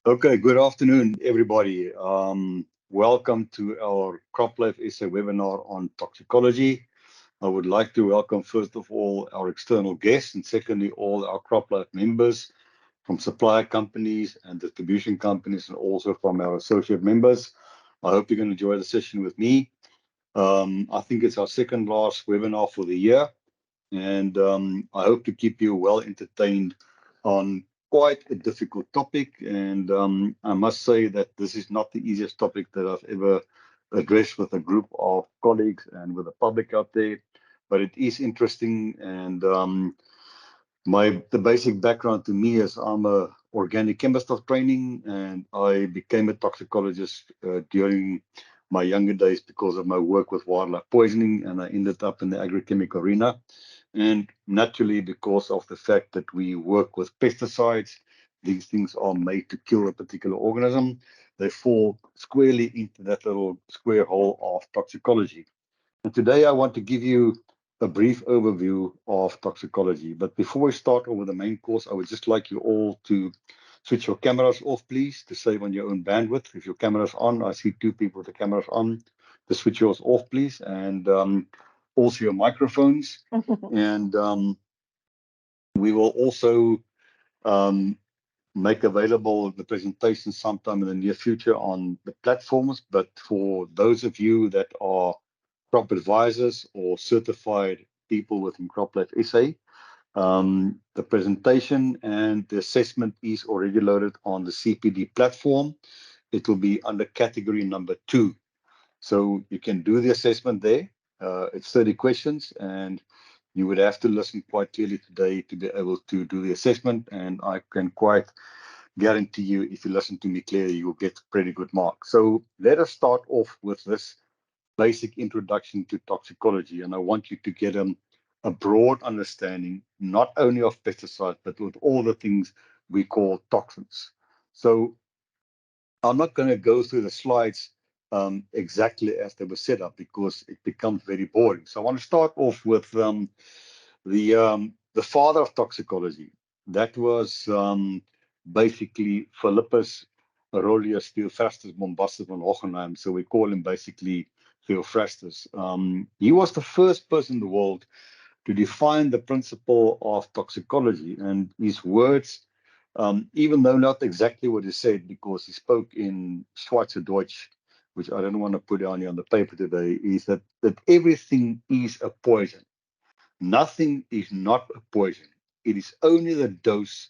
Okay, good afternoon, everybody. Welcome to our Crop Life SA webinar on toxicology. I would like to welcome, first of all, our external guests, and secondly, all our Crop Life members from supplier companies and distribution companies, and also from our associate members. I hope you're going to enjoy the session with me. I think it's our second last webinar for the year, and I hope to keep you well entertained on quite a difficult topic. And I must say that this is not the easiest topic that I've ever addressed with a group of colleagues and with the public out there, but it is interesting. And the basic background to me is I'm a organic chemist of training, and I became a toxicologist during my younger days because of my work with wildlife poisoning, and I ended up in the agrochemical arena. And naturally, because of the fact that we work with pesticides, these things are made to kill a particular organism. They fall squarely into that little square hole of toxicology. And today I want to give you a brief overview of toxicology. But before we start over the main course, I would just like you all to switch your cameras off, please, to save on your own bandwidth. If your camera's on, I see two people with the cameras on, to switch yours off, please. And also your microphones. And we will also um, make available the presentation sometime in the near future on the platforms. But for those of you that are crop advisors or certified people within CropLife SA, the presentation and the assessment is already loaded on the CPD platform. It will be under category number 2. So you can do the assessment there. It's 30 questions, and you would have to listen quite clearly today to be able to do the assessment. And I can quite guarantee you, if you listen to me clearly, you'll get pretty good marks. So let us start off with this basic introduction to toxicology. And I want you to get a broad understanding, not only of pesticides, but with all the things we call toxins. So I'm not going to go through the slides exactly as they were set up because it becomes very boring. So I want to start off with the father of toxicology. That was basically Philippus Aurelius Theophrastus Bombastus von Hohenheim. So we call him basically Theophrastus. He was the first person in the world to define the principle of toxicology, and his words, even though not exactly what he said, because he spoke in Schweizerdeutsch, which I don't want to put on you on the paper today, is that everything is a poison. Nothing is not a poison. It is only the dose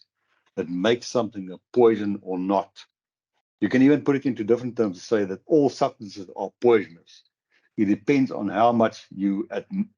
that makes something a poison or not. You can even put it into different terms to say that all substances are poisonous. It depends on how much you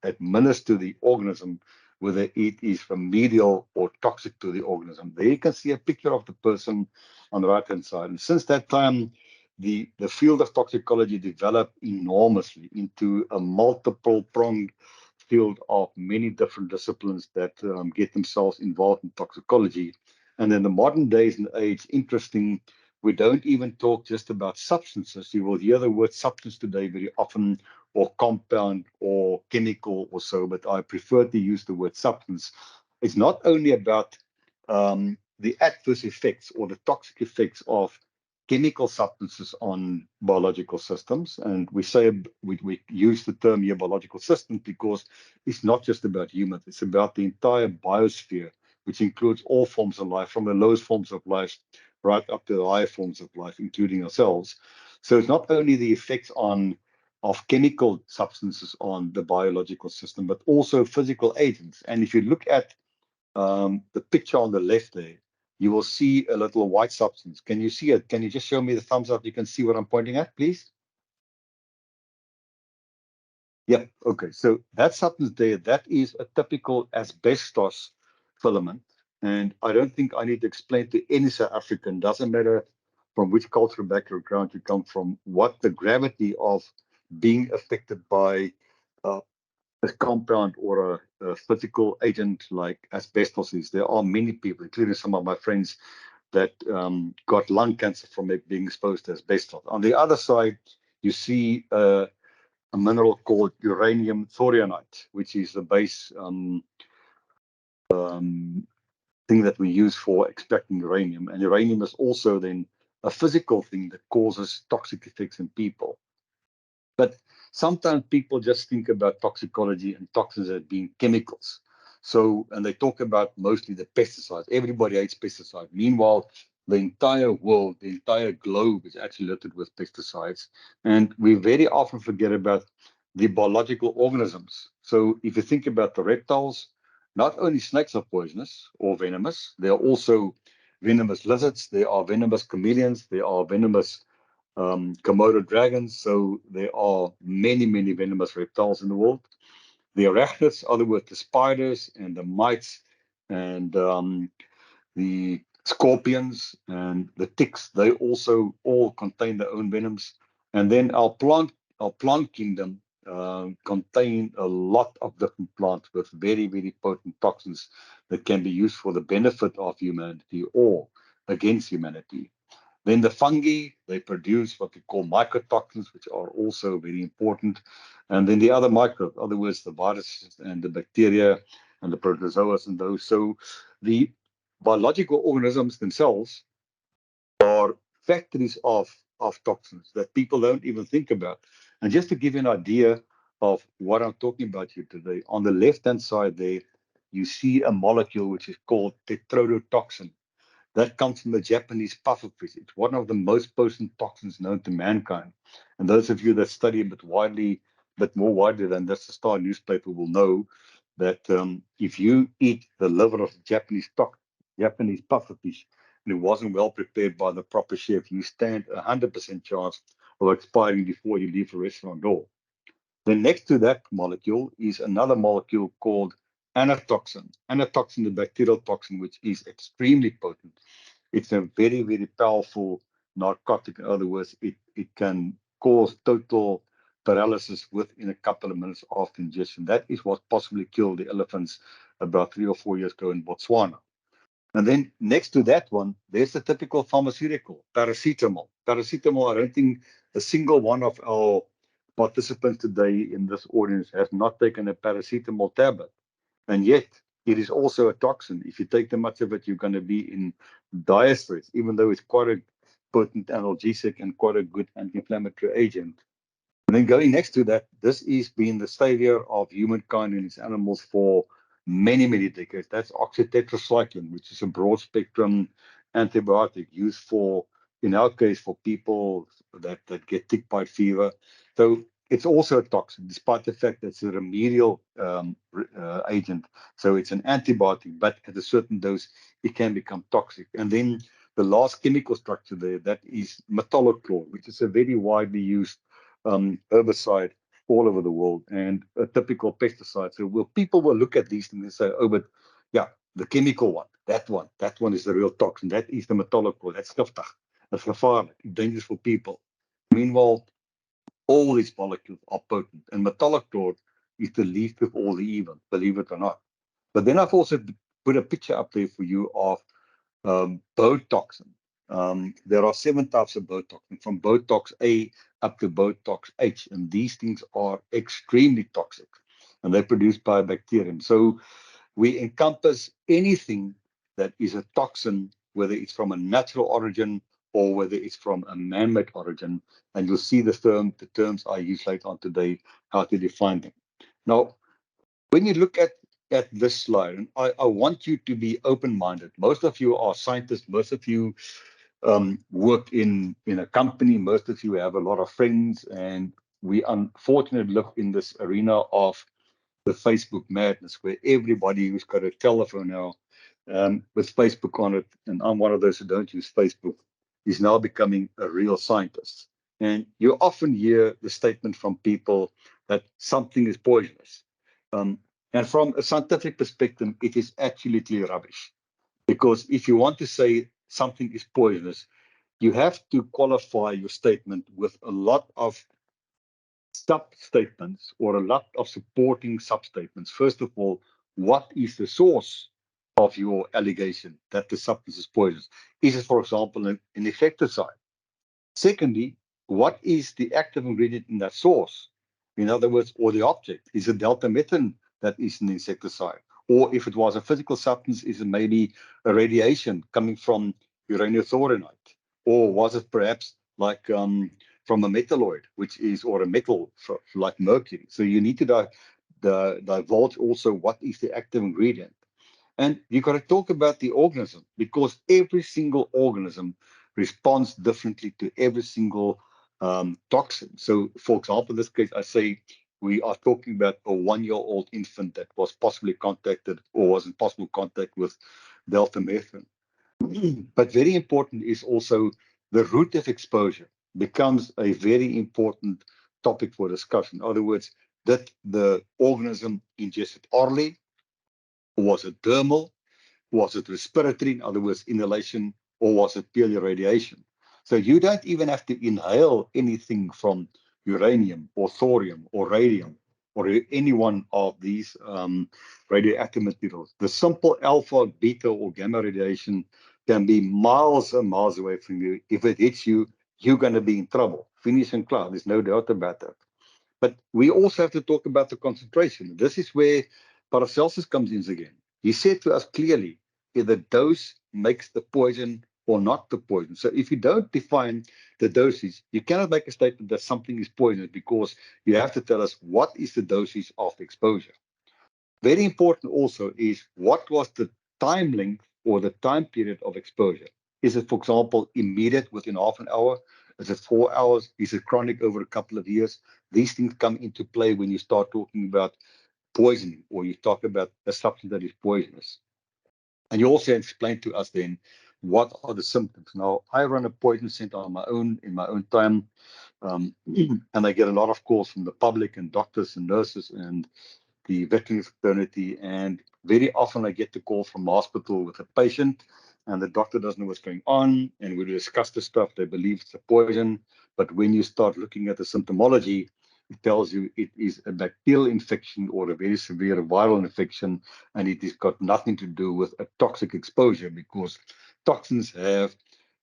administer the organism, whether it is remedial or toxic to the organism. There you can see a picture of the person on the right-hand side. And since that time, the field of toxicology developed enormously into a multiple-pronged field of many different disciplines that get themselves involved in toxicology. And in the modern days and age, interesting, we don't even talk just about substances. You will hear the word substance today very often, or compound, or chemical, or so, but I prefer to use the word substance. It's not only about the adverse effects or the toxic effects of chemical substances on biological systems. And we use the term here biological systems because it's not just about humans, it's about the entire biosphere, which includes all forms of life, from the lowest forms of life right up to the higher forms of life, including ourselves. So it's not only the effects of chemical substances on the biological system, but also physical agents. And if you look at the picture on the left there, you will see a little white substance. Can you see it? Can you just show me the thumbs up? You can see what I'm pointing at, please. Yeah, okay. So that substance there, that is a typical asbestos filament. And I don't think I need to explain to any South African, doesn't matter from which cultural background you come from, what the gravity of being affected by uh, a compound or a physical agent like asbestos is. There are many people, including some of my friends, that got lung cancer from it being exposed to asbestos. On the other side, you see a mineral called uranium thorianite, which is the base um, thing that we use for extracting uranium. And uranium is also then a physical thing that causes toxic effects in people. But sometimes people just think about toxicology and toxins as being chemicals. So, and they talk about mostly the pesticides. Everybody hates pesticides. Meanwhile, the entire world, the entire globe is actually littered with pesticides. And we very often forget about the biological organisms. So if you think about the reptiles, not only snakes are poisonous or venomous, there are also venomous lizards, there are venomous chameleons, there are venomous Komodo dragons. So there are many, many venomous reptiles in the world. The arachnids, other words, the spiders and the mites and the scorpions and the ticks, they also all contain their own venoms. And then our plant kingdom contain a lot of different plants with very, very potent toxins that can be used for the benefit of humanity or against humanity. Then the fungi, they produce what we call mycotoxins, which are also very important. And then the other microbes, in other words, the viruses and the bacteria and the protozoas and those. So the biological organisms themselves are factories of toxins that people don't even think about. And just to give you an idea of what I'm talking about here today, on the left-hand side there, you see a molecule which is called tetrodotoxin. That comes from the Japanese pufferfish. It's one of the most potent toxins known to mankind. And those of you that study a bit more widely than this, the Star newspaper will know that if you eat the liver of Japanese pufferfish and it wasn't well prepared by the proper chef, you stand 100% chance of expiring before you leave the restaurant door. Then next to that molecule is another molecule called anatoxin. Anatoxin, the bacterial toxin, which is extremely potent. It's a very, very powerful narcotic. In other words, it can cause total paralysis within a couple of minutes after ingestion. That is what possibly killed the elephants about 3 or 4 years ago in Botswana. And then next to that one, there's the typical pharmaceutical, paracetamol. Paracetamol, I don't think a single one of our participants today in this audience has not taken a paracetamol tablet. And yet, it is also a toxin. If you take too much of it, you're going to be in dire straits, even though it's quite a potent analgesic and quite a good anti-inflammatory agent. And then going next to that, this is being the savior of humankind and its animals for many, many decades. That's oxytetracycline, which is a broad spectrum antibiotic used for, in our case, for people that get tick bite fever. So it's also a toxin, despite the fact that it's a remedial agent. So it's an antibiotic, but at a certain dose, it can become toxic. And then the last chemical structure there, that is metolachlor, which is a very widely used herbicide all over the world and a typical pesticide. So people will look at these things and say, oh, but yeah, the chemical that one is the real toxin. That is the metolachlor. That's giftig. That's gevaarlijk, dangerous for people. Meanwhile, all these molecules are potent, and metolachlor is the least of all the evil, believe it or not. But then I've also put a picture up there for you of Botoxin. There are 7 types of Botoxin, from Botox A up to Botox H, and these things are extremely toxic, and they're produced by a bacterium. So we encompass anything that is a toxin, whether it's from a natural origin or whether it's from a man-made origin, and you'll see the terms I use later on today, how to define them. Now, when you look at this slide, and I want you to be open-minded. Most of you are scientists. Most of you work in a company. Most of you have a lot of friends, and we unfortunately live in this arena of the Facebook madness, where everybody who's got a telephone now with Facebook on it, and I'm one of those who don't use Facebook, is now becoming a real scientist. And you often hear the statement from people that something is poisonous. And from a scientific perspective, it is absolutely rubbish. Because if you want to say something is poisonous, you have to qualify your statement with a lot of sub-statements or a lot of supporting sub-statements. First of all, what is the source of your allegation that the substance is poisonous? Is it, for example, an insecticide? Secondly, what is the active ingredient in that source? In other words, or the object. Is it delta methane that is an insecticide? Or if it was a physical substance, is it maybe a radiation coming from uranothornite? Or was it perhaps like from a metalloid, which is, or a metal like mercury? So you need to divulge also what is the active ingredient. And you got to talk about the organism, because every single organism responds differently to every single toxin. So, for example, in this case, I say we are talking about a 1-year-old infant that was possibly contacted or was in possible contact with delta methane. But very important is also the route of exposure becomes a very important topic for discussion. In other words, did the organism ingest it orally, or was it dermal? Was it respiratory, in other words, inhalation, or was it purely radiation? So you don't even have to inhale anything from uranium or thorium or radium or any one of these radioactive materials. The simple alpha, beta, or gamma radiation can be miles and miles away from you. If it hits you, you're going to be in trouble. Finish and cloud. There's no doubt about that. But we also have to talk about the concentration. This is where Paracelsus comes in again. He said to us clearly, if the dose makes the poison or not the poison. So if you don't define the dosage, you cannot make a statement that something is poisonous, because you have to tell us what is the dosage of exposure. Very important also is what was the time length or the time period of exposure. Is it, for example, immediate within half an hour? Is it 4 hours? Is it chronic over a couple of years? These things come into play when you start talking about poisoning, or you talk about a substance that is poisonous. And you also explain to us then what are the symptoms. Now, I run a poison center on my own in my own time, and I get a lot of calls from the public and doctors and nurses and the veterinary fraternity, and very often I get the call from hospital with a patient, and the doctor doesn't know what's going on, and we discuss the stuff. They believe it's a poison, but when you start looking at the symptomology, it tells you it is a bacterial infection or a very severe viral infection, and it has got nothing to do with a toxic exposure, because toxins have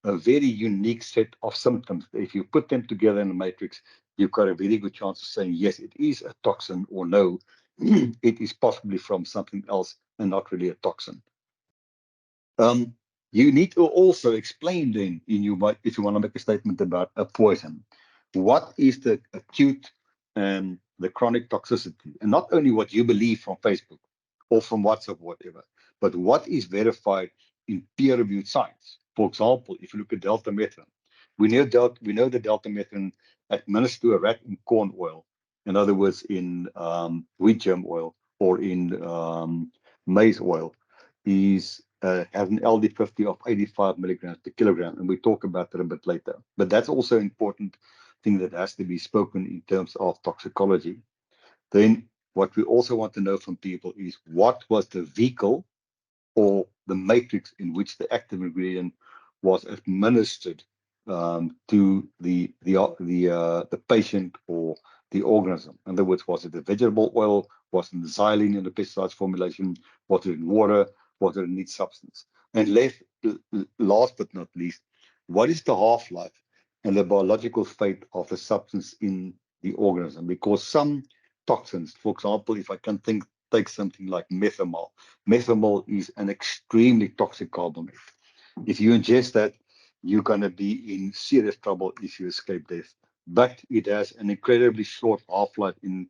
a very unique set of symptoms. If you put them together in a matrix, you've got a very good chance of saying, yes, it is a toxin, or no, it is possibly from something else and not really a toxin. Um, you need to also explain then, if you want to make a statement about a poison, what is the acute and the chronic toxicity, and not only what you believe from Facebook or from WhatsApp, whatever, but what is verified in peer-reviewed science. For example, if you look at delta methane, we know the delta methane administered to a rat in corn oil, in other words, in wheat germ oil or in maize oil, is has an LD50 of 85 milligrams per kilogram, and we talk about that a bit later. But that's also an important thing that has to be spoken in terms of toxicology. Then what we also want to know from people is what was the vehicle or the matrix in which the active ingredient was administered to the patient or the organism. In other words, was it a vegetable oil? Was it the xylene in the pesticides formulation? Was it in water? Was it a neat substance? And last but not least, what is the half-life and the biological fate of the substance in the organism? Because some toxins, for example, if I can take something like methanol. Methanol is an extremely toxic carbonate. If you ingest that, you're going to be in serious trouble if you escape death. But it has an incredibly short half-life in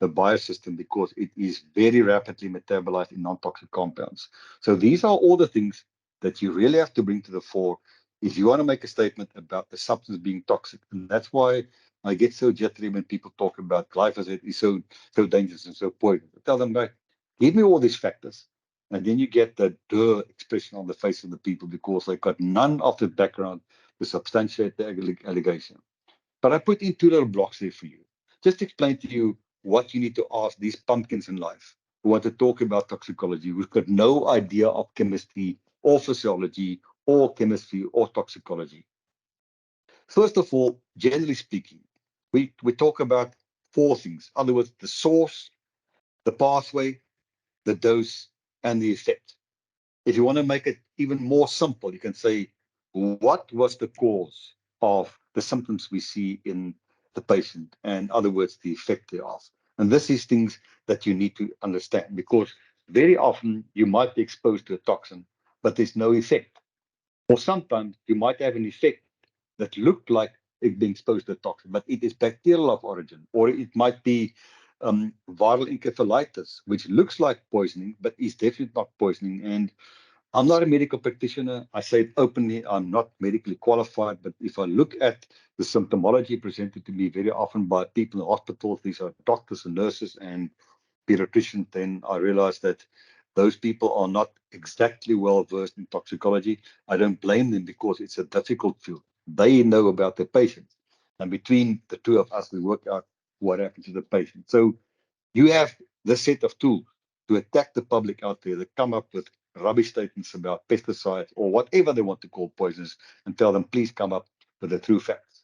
the biosystem, because it is very rapidly metabolized in non-toxic compounds. So these are all the things that you really have to bring to the fore if you want to make a statement about the substance being toxic. And that's why I get so jittery when people talk about glyphosate is so dangerous and so poison. I tell them, right, give me all these factors. And then you get the duh expression on the face of the people, because they've got none of the background to substantiate the allegation. But I put in two little blocks there for you. Just explain to you what you need to ask these pumpkins in life who want to talk about toxicology, who've got no idea of chemistry or physiology or chemistry or toxicology. First of all, generally speaking, we talk about four things. In other words, the source, the pathway, the dose, and the effect. If you want to make it even more simple, you can say, what was the cause of the symptoms we see in the patient? And in other words, the effect thereof. And this is things that you need to understand, because very often you might be exposed to a toxin, but there's no effect. Or sometimes you might have an effect, that look like it being exposed to a toxin, but it is bacterial of origin, or it might be viral encephalitis, which looks like poisoning, but is definitely not poisoning. And I'm not a medical practitioner. I say it openly. I'm not medically qualified, but if I look at the symptomology presented to me very often by people in hospitals, these are doctors and nurses and pediatricians, then I realize that those people are not exactly well versed in toxicology. I don't blame them because it's a difficult field. They know about their patients. And between the two of us, we work out what happens to the patient. So you have this set of tools to attack the public out there that come up with rubbish statements about pesticides or whatever they want to call poisons and tell them, please come up with the true facts.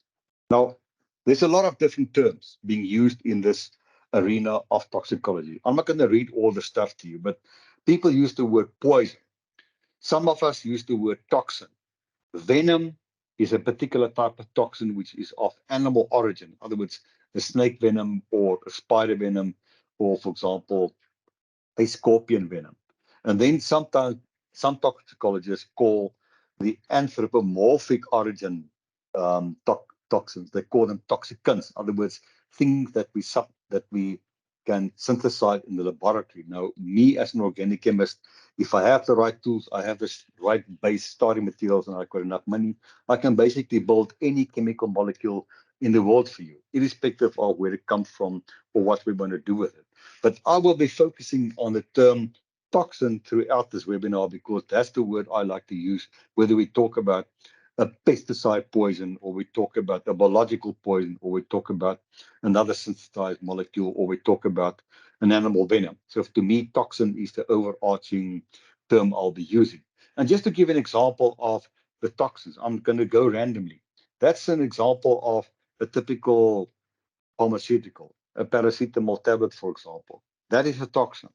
Now, there's a lot of different terms being used in this arena of toxicology. I'm not going to read all the stuff to you, but people use the word poison. Some of us use the word toxin. Venom is a particular type of toxin which is of animal origin. In other words, a snake venom or a spider venom, or for example, a scorpion venom. And then sometimes some toxicologists call the anthropomorphic origin toxins. They call them toxicants. In other words, things that we can synthesize in the laboratory. Now, me as an organic chemist, if I have the right tools, I have the right base starting materials, and I've got enough money, I can basically build any chemical molecule in the world for you, irrespective of where it comes from or what we want to do with it. But I will be focusing on the term toxin throughout this webinar because that's the word I like to use, whether we talk about a pesticide poison, or we talk about a biological poison, or we talk about another synthesized molecule, or we talk about an animal venom. So to me, toxin is the overarching term I'll be using. And just to give an example of the toxins, I'm going to go randomly. That's an example of a typical pharmaceutical, a paracetamol tablet, for example. That is a toxin.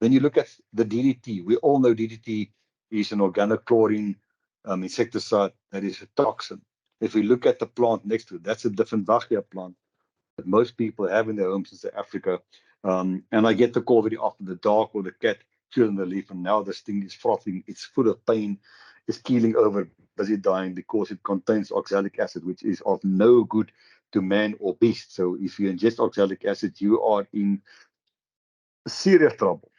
Then you look at the DDT. We all know DDT is an organochlorine insecticide that is a toxin. If we look at the plant next to it, that's a different Bachia plant that most people have in their homes in South Africa. And I get the call very often, the dog or the cat chewing the leaf, and now this thing is frothing, it's full of pain, it's keeling over, busy dying because it contains oxalic acid, which is of no good to man or beast. So if you ingest oxalic acid, you are in serious trouble.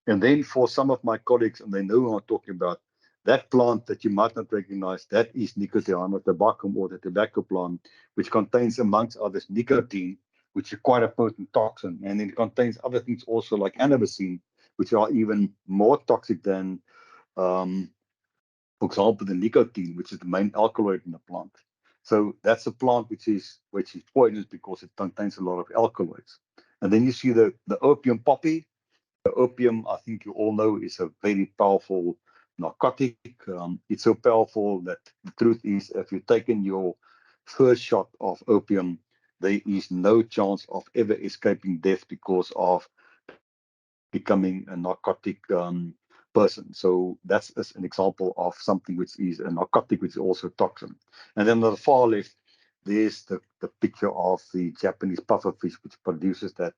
And then for some of my colleagues, and they know who I'm talking about, that plant that you might not recognize, that is Nicotiana tabacum, or the tobacco plant, which contains, amongst others, nicotine, which is quite a potent toxin. And it contains other things also like anabasine, which are even more toxic than, for example, the nicotine, which is the main alkaloid in the plant. So that's a plant which is poisonous because it contains a lot of alkaloids. And then you see the opium poppy. The opium, I think you all know, is a very powerful narcotic. It's so powerful that the truth is, if you've taken your first shot of opium, there is no chance of ever escaping death because of becoming a narcotic person. So that's an example of something which is a narcotic, which is also toxin. And then on the far left, there's the picture of the Japanese pufferfish, which produces that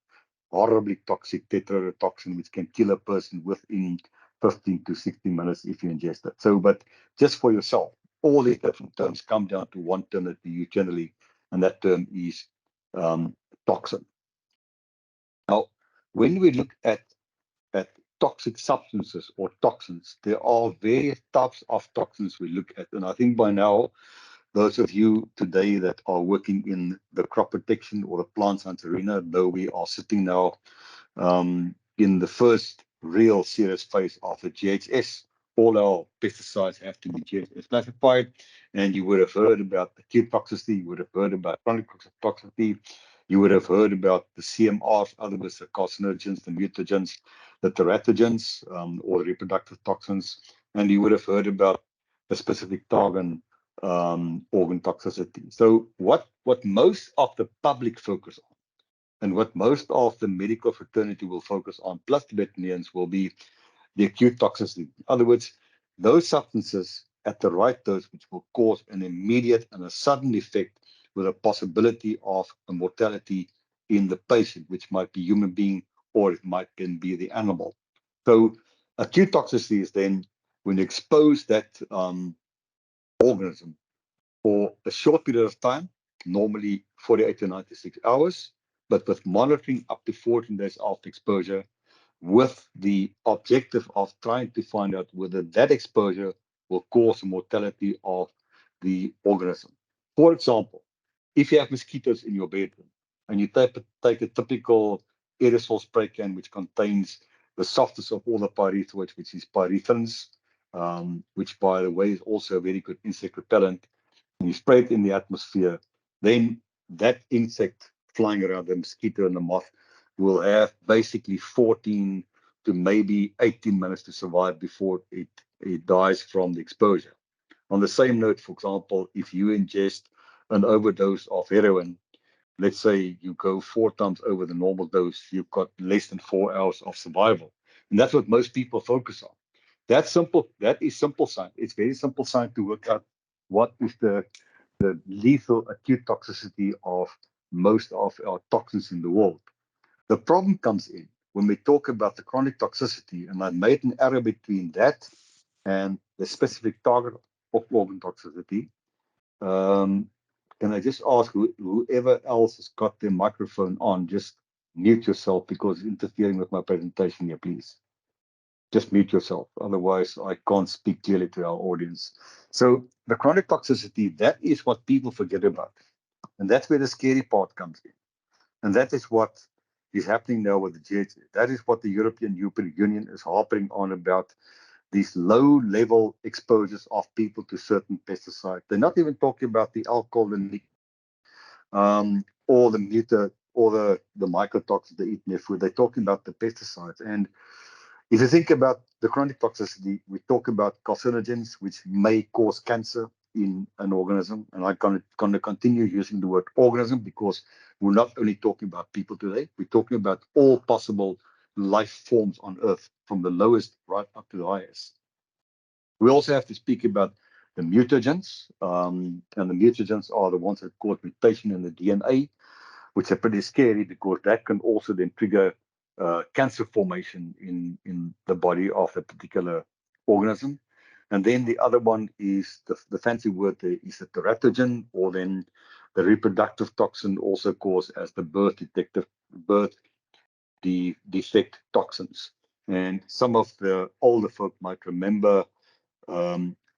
horribly toxic tetrodotoxin, which can kill a person within 15 to 60 minutes if you ingest it. So, but just for yourself, all these different terms come down to one term that we use generally, and that term is toxin. Now, when we look at toxic substances or toxins, there are various types of toxins we look at. And I think by now, those of you today that are working in the crop protection or the plant science arena, though we are sitting now in the first real serious phase of the GHS. All our pesticides have to be GHS classified, and you would have heard about acute toxicity, you would have heard about chronic toxicity, you would have heard about the CMRs, other words, the carcinogens, the mutagens, the teratogens, or reproductive toxins, and you would have heard about the specific target organ toxicity. So what most of the public focus on, and what most of the medical fraternity will focus on, plus the veterinarians, will be the acute toxicity. In other words, those substances at the right dose which will cause an immediate and a sudden effect with a possibility of a mortality in the patient, which might be human being or it might can be the animal. So acute toxicity is then when you expose that organism for a short period of time, normally 48 to 96 hours, but with monitoring up to 14 days after exposure, with the objective of trying to find out whether that exposure will cause mortality of the organism. For example, if you have mosquitoes in your bedroom and you take a typical aerosol spray can which contains the softest of all the pyrethroids, which is pyrethrins, which by the way is also a very good insect repellent, and you spray it in the atmosphere, then that insect flying around, the mosquito and the moth, will have basically 14 to maybe 18 minutes to survive before it dies from the exposure. On the same note, for example, if you ingest an overdose of heroin, let's say you go 4 times over the normal dose, you've got less than 4 hours of survival. And that's what most people focus on. That's simple. That is simple science. It's very simple science to work out what is the lethal acute toxicity of most of our toxins in the world. The problem comes in when we talk about the chronic toxicity, and I made an error between that and the specific target of organ toxicity. Can I just ask whoever else has got their microphone on, just mute yourself because it's interfering with my presentation here, please. Just mute yourself. Otherwise, I can't speak clearly to our audience. So the chronic toxicity, that is what people forget about. And that's where the scary part comes in. And that is what is happening now with the GHG. That is what the European Union is harping on about, these low-level exposures of people to certain pesticides. They're not even talking about the alcohol and or the muta or the mycotoxins they eat in their food. They're talking about the pesticides. And if you think about the chronic toxicity, we talk about carcinogens, which may cause cancer in an organism. And I'm going to continue using the word organism because we're not only talking about people today, we're talking about all possible life forms on Earth, from the lowest right up to the highest. We also have to speak about the mutagens, and the mutagens are the ones that cause mutation in the DNA, which are pretty scary because that can also then trigger cancer formation in the body of a particular organism. And then the other one is the fancy word there is the teratogen, or then the reproductive toxin, also caused as the birth defect toxins. And some of the older folk might remember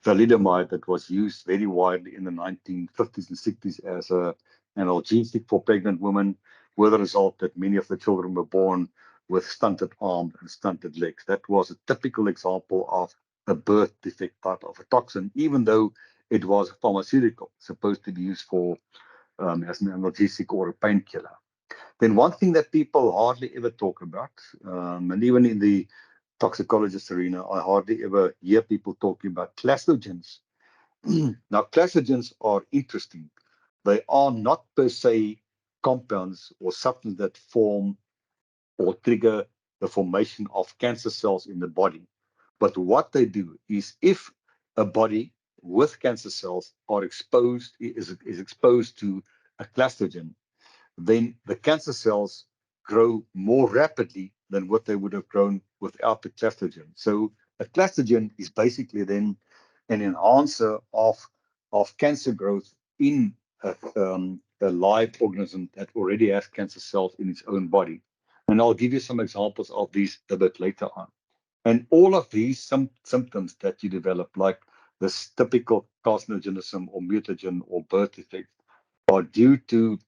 thalidomide that was used very widely in the 1950s and 60s as an analgesic for pregnant women, with the result that many of the children were born with stunted arms and stunted legs. That was a typical example of a birth defect type of a toxin, even though it was a pharmaceutical supposed to be used for as an analgesic or a painkiller. Then one thing that people hardly ever talk about, and even in the toxicologist arena, I hardly ever hear people talking about clastogens. Now, clastogens are interesting. They are not per se compounds or substances that form or trigger the formation of cancer cells in the body. But what they do is, if a body with cancer cells is exposed to a clastogen, then the cancer cells grow more rapidly than what they would have grown without the clastogen. So a clastogen is basically then an enhancer of cancer growth in a live organism that already has cancer cells in its own body. And I'll give you some examples of these a bit later on. And all of these symptoms that you develop, like this typical carcinogenism or mutagen or birth defect, are due to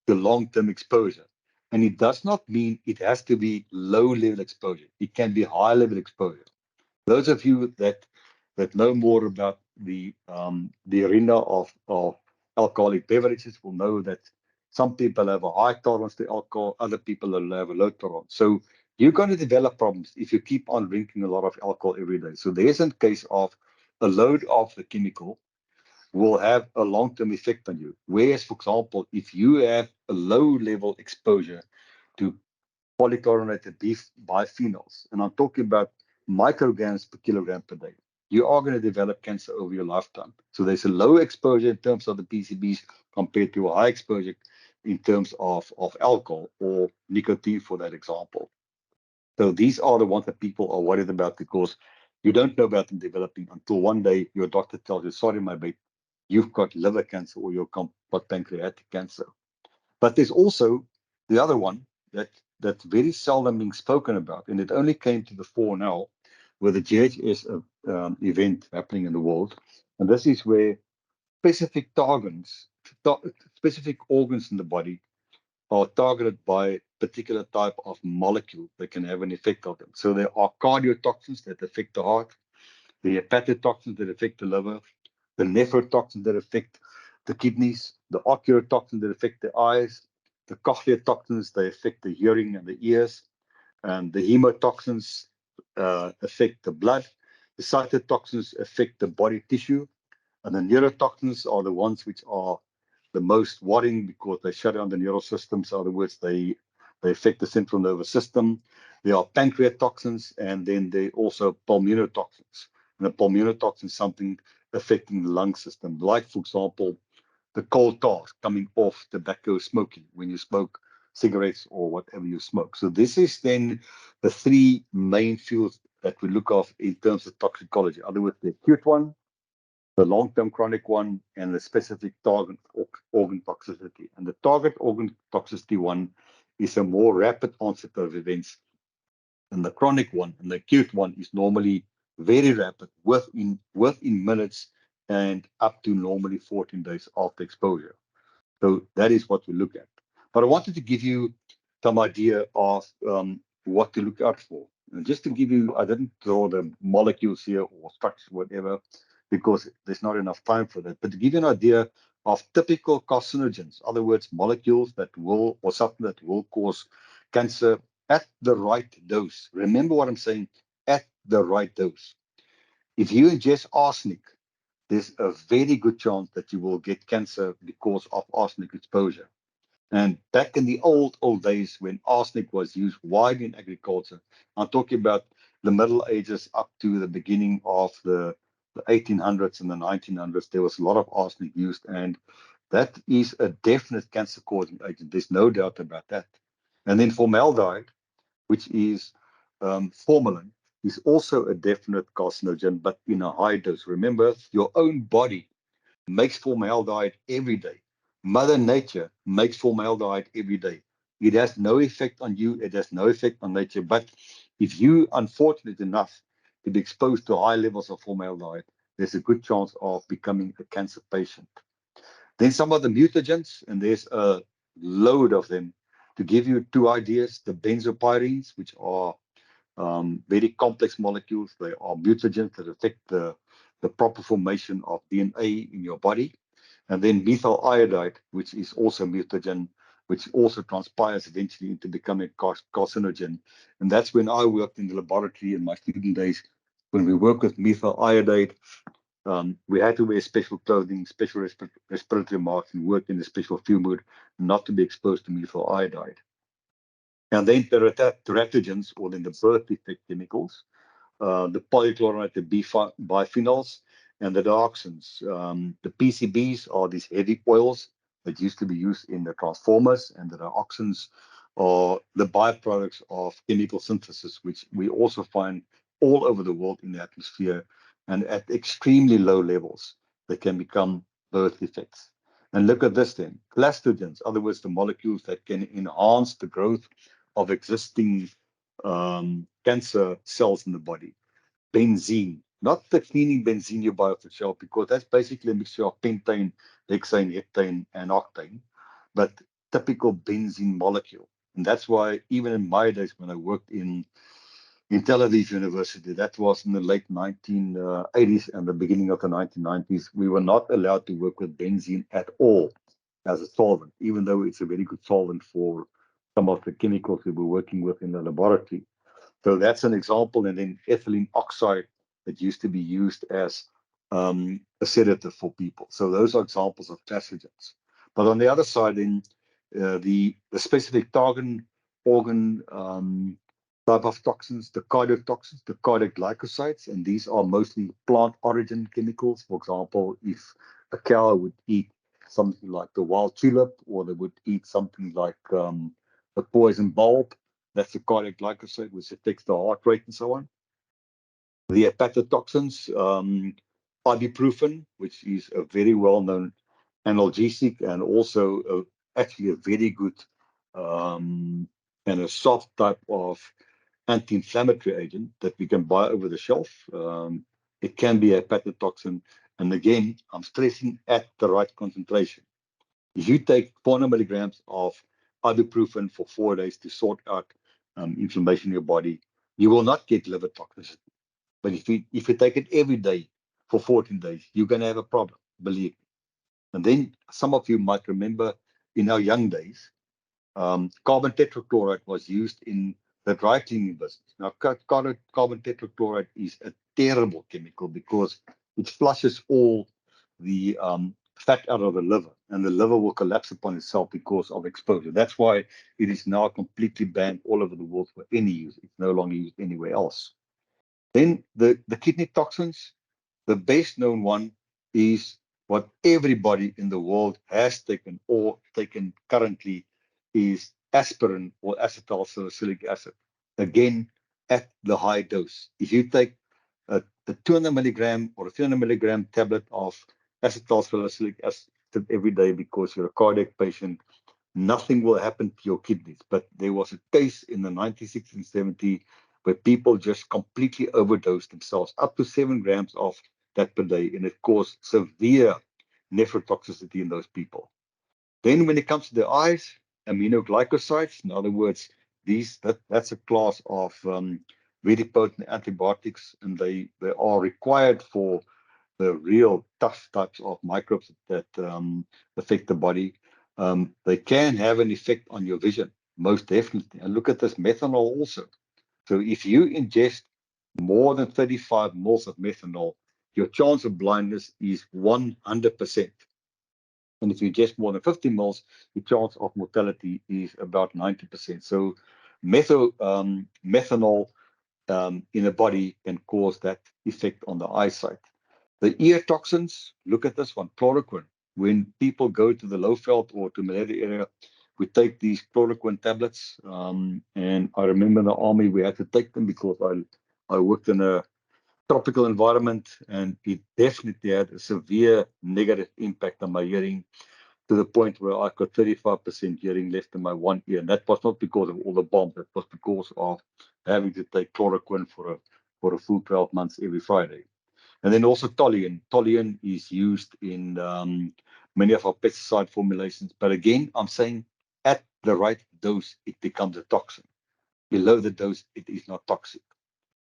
the long-term exposure. And it does not mean it has to be low-level exposure. It can be high-level exposure. Those of you that know more about the arena of alcoholic beverages will know that some people have a high tolerance to alcohol, other people have a low tolerance. So you're going to develop problems if you keep on drinking a lot of alcohol every day. So there is a case of a load of the chemical will have a long-term effect on you. Whereas, for example, if you have a low-level exposure to polychlorinated biphenyls, and I'm talking about micrograms per kilogram per day, you are going to develop cancer over your lifetime. So there's a low exposure in terms of the PCBs compared to a high exposure in terms of alcohol or nicotine, for that example. So these are the ones that people are worried about because you don't know about them developing until one day your doctor tells you, sorry, my baby, you've got liver cancer or you've got pancreatic cancer. But there's also the other one that's very seldom being spoken about, and it only came to the fore now with the GHS event happening in the world. And this is where specific targets, specific organs in the body are targeted by particular type of molecule that can have an effect on them. So there are cardiotoxins that affect the heart, the hepatotoxins that affect the liver, the nephrotoxins that affect the kidneys, the oculotoxins that affect the eyes, the cochleotoxins that affect the hearing and the ears, and the hemotoxins affect the blood, the cytotoxins affect the body tissue, and the neurotoxins are the ones which are the most worrying because they shut down the neural systems. In other words, they affect the central nervous system. There are pancreatoxins, and then there are also pulmonotoxins. And the pulmonotoxin is something affecting the lung system, like, for example, the coal tar coming off tobacco smoking when you smoke cigarettes or whatever you smoke. So this is then the three main fields that we look at in terms of toxicology. In other words, the acute one, the long-term chronic one, and the specific target organ toxicity. And the target organ toxicity one is a more rapid onset of events. And the chronic one and the acute one is normally very rapid, within minutes and up to normally 14 days after exposure. So that is what we look at. But I wanted to give you some idea of what to look out for. And just to give you, I didn't draw the molecules here or structures, whatever, because there's not enough time for that. But to give you an idea of typical carcinogens, in other words, molecules that will, or something that will cause cancer at the right dose. Remember what I'm saying, at the right dose. If you ingest arsenic, there's a very good chance that you will get cancer because of arsenic exposure. And back in the old days when arsenic was used widely in agriculture, I'm talking about the Middle Ages up to the beginning of the 1800s and the 1900s, there was a lot of arsenic used, and that is a definite cancer-causing agent. There's no doubt about that. And then formaldehyde, which is formalin, is also a definite carcinogen, but in a high dose. Remember, your own body makes formaldehyde every day. Mother Nature makes formaldehyde every day. It has no effect on you. It has no effect on nature. But if you are unfortunate enough to be exposed to high levels of formaldehyde, there's a good chance of becoming a cancer patient. Then some of the mutagens, and there's a load of them. To give you two ideas, the benzopyrenes, which are very complex molecules. They are mutagens that affect the proper formation of DNA in your body. And then methyl iodide, which is also mutagen, which also transpires eventually into becoming carcinogen. And that's when I worked in the laboratory in my student days. When we work with methyl iodide, we had to wear special clothing, special respiratory masks, and work in a special field mode not to be exposed to methyl iodide. And then the teratogens, or then the birth defect chemicals, the polychlorinated biphenyls, and the dioxins. The PCBs are these heavy oils that used to be used in the transformers, and the dioxins are the byproducts of chemical synthesis, which we also find all over the world in the atmosphere, and at extremely low levels, they can become birth defects. And look at this then, clastogens, in other words, the molecules that can enhance the growth of existing cancer cells in the body. Benzene, not the cleaning benzene you buy off the shelf, because that's basically a mixture of pentane, hexane, heptane, and octane, but typical benzene molecule. And that's why even in my days when I worked in Tel Aviv University, that was in the late 1980s and the beginning of the 1990s, we were not allowed to work with benzene at all as a solvent, even though it's a very good solvent for some of the chemicals we were working with in the laboratory. So that's an example. And then ethylene oxide that used to be used as a sedative for people. So those are examples of pathogens. But on the other side, then the specific target organ type of toxins, the cardiotoxins, the cardiac glycosides, and these are mostly plant origin chemicals. For example, if a cow would eat something like the wild tulip, or they would eat something like a poison bulb, that's the cardiac glycoside, which affects the heart rate and so on. The hepatotoxins, ibuprofen, which is a very well-known analgesic and also actually a very good and a soft type of anti-inflammatory agent that we can buy over the shelf. It can be a hepatotoxin. And again, I'm stressing at the right concentration. If you take 400 milligrams of ibuprofen for 4 days to sort out inflammation in your body, you will not get liver toxicity. But if you take it every day for 14 days, you're going to have a problem, believe me. And then some of you might remember in our young days, carbon tetrachloride was used in the dry cleaning business. Now, carbon tetrachloride is a terrible chemical because it flushes all the fat out of the liver, and the liver will collapse upon itself because of exposure. That's why it is now completely banned all over the world for any use. It's no longer used anywhere else. Then the kidney toxins, the best known one is what everybody in the world has taken or taken currently is aspirin or acetylsalicylic acid. Again, at the high dose. If you take a 200 milligram or a 300 milligram tablet of acetylsalicylic acid every day because you're a cardiac patient, nothing will happen to your kidneys. But there was a case in the 1960s and 70s where people just completely overdosed themselves, up to 7 grams of that per day, and it caused severe nephrotoxicity in those people. Then when it comes to the eyes, aminoglycosides, in other words, that's a class of very potent antibiotics, and they are required for the real tough types of microbes that affect the body. They can have an effect on your vision, most definitely. And look at this methanol also. So if you ingest more than 35 mils of methanol, your chance of blindness is 100%. And if you ingest more than 50 mils, your chance of mortality is about 90%. So methanol in the body can cause that effect on the eyesight. The ear toxins, look at this one, chloroquine. When people go to the Lowveld or to malaria area, we take these chloroquine tablets. And I remember in the army, we had to take them because I worked in a tropical environment, and it definitely had a severe negative impact on my hearing to the point where I got 35% hearing left in my one ear. And that was not because of all the bombs, that was because of having to take chloroquine for a full 12 months every Friday. And then also toluene. Toluene is used in many of our pesticide formulations. But again, I'm saying at the right dose, it becomes a toxin. Below the dose, it is not toxic.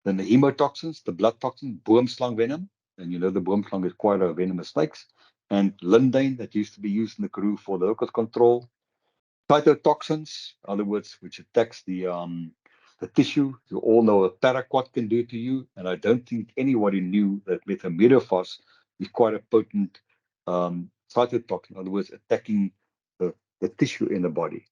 Then the hemotoxins, the blood toxin, boomslang venom. And you know the boomslang is quite a venomous snake. And lindane that used to be used in the Karoo for the locust control. Cytotoxins, in other words, which attacks the tissue. You all know what paraquat can do to you, and I don't think anybody knew that methamphetamine is quite a potent cytotoxin, in other words, attacking the tissue in the body.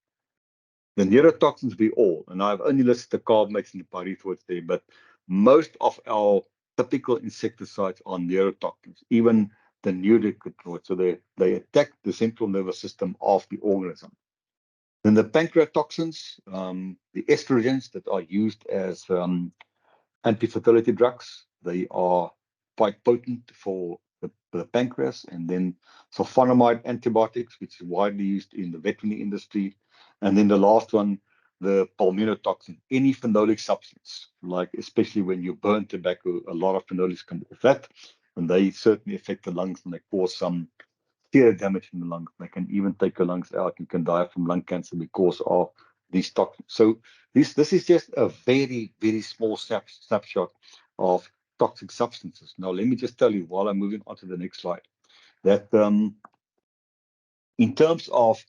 The neurotoxins we all, and I've only listed the carbamates and the pyrethroids there, but most of our typical insecticides are neurotoxins, even the neonicotinoids. So they attack the central nervous system of the organism. Then the pancreatoxins, the estrogens that are used as anti-fertility drugs, they are quite potent for the pancreas. And then sulfonamide antibiotics, which is widely used in the veterinary industry. And then the last one, the pulmonotoxin, any phenolic substance, like especially when you burn tobacco, a lot of phenolics come with that, and they certainly affect the lungs and they cause some severe damage in the lungs. They can even take your lungs out. You can die from lung cancer because of these toxins. So this is just a very, very small snapshot of toxic substances. Now, let me just tell you, while I'm moving on to the next slide, that in terms of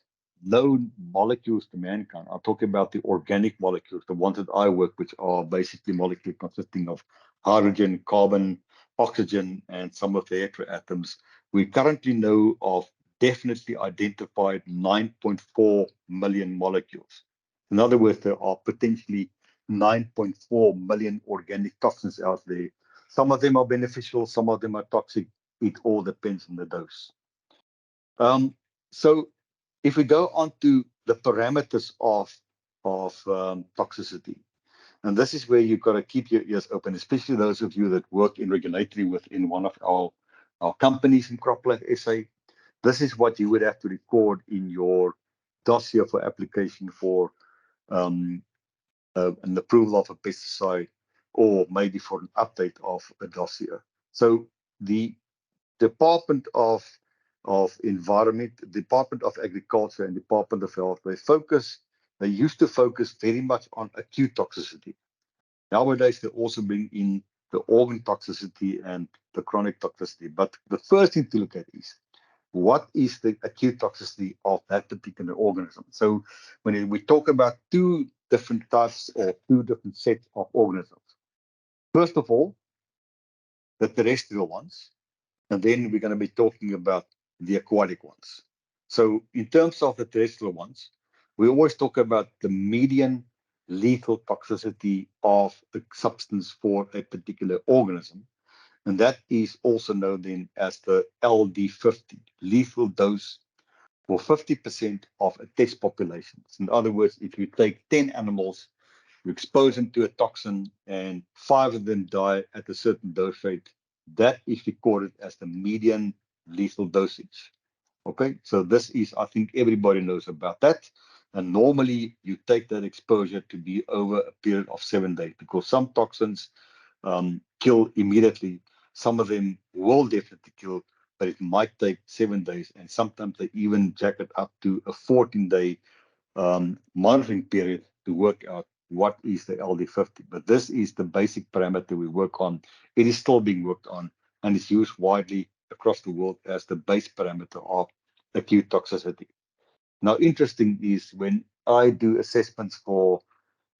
known molecules to mankind, I'm talking about the organic molecules, the ones that I work, which are basically molecules consisting of hydrogen, carbon, oxygen, and some of the heteroatoms. We currently know of definitely identified 9.4 million molecules. In other words, there are potentially 9.4 million organic toxins out there. Some of them are beneficial, some of them are toxic. It all depends on the dose. So if we go on to the parameters of toxicity, and this is where you've got to keep your ears open, especially those of you that work in regulatory within one of our our companies in CropLife SA. This is what you would have to record in your dossier for application for um, an approval of a pesticide, or maybe for an update of a dossier. So the Department of Environment, Department of Agriculture, and Department of Health, they used to focus very much on acute toxicity. Nowadays, they also bring in the organ toxicity and the chronic toxicity. But the first thing to look at is, what is the acute toxicity of that particular organism? So when we talk about two different types or two different sets of organisms, first of all, the terrestrial ones, and then we're going to be talking about the aquatic ones. So in terms of the terrestrial ones, we always talk about the median lethal toxicity of the substance for a particular organism. And that is also known then as the LD50, lethal dose for 50% of a test population. In other words, if you take 10 animals, you expose them to a toxin, and 5 of them die at a certain dose rate, that is recorded as the median lethal dosage. Okay, so this is, I think everybody knows about that. And normally you take that exposure to be over a period of 7 days, because some toxins kill immediately. Some of them will definitely kill, but it might take 7 days. And sometimes they even jack it up to a 14-day monitoring period to work out what is the LD50. But this is the basic parameter we work on. It is still being worked on, and it's used widely across the world as the base parameter of acute toxicity. Now, interesting is when I do assessments for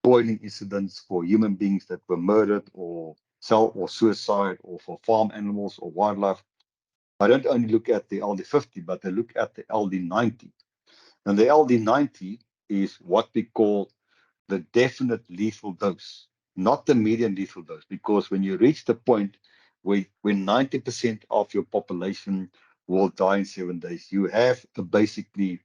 boiling incidents for human beings that were murdered or cell or suicide, or for farm animals or wildlife, I don't only look at the LD50, but I look at the LD90. And the LD90 is what we call the definite lethal dose, not the median lethal dose, because when you reach the point where when 90% of your population will die in 7 days, you have a basically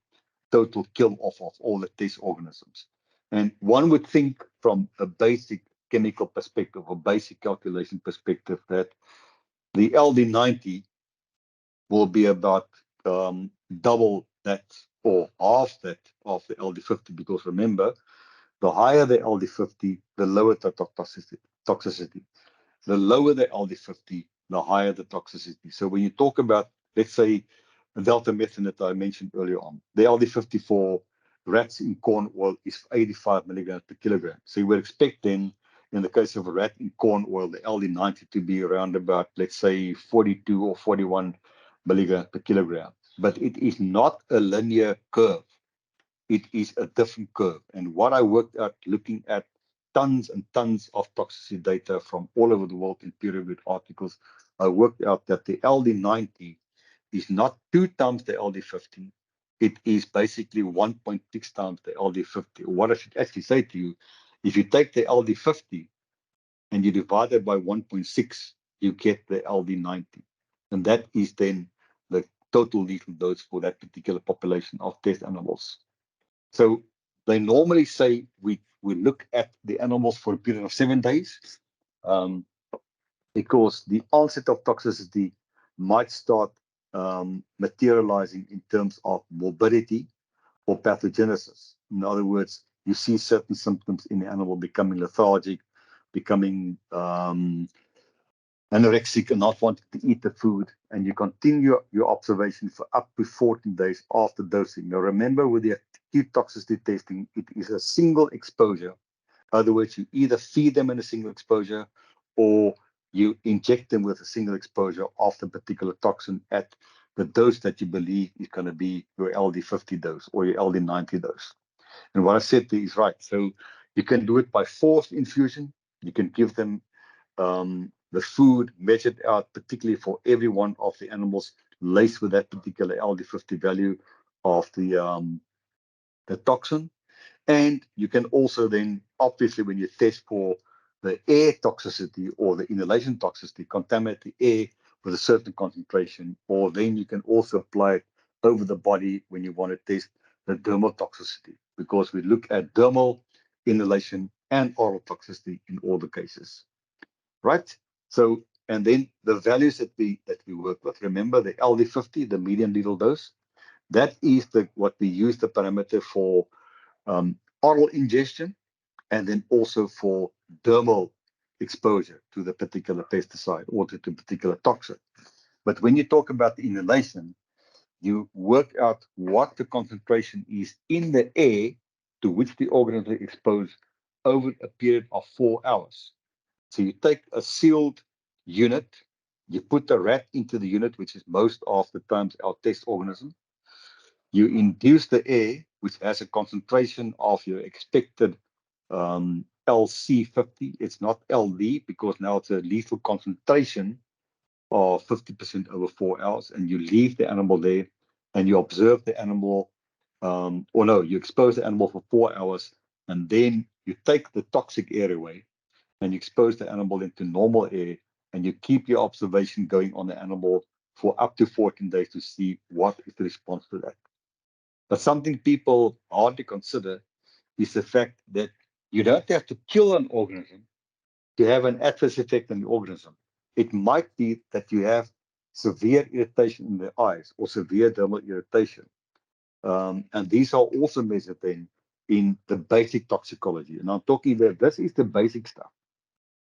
total kill off of all the test organisms. And one would think from a basic chemical perspective or basic calculation perspective that the LD90 will be about double that or half that of the LD50, because remember, the higher the LD50, the lower the toxicity. The lower the LD50, the higher the toxicity. So when you talk about, let's say, delta methane that I mentioned earlier on, the LD50 for rats in corn oil is 85 milligrams per kilogram. So you would expect then, in the case of a rat in corn oil, the LD90 to be around about, let's say, 42 or 41 milligrams per kilogram. But it is not a linear curve. It is a different curve. And what I worked at looking at tons and tons of toxicity data from all over the world in peer-reviewed articles, I worked out that the LD90 is not 2 times the LD50. It is basically 1.6 times the LD50. What I should actually say to you, if you take the LD50 and you divide it by 1.6, you get the LD90. And that is then the total lethal dose for that particular population of test animals. So they normally say we look at the animals for a period of 7 days, because the onset of toxicity might start materializing in terms of morbidity or pathogenesis. In other words, you see certain symptoms in the animal becoming lethargic, becoming anorexic and not wanting to eat the food, and you continue your observation for up to 14 days after dosing. Now, remember, with the acute toxicity testing, it is a single exposure. In other words, you either feed them in a single exposure or you inject them with a single exposure of the particular toxin at the dose that you believe is going to be your LD50 dose or your LD90 dose. And what I said there is right. So you can do it by forced infusion. You can give them the food measured out, particularly for every one of the animals, laced with that particular LD50 value of the toxin. And you can also then, obviously, when you test for the air toxicity or the inhalation toxicity, contaminate the air with a certain concentration, or then you can also apply it over the body when you want to test the dermal toxicity, because we look at dermal, inhalation, and oral toxicity in all the cases. Right? So And then the values that we work with. Remember the LD50, the medium lethal dose. That is what we use the parameter for oral ingestion, and then also for dermal exposure to the particular pesticide or to the particular toxin. But when you talk about the inhalation, you work out what the concentration is in the air to which the organism is exposed over a period of 4 hours. So you take a sealed unit, you put the rat into the unit, which is most of the times our test organism. You induce the air, which has a concentration of your expected LC50. It's not LD because now it's a lethal concentration of 50% over 4 hours, and you leave the animal there and you observe the animal, or no, you expose the animal for 4 hours, and then you take the toxic air away and you expose the animal into normal air, and you keep your observation going on the animal for up to 14 days to see what is the response to that. But something people hardly consider is the fact that you don't have to kill an organism to have an adverse effect on the organism. It might be that you have severe irritation in the eyes or severe dermal irritation. And these are also measured then in the basic toxicology. And I'm talking about this is the basic stuff.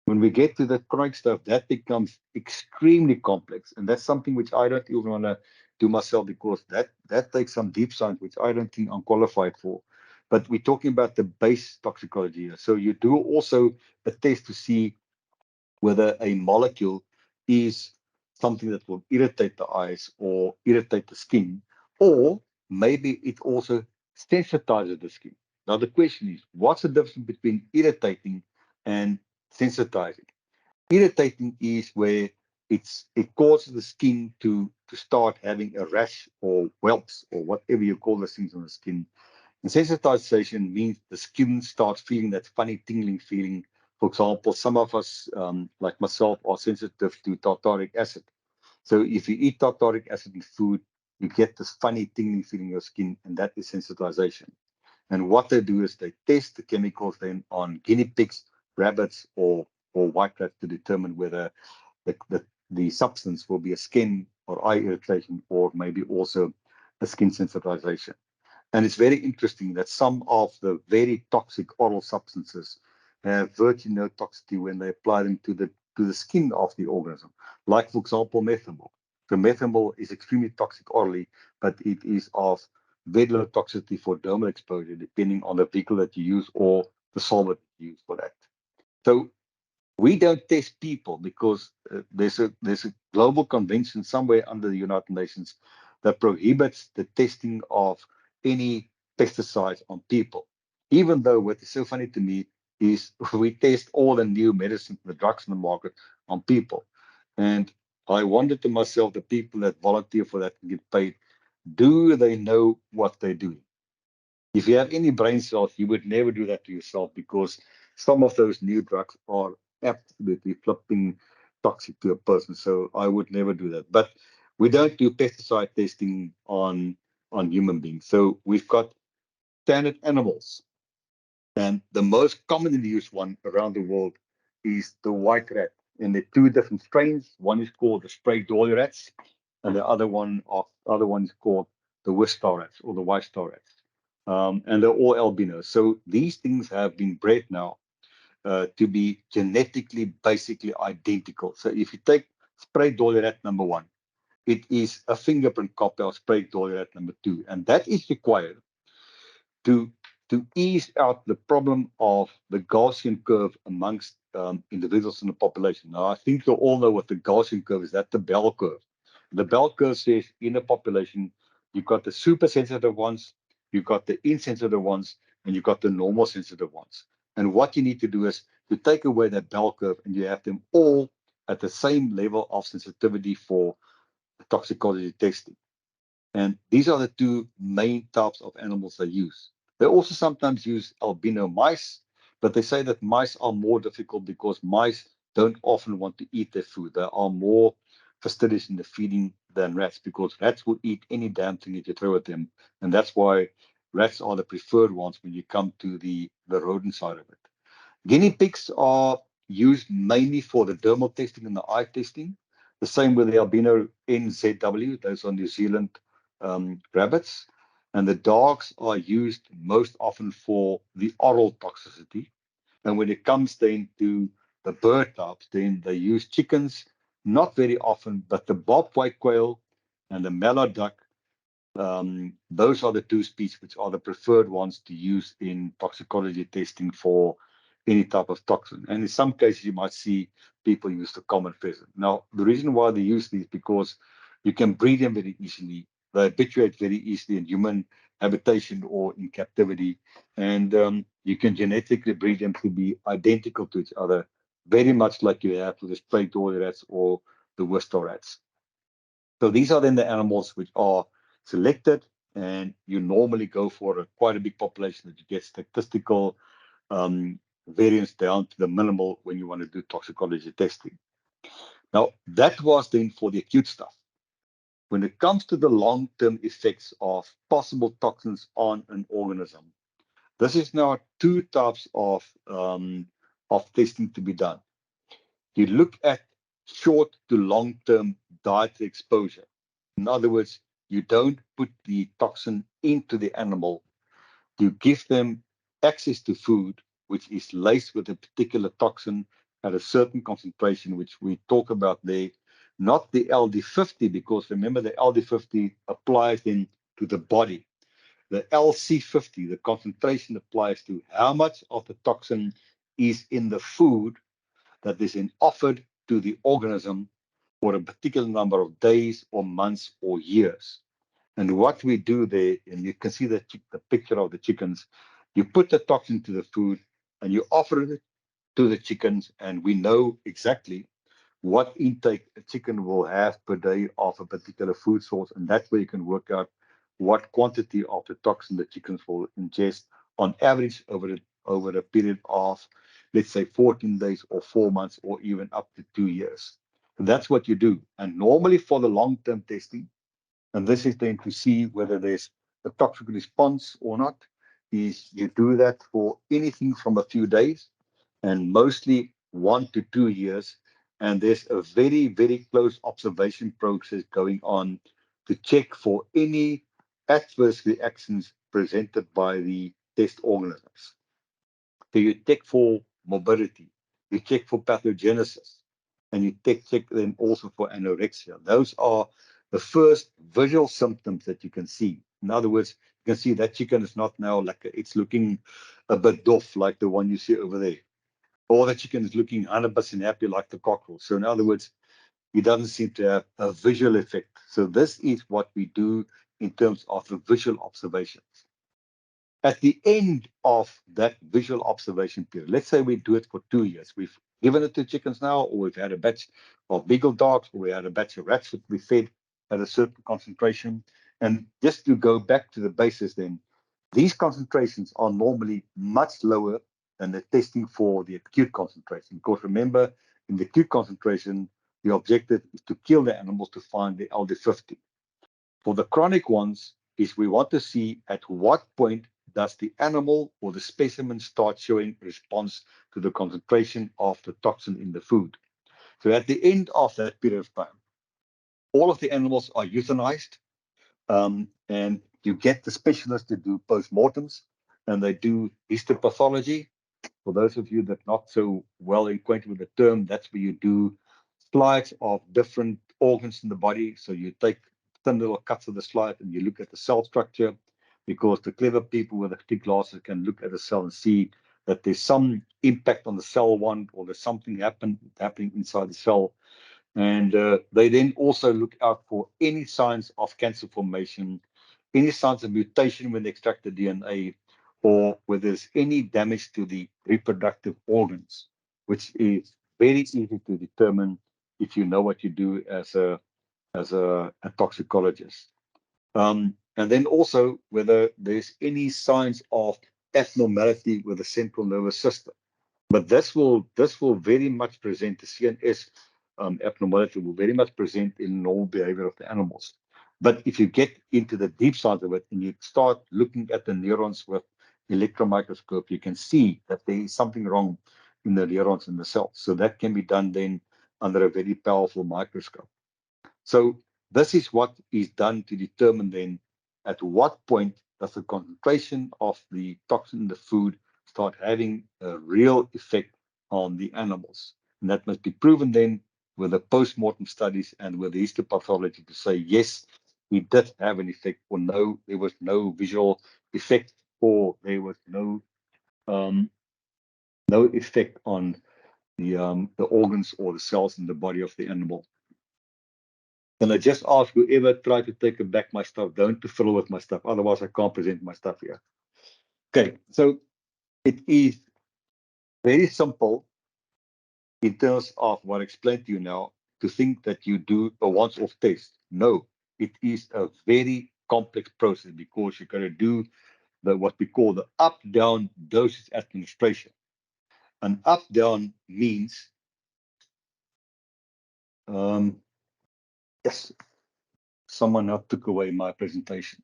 When we get to the chronic stuff, that becomes extremely complex. And that's something which I don't even want to do myself, because that takes some deep science, which I don't think I'm qualified for. But we're talking about the base toxicology here. So you do also a test to see whether a molecule is something that will irritate the eyes or irritate the skin, or maybe it also sensitizes the skin. Now, the question is, what's the difference between irritating and sensitizing? Irritating is where it causes the skin to start having a rash or whelps or whatever you call the things on the skin. And sensitization means the skin starts feeling that funny tingling feeling. For example, some of us, like myself, are sensitive to tartaric acid. So if you eat tartaric acid in food, you get this funny tingling feeling in your skin, and that is sensitization. And what they do is they test the chemicals then on guinea pigs, rabbits, or white rats to determine whether the substance will be a skin or eye irritation, or maybe also a skin sensitization. And it's very interesting that some of the very toxic oral substances have virtually no toxicity when they apply them to the skin of the organism. Like, for example, methanol. So methanol is extremely toxic orally, but it is of very low toxicity for dermal exposure, depending on the vehicle that you use or the solvent you use for that. So we don't test people because there's a global convention somewhere under the United Nations that prohibits the testing of any pesticides on people. Even though what is so funny to me is we test all the new medicine, the drugs in the market on people. And I wonder to myself, the people that volunteer for that and get paid, do they know what they're doing? If you have any brain cells, you would never do that to yourself, because some of those new drugs are absolutely flipping toxic to a person. So I would never do that. But we don't do pesticide testing on human beings. So we've got standard animals. And the most commonly used one around the world is the white rat. And there are two different strains. One is called the spray doily rats, and the other one is called the Wistar rats or the white star rats. And they're all albinos. So these things have been bred now to be genetically basically identical. So if you take spray doily rat number 1, it is a fingerprint copy of spray doily rat number 2, and that is required to ease out the problem of the Gaussian curve amongst individuals in the population. Now, I think you all know what the Gaussian curve is. That's the bell curve. The bell curve says in a population, you've got the super sensitive ones, you've got the insensitive ones, and you've got the normal sensitive ones. And what you need to do is to take away that bell curve, and you have them all at the same level of sensitivity for toxicology testing. And these are the two main types of animals they use. They also sometimes use albino mice, but they say that mice are more difficult because mice don't often want to eat their food. They are more fastidious in the feeding than rats, because rats will eat any damn thing that you throw at them. And that's why rats are the preferred ones when you come to the rodent side of it. Guinea pigs are used mainly for the dermal testing and the eye testing. The same with the albino NZW, those are New Zealand rabbits. And the dogs are used most often for the oral toxicity. And when it comes then to the bird types, then they use chickens, not very often, but the bobwhite quail and the mallard duck, those are the two species which are the preferred ones to use in toxicology testing for any type of toxin. And in some cases, you might see people use the common pheasant. Now, the reason why they use these is because you can breed them very easily. They habituate very easily in human habitation or in captivity. And you can genetically breed them to be identical to each other, very much like you have with the spray toy rats or the Worcester rats. So these are then the animals which are selected, and you normally go for quite a big population that you get statistical variance down to the minimal when you want to do toxicology testing. Now, that was then for the acute stuff. When it comes to the long-term effects of possible toxins on an organism, this is now two types of testing to be done. You look at short to long-term dietary exposure. In other words, you don't put the toxin into the animal. You give them access to food, which is laced with a particular toxin at a certain concentration, which we talk about there, not the LD50, because remember the LD50 applies then to the body. The LC50, the concentration applies to how much of the toxin is in the food that is then offered to the organism for a particular number of days or months or years. And what we do there, and you can see the picture of the chickens, you put the toxin to the food and you offer it to the chickens, and we know exactly what intake a chicken will have per day of a particular food source, and that way you can work out what quantity of the toxin the chickens will ingest on average over a period of, let's say, 14 days or 4 months or even up to 2 years. And that's what you do. And normally for the long-term testing, and this is then to see whether there's a toxic response or not, is you do that for anything from a few days and mostly 1 to 2 years. And there's a very, very close observation process going on to check for any adverse reactions presented by the test organisms. So you check for morbidity, you check for pathogenesis, and you check then also for anorexia. Those are the first visual symptoms that you can see. In other words, you can see that chicken is not now like it's looking a bit doff like the one you see over there. Or the chicken is looking 100% happy like the cockerel. So in other words, it doesn't seem to have a visual effect. So this is what we do in terms of the visual observations. At the end of that visual observation period, let's say we do it for 2 years. We've given it to chickens now, or we've had a batch of beagle dogs, or we had a batch of rats that we fed at a certain concentration. And just to go back to the basis then, these concentrations are normally much lower than the testing for the acute concentration. Because remember, in the acute concentration, the objective is to kill the animals to find the LD50. For the chronic ones, is we want to see at what point does the animal or the specimen start showing response to the concentration of the toxin in the food. So at the end of that period of time, all of the animals are euthanized, and you get the specialists to do post-mortems, and they do histopathology. For those of you that are not so well acquainted with the term, that's where you do slides of different organs in the body. So you take thin little cuts of the slide and you look at the cell structure, because the clever people with the thick glasses can look at a cell and see that there's some impact on the cell one, or there's something happening inside the cell. And they then also look out for any signs of cancer formation, any signs of mutation when they extract the DNA, or whether there's any damage to the reproductive organs, which is very easy to determine if you know what you do as a toxicologist. And then also whether there's any signs of abnormality with the central nervous system. But this will very much present, the CNS abnormality will very much present in normal behavior of the animals. But if you get into the deep side of it and you start looking at the neurons with electron microscope, you can see that there is something wrong in the neurons in the cells. So that can be done then under a very powerful microscope. So this is what is done to determine then at what point does the concentration of the toxin in the food start having a real effect on the animals. And that must be proven then with the post-mortem studies and with the histopathology to say, yes, it did have an effect, or no, there was no visual effect, or there was no effect on the organs or the cells in the body of the animal. And I just ask whoever tried to take back my stuff, don't to fiddle with my stuff. Otherwise, I can't present my stuff here. Okay, so it is very simple in terms of what I explained to you now to think that you do a once-off test. No, it is a very complex process because you're going to do what we call the up-down dosage administration. An up-down means, yes, someone now took away my presentation.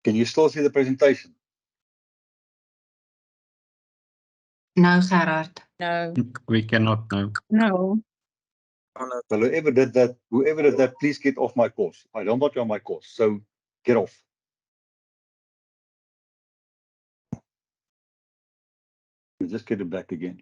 Can you still see the presentation? No, Gerard. No. We cannot know. No. Well, whoever did that, please get off my course. I don't want you on my course, so get off. You just get it back again.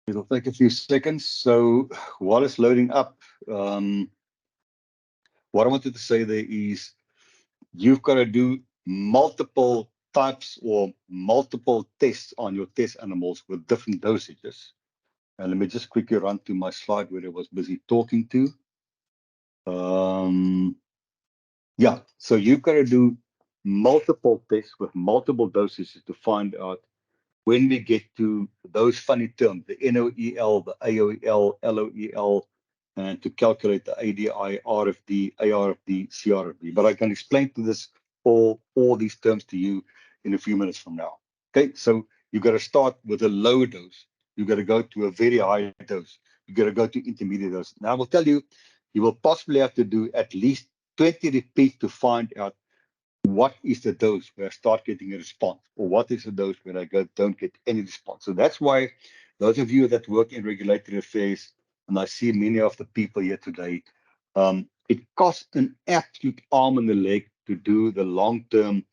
It'll take a few seconds. So while it's loading up, what I wanted to say there is you've got to do multiple types or multiple tests on your test animals with different dosages. And let me just quickly run to my slide where I was busy talking to. Yeah, so you've got to do multiple tests with multiple dosages to find out when we get to those funny terms, the NOEL, the AOEL, LOEL, and to calculate the ADI, RFD, ARFD, CRFD. But I can explain to this all these terms to you in a few minutes from now. Okay, so you got to start with a low dose. You got to go to a very high dose. You got to go to intermediate dose. Now I will tell you, you will possibly have to do at least 20 repeats to find out what is the dose where I start getting a response, or what is the dose when I don't get any response. So that's why those of you that work in regulatory affairs, and I see many of the people here today, it costs an absolute arm and a leg to do the long-term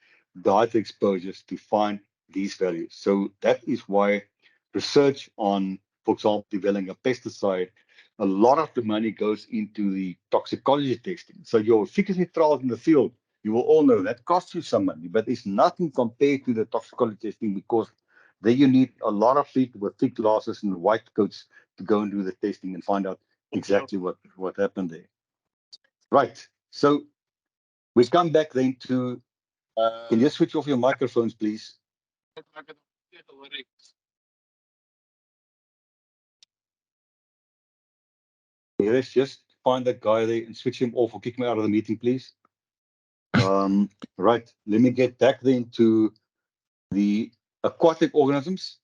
diet exposures to find these values. So that is why research on, for example, developing a pesticide, a lot of the money goes into the toxicology testing. So your efficacy trials in the field, you will all know that costs you some money, but it's nothing compared to the toxicology testing, because there you need a lot of people with thick glasses and white coats to go and do the testing and find out exactly what happened there. Right. So we come back then to, can you switch off your microphones, please? Yes, just find that guy there and switch him off or kick me out of the meeting, please. Right. Let me get back then to the aquatic organisms.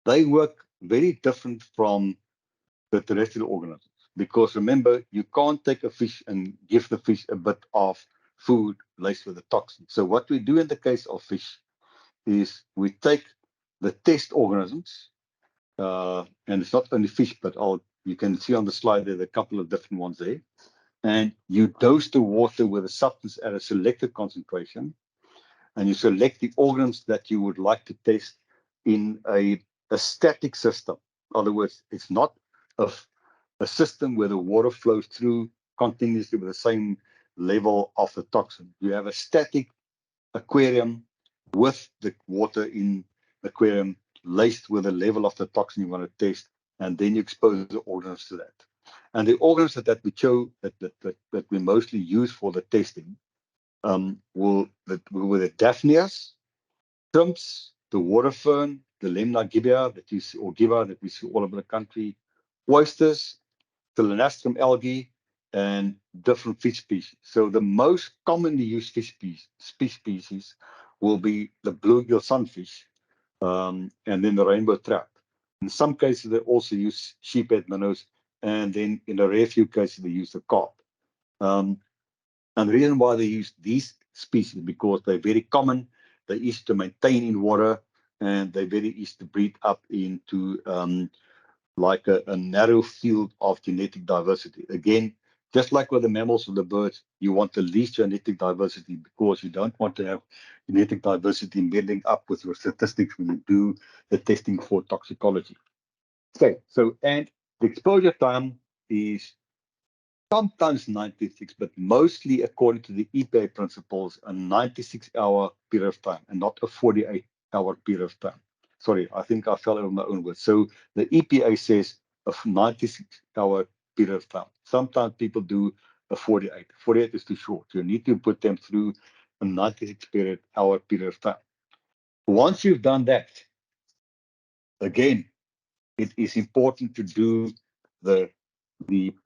They work very different from the terrestrial organisms, because remember, you can't take a fish and give the fish a bit of food laced with a toxin. So what we do in the case of fish is we take the test organisms, and it's not only fish, but you can see on the slide there are a couple of different ones there, and you dose the water with a substance at a selected concentration, and you select the organisms that you would like to test in a static system. In other words, it's not a system where the water flows through continuously with the same level of the toxin. You have a static aquarium with the water in the aquarium laced with the level of the toxin you want to test, and then you expose the organisms to that. And the organisms that we show that we mostly use for the testing were the Daphnias, shrimps, the water fern, the Lemna gibbia that you see, or gibba that we see all over the country, oysters, Solanastrum algae, and different fish species. So the most commonly used fish species will be the bluegill sunfish, and then the rainbow trout. In some cases, they also use sheephead minnows, and then in a rare few cases, they use the carp. Um, and the reason why they use these species because they're very common, they're easy to maintain in water, and they're very easy to breed up into like a narrow field of genetic diversity. Again, just like with the mammals or the birds, you want the least genetic diversity because you don't want to have genetic diversity building up with your statistics when you do the testing for toxicology. Okay, so and the exposure time is sometimes 96, but mostly according to the EPA principles, a 96-hour period of time and not a 48-hour period of time. Sorry, I think I fell over my own words. So the EPA says a 96-hour period of time. Sometimes people do a 48. 48 is too short. You need to put them through a 96-hour period of time. Once you've done that, again, it is important to do the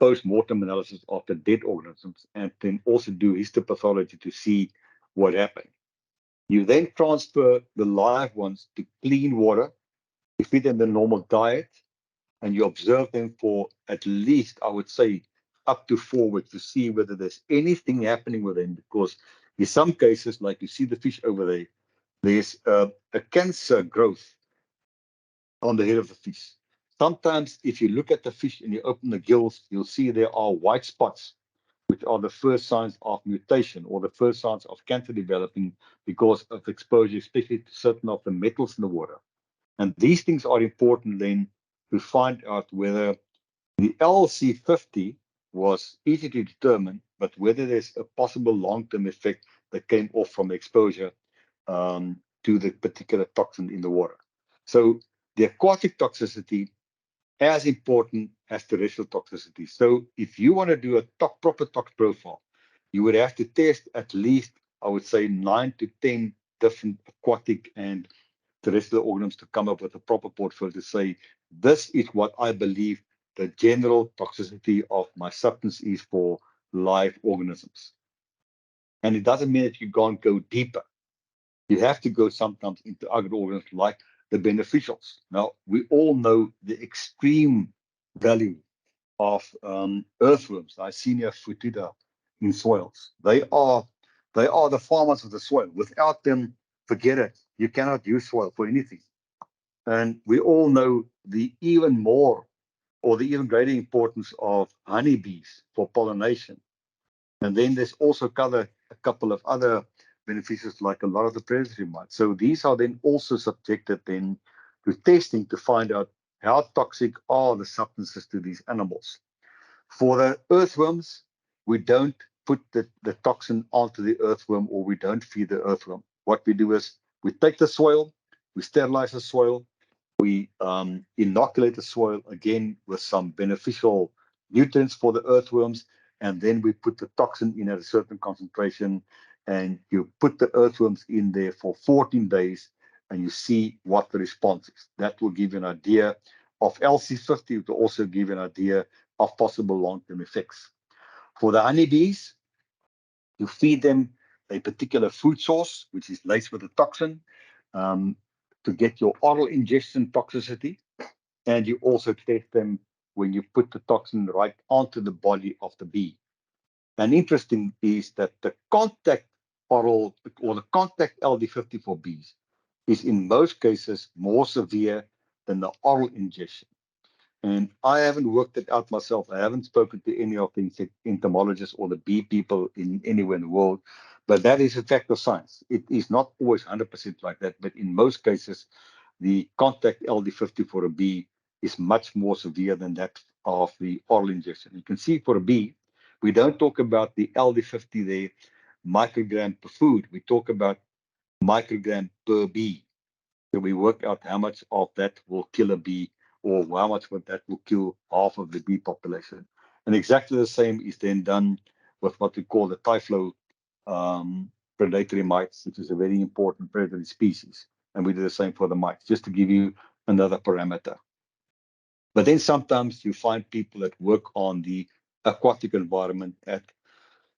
post-mortem analysis of the dead organisms and then also do histopathology to see what happened. You then transfer the live ones to clean water, you feed them the normal diet, and you observe them for at least, I would say, up to 4 weeks to see whether there's anything happening with them. Because in some cases, like you see the fish over there, there's a cancer growth on the head of the fish. Sometimes, if you look at the fish and you open the gills, you'll see there are white spots, which are the first signs of mutation or the first signs of cancer developing because of exposure, especially to certain of the metals in the water. And these things are important then to find out whether the LC50 was easy to determine, but whether there's a possible long-term effect that came off from exposure to the particular toxin in the water. So the aquatic toxicity as important as terrestrial toxicity. So if you want to do a proper tox profile, you would have to test at least, I would say, 9 to 10 different aquatic and terrestrial organisms to come up with a proper portfolio to say, this is what I believe the general toxicity of my substance is for live organisms. And it doesn't mean that you can't go deeper. You have to go sometimes into other organisms like the beneficials. Now, we all know the extreme value of earthworms, Icenia foetida, in soils. They are the farmers of the soil. Without them, forget it. You cannot use soil for anything. And we all know the even more or the even greater importance of honeybees for pollination. And then there's also a couple of other beneficiaries like a lot of the predatory mites. So these are then also subjected then to testing to find out how toxic are the substances to these animals. For the earthworms, we don't put the toxin onto the earthworm or we don't feed the earthworm. What we do is we take the soil, we sterilize the soil, we inoculate the soil again with some beneficial nutrients for the earthworms, and then we put the toxin in at a certain concentration, and you put the earthworms in there for 14 days, and you see what the response is. That will give you an idea of LC50. It will also give you an idea of possible long-term effects. For the honeybees, you feed them a particular food source, which is laced with a toxin, um, to get your oral ingestion toxicity. And you also test them when you put the toxin right onto the body of the bee. And interesting is that the contact oral or the contact LD50 for bees is in most cases more severe than the oral ingestion. And I haven't worked it out myself. I haven't spoken to any of the entomologists or the bee people anywhere in the world, but that is a fact of science. It is not always 100% like that, but in most cases, the contact LD50 for a bee is much more severe than that of the oral injection. You can see for a bee, we don't talk about the LD50 there, microgram per food. We talk about microgram per bee. So we work out how much of that will kill a bee or how much of that will kill half of the bee population. And exactly the same is then done with what we call the typhlo predatory mites, which is a very important predatory species. And we do the same for the mites, just to give you another parameter. But then sometimes you find people that work on the aquatic environment at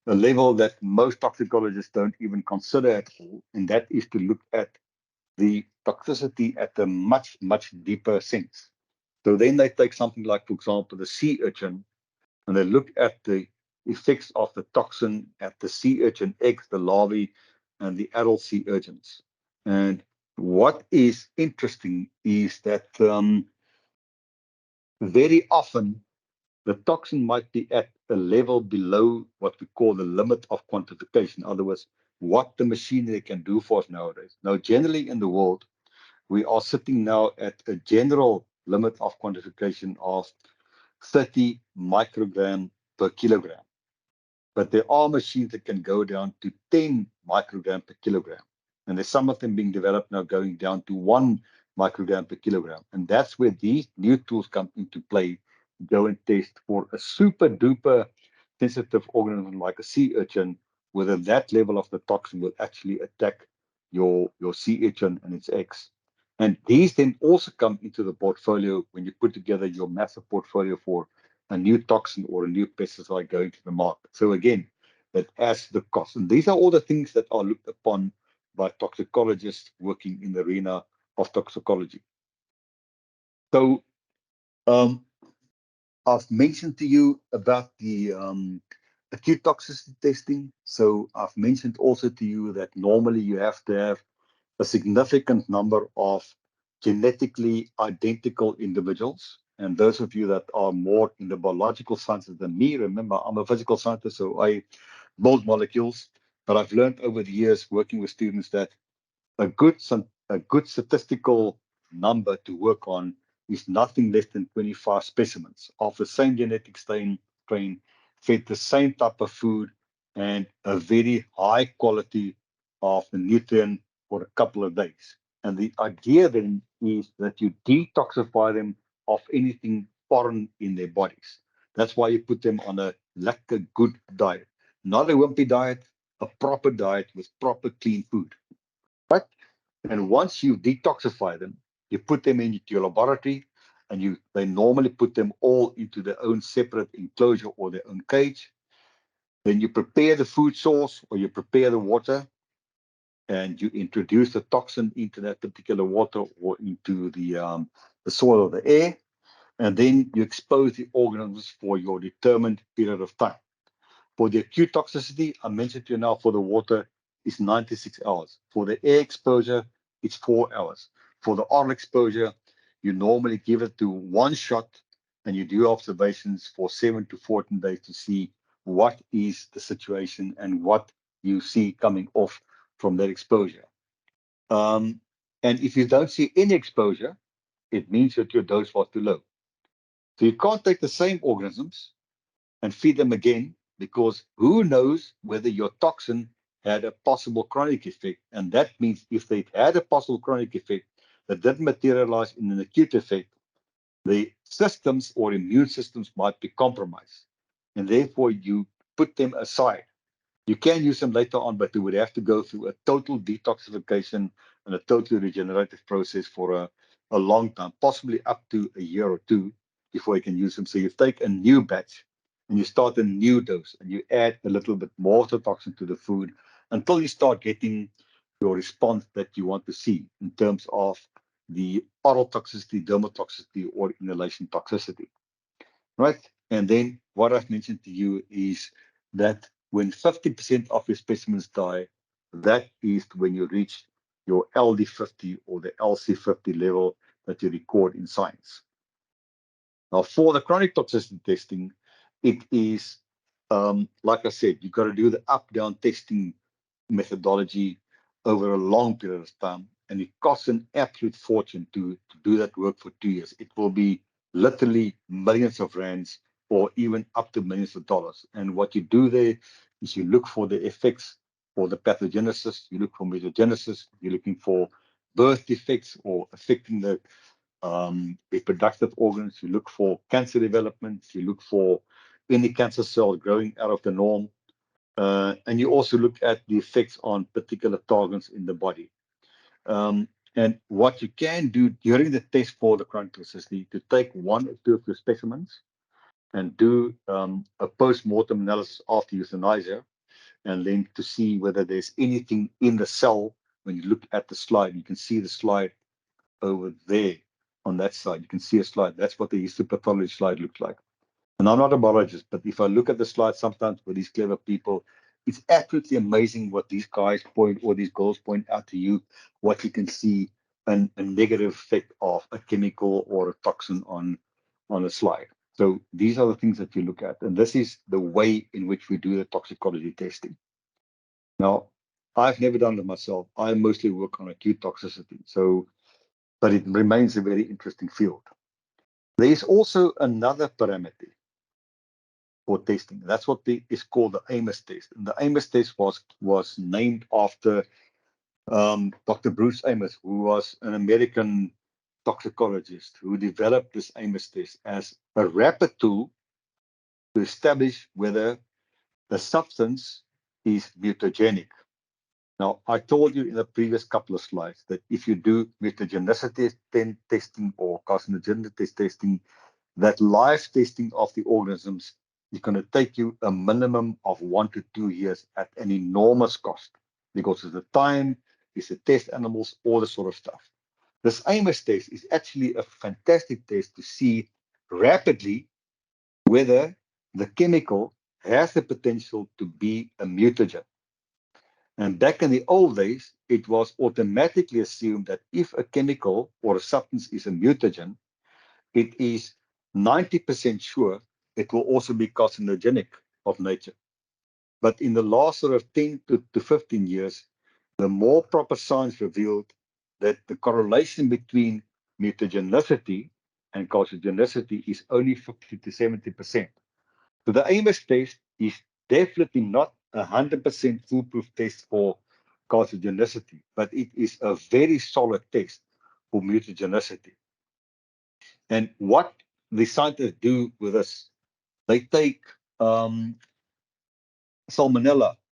a level that most toxicologists don't even consider at all, and that is to look at the toxicity at a much, much deeper sense. So then they take something like, for example, the sea urchin, and they look at the effects of the toxin at the sea urchin eggs, the larvae, and the adult sea urchins. And what is interesting is that very often the toxin might be at a level below what we call the limit of quantification. In other words, what the machinery can do for us nowadays. Now, generally in the world, we are sitting now at a general limit of quantification of 30 microgram per kilogram. But there are machines that can go down to 10 microgram per kilogram. And there's some of them being developed now going down to 1 microgram per kilogram. And that's where these new tools come into play. Go and test for a super duper sensitive organism like a sea urchin, whether that level of the toxin will actually attack your sea urchin and its eggs. And these then also come into the portfolio when you put together your massive portfolio for a new toxin or a new pesticide going to the market. So again, that adds the cost. And these are all the things that are looked upon by toxicologists working in the arena of toxicology. So um, I've mentioned to you about the acute toxicity testing. So I've mentioned also to you that normally you have to have a significant number of genetically identical individuals. And those of you that are more in the biological sciences than me, remember, I'm a physical scientist, so I build molecules. But I've learned over the years working with students that a good statistical number to work on is nothing less than 25 specimens of the same genetic strain, fed the same type of food, and a very high quality of the nutrient for a couple of days. And the idea then is that you detoxify them of anything foreign in their bodies. That's why you put them on a lekker good diet, not a wimpy diet, a proper diet with proper clean food. Right? And once you detoxify them, you put them into your laboratory, and they normally put them all into their own separate enclosure or their own cage. Then you prepare the food source or you prepare the water, and you introduce the toxin into that particular water or into the soil or the air. And then you expose the organisms for your determined period of time. For the acute toxicity, I mentioned to you now for the water, it's 96 hours. For the air exposure, it's 4 hours. For the oral exposure, you normally give it to one shot and you do observations for 7 to 14 days to see what is the situation and what you see coming off from that exposure. Um, and if you don't see any exposure, it means that your dose was too low. So you can't take the same organisms and feed them again, because who knows whether your toxin had a possible chronic effect. And that means if they had a possible chronic effect that didn't materialize in an acute effect, the systems or immune systems might be compromised. And therefore, you put them aside. You can use them later on, but they would have to go through a total detoxification and a totally regenerative process for a long time, possibly up to a year or two before you can use them. So you take a new batch and you start a new dose and you add a little bit more of the toxin to the food until you start getting your response that you want to see in terms of the oral toxicity, dermal toxicity, or inhalation toxicity. Right? And then what I've mentioned to you is that when 50% of your specimens die, that is when you reach your LD50 or the LC50 level that you record in science. Now, for the chronic toxicity testing, it is, like I said, you've got to do the up-down testing methodology over a long period of time, and it costs an absolute fortune to do that work for 2 years. It will be literally millions of rands or even up to millions of dollars. And what you do there is you look for the effects for the pathogenesis, you look for mutagenesis, you're looking for birth defects or affecting the reproductive organs, you look for cancer development, you look for any cancer cell growing out of the norm, and you also look at the effects on particular targets in the body. And what you can do during the test for the chronic toxicity, to take one or two of your specimens and do a post-mortem analysis after euthanasia, and then to see whether there's anything in the cell. When you look at the slide, you can see the slide over there on that side. You can see a slide. That's what the histopathology slide looks like. And I'm not a biologist, but if I look at the slide sometimes with these clever people, it's absolutely amazing what these guys point or these girls point out to you, what you can see a negative effect of a chemical or a toxin on a slide. So these are the things that you look at. And this is the way in which we do the toxicology testing. Now, I've never done it myself. I mostly work on acute toxicity. So, but it remains a very interesting field. There is also another parameter for testing. That's what is called the Amos test. And the Amos test was named after Dr. Bruce Amos, who was an American toxicologist who developed this Amos test as a rapid tool to establish whether the substance is mutagenic. Now, I told you in the previous couple of slides that if you do mutagenicity testing or carcinogenicity testing, that live testing of the organisms is going to take you a minimum of 1 to 2 years at an enormous cost because of the time, it's the test animals, all this sort of stuff. This Amos test is actually a fantastic test to see rapidly whether the chemical has the potential to be a mutagen. And back in the old days, it was automatically assumed that if a chemical or a substance is a mutagen, it is 90% sure it will also be carcinogenic of nature. But in the last sort of 10 to 15 years, the more proper science revealed that the correlation between mutagenicity and carcinogenicity is only 50 to 70%. So the Amos test is definitely not a 100% foolproof test for carcinogenicity, but it is a very solid test for mutagenicity. And what the scientists do with this, they take Salmonella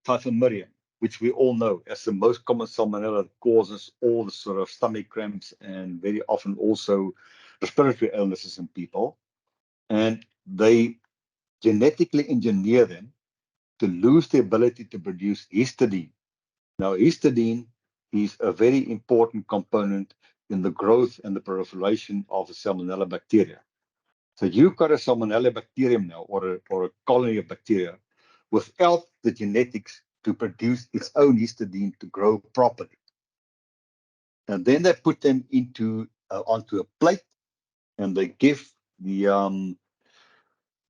typhimurium, which we all know as the most common salmonella that causes all the sort of stomach cramps and very often also respiratory illnesses in people. And they genetically engineer them to lose the ability to produce histidine. Now, histidine is a very important component in the growth and the proliferation of the Salmonella bacteria. So you've got a Salmonella bacterium now, or a colony of bacteria, without the genetics to produce its own histidine to grow properly. And then they put them onto a plate, and they give the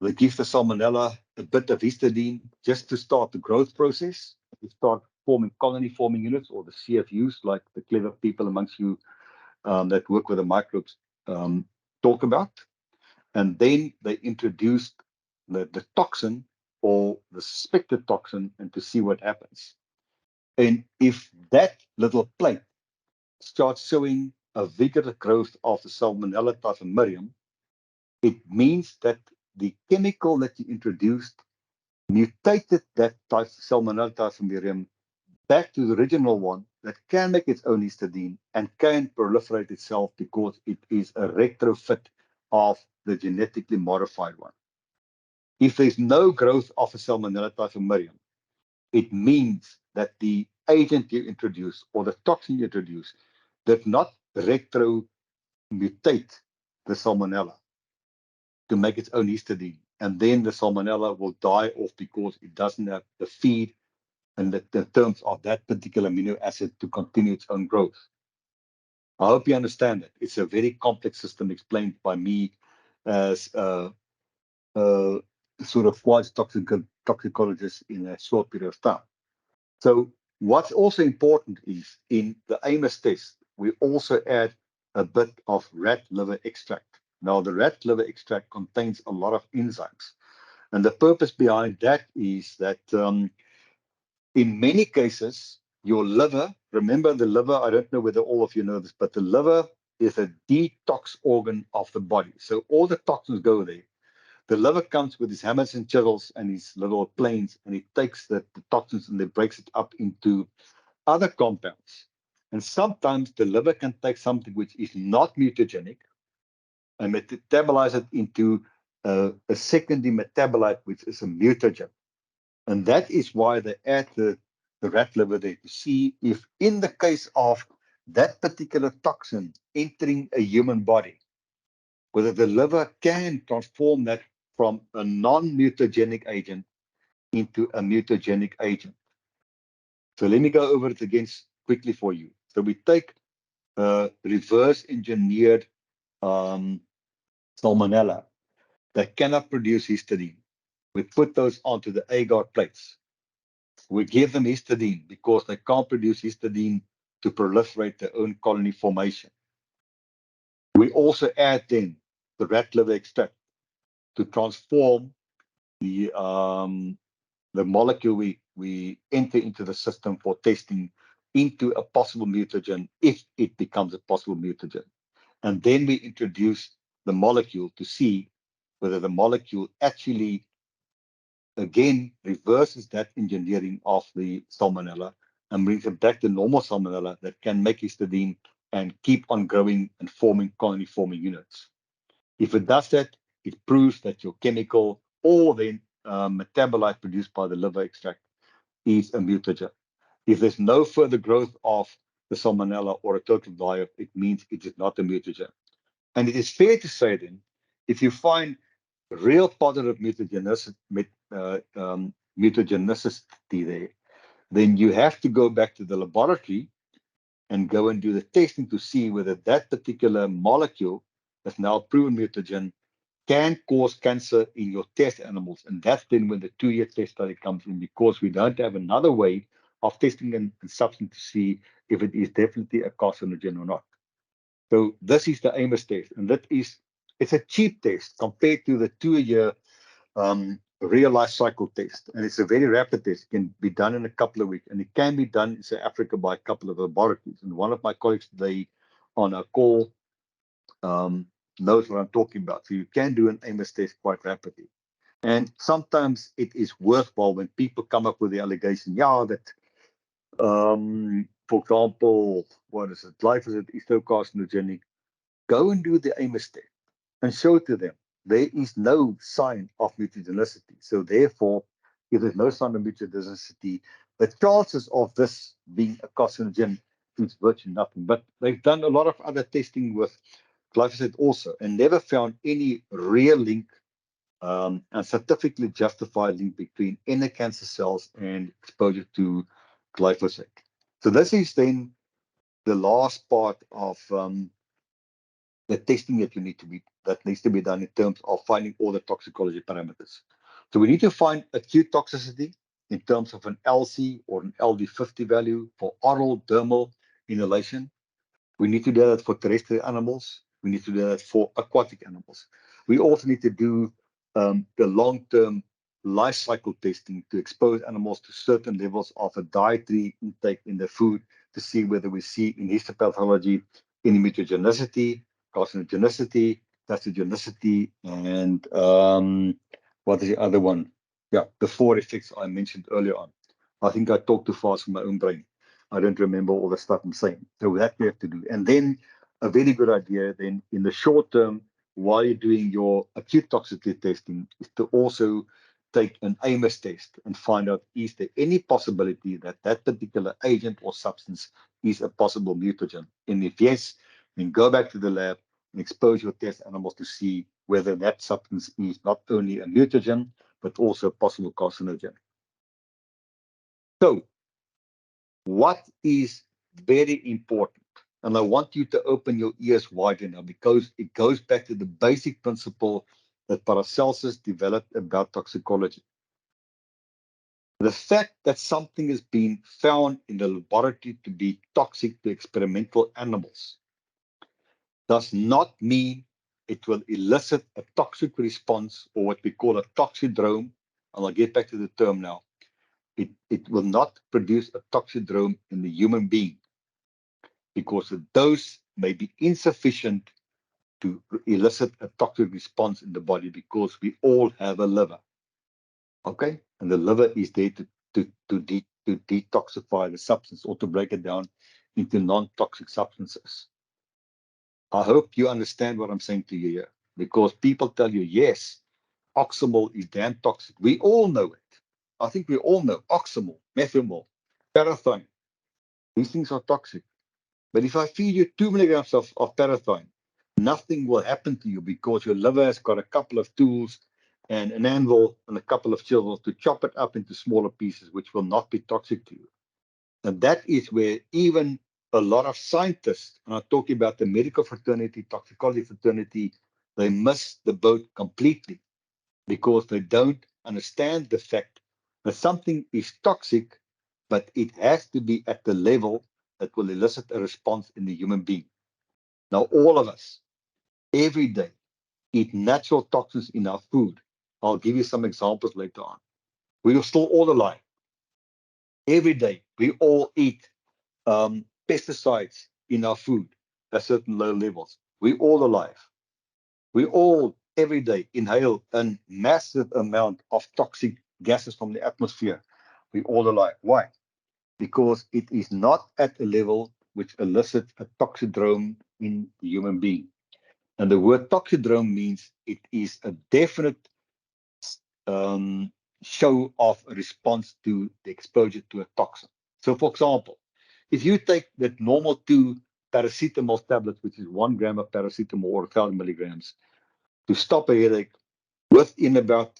Salmonella a bit of histidine just to start the growth process, to start forming colony-forming units, or the CFUs, like the clever people amongst you that work with the microbes talk about. And then they introduced the toxin or the suspected toxin and to see what happens. And if that little plate starts showing a vigorous growth of the Salmonella typhimurium, it means that the chemical that you introduced mutated that Salmonella typhimurium back to the original one that can make its own histidine and can proliferate itself because it is a retrofit of the genetically modified one. If there's no growth of a Salmonella typhimurium, it means that the agent you introduce or the toxin you introduce did not retro mutate the Salmonella to make its own histidine. And then the Salmonella will die off because it doesn't have the feed and the terms of that particular amino acid to continue its own growth. I hope you understand it. It's a very complex system explained by me as a sort of quasi-toxicologist in a short period of time. So what's also important is in the Amos test, we also add a bit of rat liver extract. Now, the rat liver extract contains a lot of enzymes. And the purpose behind that is that in many cases, your liver, remember the liver, I don't know whether all of you know this, but the liver is a detox organ of the body. So all the toxins go there. The liver comes with his hammers and chisels and his little planes, and it takes the toxins and it breaks it up into other compounds. And sometimes the liver can take something which is not mutagenic and metabolize it into a secondary metabolite, which is a mutagen. And that is why they add the rat liver there to see if in the case of that particular toxin entering a human body, whether the liver can transform that from a non-mutagenic agent into a mutagenic agent. So let me go over it again quickly for you. So we take reverse engineered salmonella that cannot produce histidine. We put those onto the agar plates. We give them histidine because they can't produce histidine to proliferate their own colony formation. We also add then the rat liver extract to transform the molecule we enter into the system for testing into a possible mutagen if it becomes a possible mutagen. And then we introduce the molecule to see whether the molecule actually, again, reverses that engineering of the salmonella and brings it back to normal salmonella that can make histidine and keep on growing and forming colony forming units. If it does that, it proves that your chemical or the metabolite produced by the liver extract is a mutagen. If there's no further growth of the salmonella or a total die-off, it means it is not a mutagen. And it is fair to say then, if you find real positive mutagenicity there, then you have to go back to the laboratory and go and do the testing to see whether that particular molecule that's now proven mutagen can cause cancer in your test animals. And that's then when the 2-year test study comes in, because we don't have another way of testing a substance to see if it is definitely a carcinogen or not. So this is the AMOS test, and it's a cheap test compared to the 2-year real life cycle test. And it's a very rapid test. It can be done in a couple of weeks, and it can be done in South Africa by a couple of laboratories. And one of my colleagues today on a call knows what I'm talking about. So you can do an AMOS test quite rapidly. And sometimes it is worthwhile when people come up with the allegation, that, for example, what is it, glyphosate is so carcinogenic. Go and do the AMOS test and show it to them. There is no sign of mutagenicity. So therefore, if there's no sign of mutagenicity, the chances of this being a carcinogen is virtually nothing. But they've done a lot of other testing with glyphosate also and never found any real link and scientifically justified link between inner cancer cells and exposure to glyphosate. So this is then the last part of the testing that needs to be done in terms of finding all the toxicology parameters. So we need to find acute toxicity in terms of an LC or an LD50 value for oral dermal inhalation. We need to do that for terrestrial animals. We need to do that for aquatic animals. We also need to do the long-term life cycle testing to expose animals to certain levels of a dietary intake in the food to see whether we see in histopathology any mutagenicity, carcinogenicity, pathogenicity, and what is the other one? Yeah, the 4 effects I mentioned earlier on. I think I talked too fast from my own brain. I don't remember all the stuff I'm saying. So that we have to do. And then a very good idea then in the short term, while you're doing your acute toxicity testing, is to also take an AMOS test and find out, is there any possibility that that particular agent or substance is a possible mutagen? And if yes, then go back to the lab and expose your test animals to see whether that substance is not only a mutagen, but also a possible carcinogen. So what is very important, and I want you to open your ears wider now, because it goes back to the basic principle that Paracelsus developed about toxicology. The fact that something has been found in the laboratory to be toxic to experimental animals does not mean it will elicit a toxic response, or what we call a toxidrome. And I'll get back to the term now. It will not produce a toxidrome in the human being, because the dose may be insufficient to elicit a toxic response in the body, because we all have a liver. Okay? And the liver is there to detoxify the substance or to break it down into non-toxic substances. I hope you understand what I'm saying to you here, because people tell you, yes, oxymol is damn toxic. We all know it. I think we all know, oxymol, methimol, parathine. These things are toxic. But if I feed you 2 milligrams of parathine, nothing will happen to you because your liver has got a couple of tools and an anvil and a couple of chisels to chop it up into smaller pieces, which will not be toxic to you. And that is where even a lot of scientists, and I'm talking about the medical fraternity, toxicology fraternity, they miss the boat completely because they don't understand the fact that something is toxic, but it has to be at the level that will elicit a response in the human being. Now, all of us, every day, eat natural toxins in our food. I'll give you some examples later on. We are still all alive. Every day, we all eat pesticides in our food at certain low levels. We all alive. We all every day inhale a massive amount of toxic gases from the atmosphere. We all alive. Why? Because it is not at a level which elicits a toxidrome in the human being. And the word toxidrome means it is a definite show of a response to the exposure to a toxin. So, for example, if you take the normal 2 paracetamol tablets, which is 1 gram of paracetamol or 1,000 milligrams, to stop a headache within about,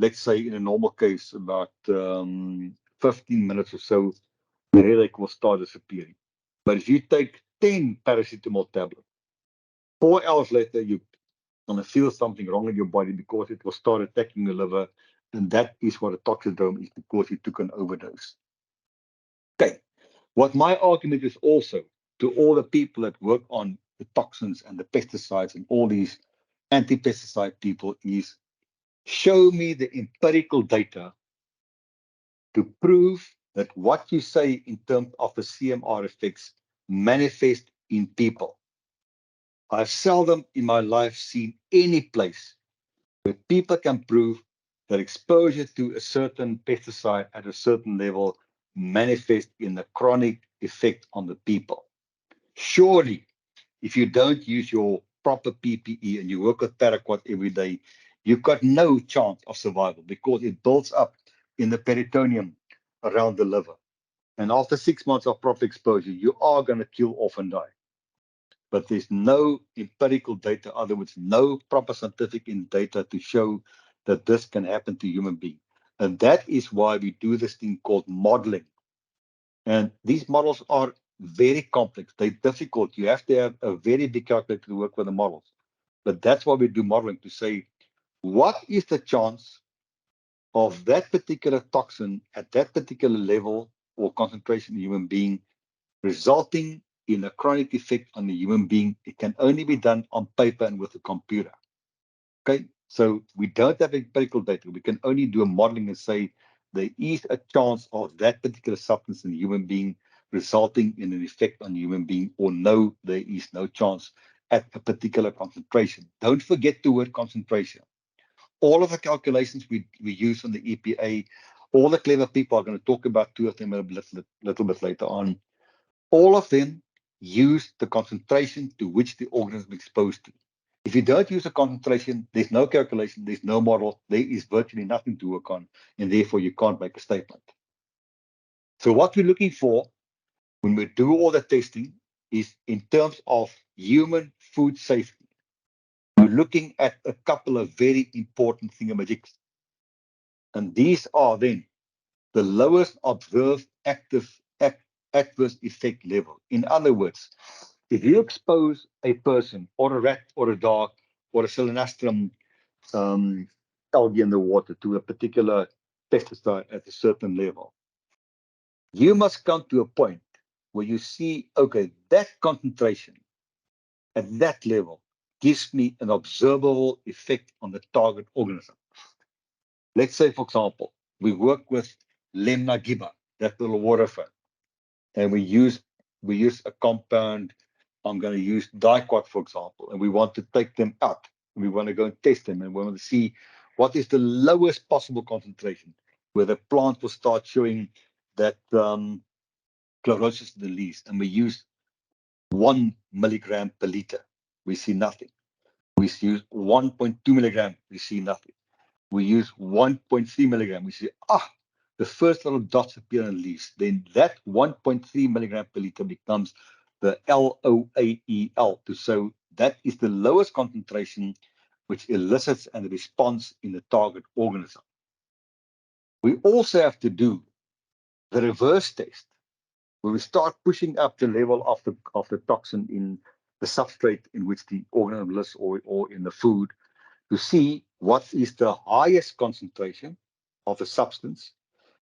let's say, in a normal case, about 15 minutes or so, the headache will start disappearing. But if you take 10 paracetamol tablets, 4 hours later, you're going to feel something wrong in your body because it will start attacking the liver. And that is what a toxidrome is, because you took an overdose. Okay. What my argument is also to all the people that work on the toxins and the pesticides and all these anti-pesticide people is, show me the empirical data to prove that what you say in terms of the CMR effects manifest in people. I've seldom in my life seen any place where people can prove that exposure to a certain pesticide at a certain level manifests in a chronic effect on the people. Surely, if you don't use your proper PPE and you work with paraquat every day, you've got no chance of survival because it builds up in the peritoneum around the liver. And after 6 months of proper exposure, you are going to kill off and die. But there's no empirical data, in other words, no proper scientific data to show that this can happen to human beings. And that is why we do this thing called modeling. And these models are very complex. They're difficult. You have to have a very big calculator to work with the models. But that's why we do modeling, to say, what is the chance of that particular toxin at that particular level or concentration in a human being resulting in a chronic effect on the human being? It can only be done on paper and with a computer. Okay, so we don't have empirical data. We can only do a modeling and say there is a chance of that particular substance in the human being resulting in an effect on the human being, or no, there is no chance at a particular concentration. Don't forget the word concentration. All of the calculations we use on the EPA, all the clever people are going to talk about 2 of them a little bit later on. All of them use the concentration to which the organism is exposed to. If you don't use a concentration, there's no calculation, there's no model, there is virtually nothing to work on, and therefore you can't make a statement. So what we're looking for when we do all the testing is in terms of human food safety. We're looking at a couple of very important thingamajigs. And these are then the lowest observed adverse effect level. In other words, if you expose a person or a rat or a dog or a solenastrum algae in the water to a particular pesticide at a certain level, you must come to a point where you see, okay, that concentration at that level gives me an observable effect on the target organism. Let's say, for example, we work with Lemna gibba, that little water fern, and we use a compound. I'm going to use diquat, for example, and we want to take them out. And we want to go and test them, and we want to see what is the lowest possible concentration where the plant will start showing that chlorosis in the leaves. And we use 1 milligram per liter. We see nothing. We use 1.2 milligram. We see nothing. We use 1.3 milligram. We see, the first little dots appear on leaves, then that 1.3 milligram per liter becomes the LOAEL. So that is the lowest concentration which elicits a response in the target organism. We also have to do the reverse test, where we start pushing up the level of the toxin in the substrate in which the organism lives or in the food to see what is the highest concentration of the substance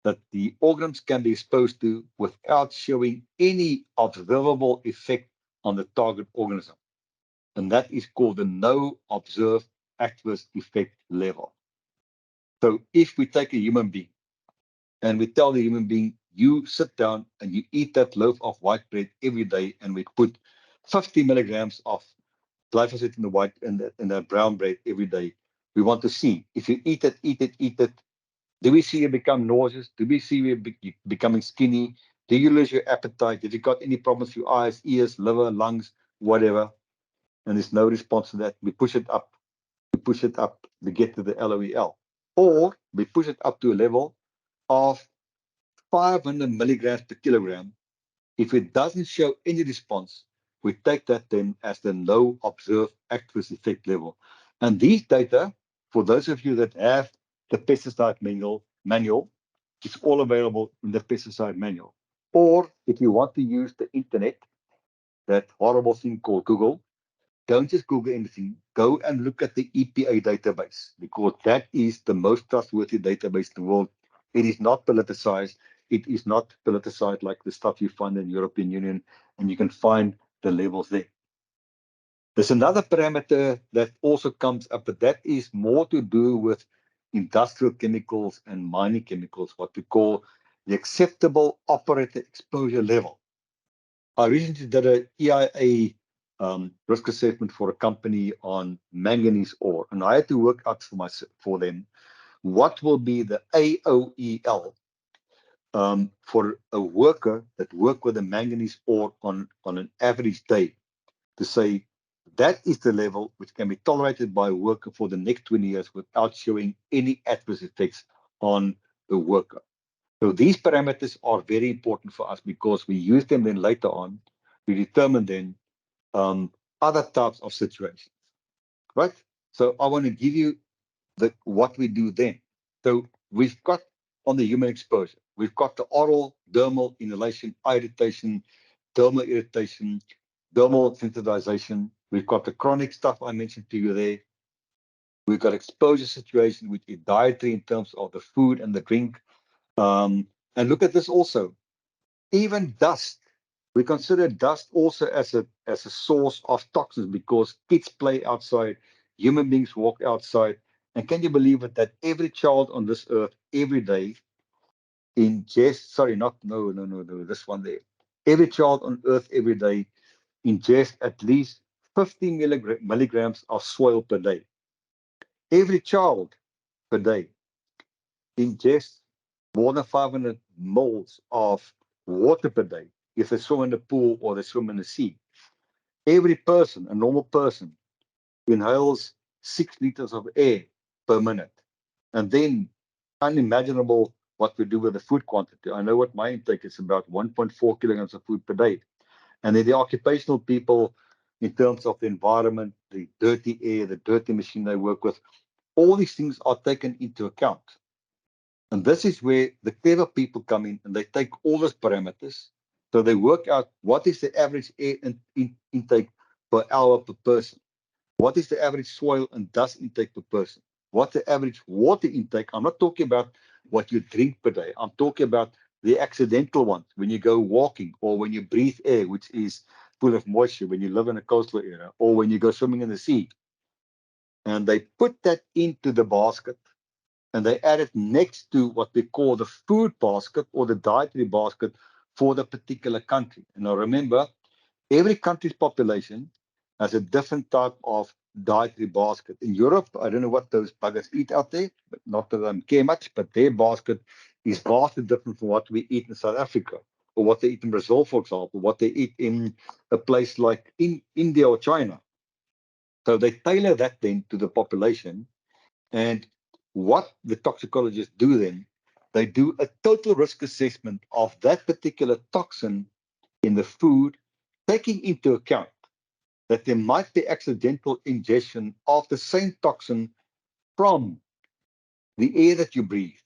that the organisms can be exposed to without showing any observable effect on the target organism. And that is called the no observed adverse effect level. So if we take a human being and we tell the human being, you sit down and you eat that loaf of white bread every day, and we put 50 milligrams of glyphosate in the brown bread every day, we want to see if you eat it, do we see you become nauseous? Do we see you becoming skinny? Do you lose your appetite? Have you got any problems with your eyes, ears, liver, lungs, whatever? And there's no response to that. We push it up. We push it up to get to the LOEL. Or we push it up to a level of 500 milligrams per kilogram. If it doesn't show any response, we take that then as the no observed adverse effect level. And these data, for those of you that have the pesticide manual, it's all available in the pesticide manual. Or if you want to use the internet, that horrible thing called Google, don't just Google anything. Go and look at the EPA database, because that is the most trustworthy database in the world. It is not politicized. It is not politicized like the stuff you find in the European Union, and you can find the levels there. There's another parameter that also comes up, but that is more to do with industrial chemicals and mining chemicals, what we call the acceptable operator exposure level. I recently did an EIA risk assessment for a company on manganese ore, and I had to work out for them what will be the AOEL for a worker that work with a manganese ore on an average day, to say that is the level which can be tolerated by a worker for the next 20 years without showing any adverse effects on the worker. So these parameters are very important for us because we use them then later on to determine then other types of situations, right? So I want to give you what we do then. So we've got on the human exposure, we've got the oral, dermal, inhalation, eye irritation, dermal irritation, dermal sensitization. We've got the chronic stuff I mentioned to you there. We've got exposure situation, which is dietary in terms of the food and the drink. And look at this also. Even dust. We consider dust also as a source of toxins because kids play outside, human beings walk outside. And can you believe it that every child on this earth every day ingests, this one there. Every child on earth every day ingests at least 50 milligrams of soil per day. Every child per day ingests more than 500 moles of water per day if they swim in the pool or they swim in the sea. Every person, a normal person, inhales 6 liters of air per minute. And then unimaginable what we do with the food quantity. I know what my intake is, about 1.4 kilograms of food per day. And then the occupational people, in terms of the environment, the dirty air, the dirty machine they work with, all these things are taken into account. And this is where the clever people come in and they take all those parameters. So they work out what is the average air intake per hour per person. What is the average soil and dust intake per person? What's the average water intake? I'm not talking about what you drink per day. I'm talking about the accidental ones, when you go walking or when you breathe air, which is full of moisture, when you live in a coastal area, or when you go swimming in the sea. And they put that into the basket and they add it next to what we call the food basket or the dietary basket for the particular country. And now remember, every country's population has a different type of dietary basket. In Europe, I don't know what those buggers eat out there, but not that I care much, but their basket is vastly different from what we eat in South Africa, or what they eat in Brazil, for example, what they eat in a place like in India or China. So they tailor that then to the population. And what the toxicologists do then They do a total risk assessment of that particular toxin in the food, taking into account that there might be accidental ingestion of the same toxin from the air that you breathe,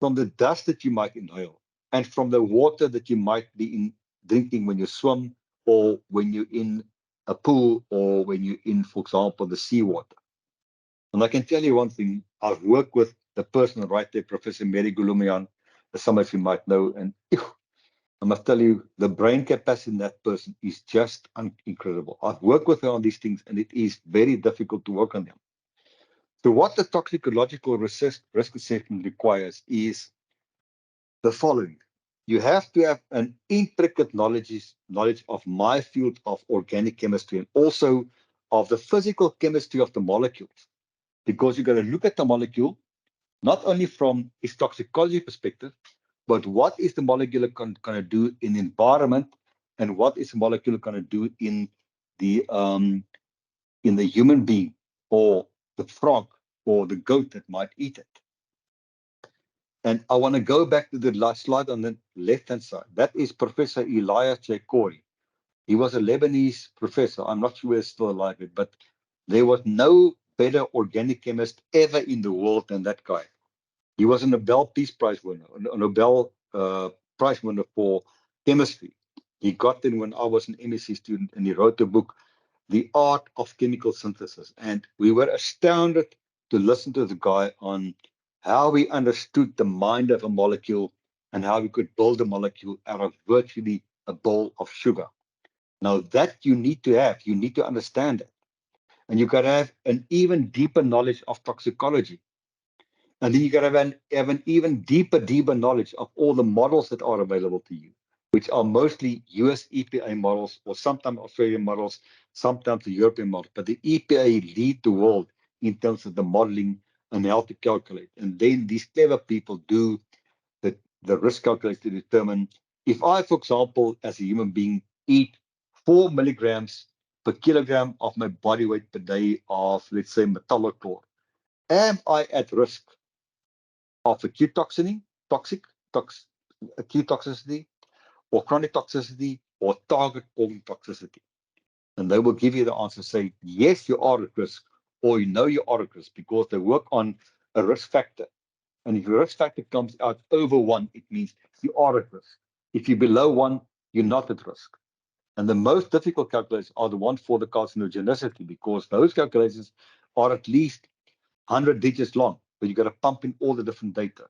from the dust that you might inhale, and from the water that you might be drinking when you swim, or when you're in a pool, or when you're in, for example, the seawater. And I can tell you one thing, I've worked with the person right there, Professor Mary Gulumian, as some of you might know, and I must tell you, the brain capacity in that person is just incredible. I've worked with her on these things, and it is very difficult to work on them. So what the toxicological risk assessment requires is the following. You have to have an intricate knowledge of my field of organic chemistry, and also of the physical chemistry of the molecules, because you're going to look at the molecule not only from its toxicology perspective, but what is the molecule going to do in the environment, and what is the molecule going to do in the human being, or the frog, or the goat that might eat it. And I want to go back to the last slide on the left-hand side. That is Professor Elias Jacouri. He was a Lebanese professor. I'm not sure he's still alive, but there was no better organic chemist ever in the world than that guy. He was a Nobel Peace Prize winner, a Nobel Prize winner for chemistry. He got it when I was an MSc student, and he wrote a book, The Art of Chemical Synthesis. And we were astounded to listen to the guy on how he understood the mind of a molecule, and how we could build a molecule out of virtually a bowl of sugar. Now that you need to understand it. And you got to have an even deeper knowledge of toxicology. And then you got to have an even deeper knowledge of all the models that are available to you, which are mostly US EPA models, or sometimes Australian models, sometimes the European models. But the EPA lead the world in terms of the modeling and how to calculate. And then these clever people do the risk calculation to determine if I, for example, as a human being, eat 4 milligrams per kilogram of my body weight per day of, let's say, metallochlor, am I at risk of acute toxicity, or chronic toxicity, or target organ toxicity? And they will give you the answer, say, yes, you are at risk, or you know you are at risk, because they work on a risk factor. And if your risk factor comes out over 1, it means you are at risk. If you're below 1, you're not at risk. And the most difficult calculations are the ones for the carcinogenicity, because those calculations are at least 100 digits long, but you got to pump in all the different data.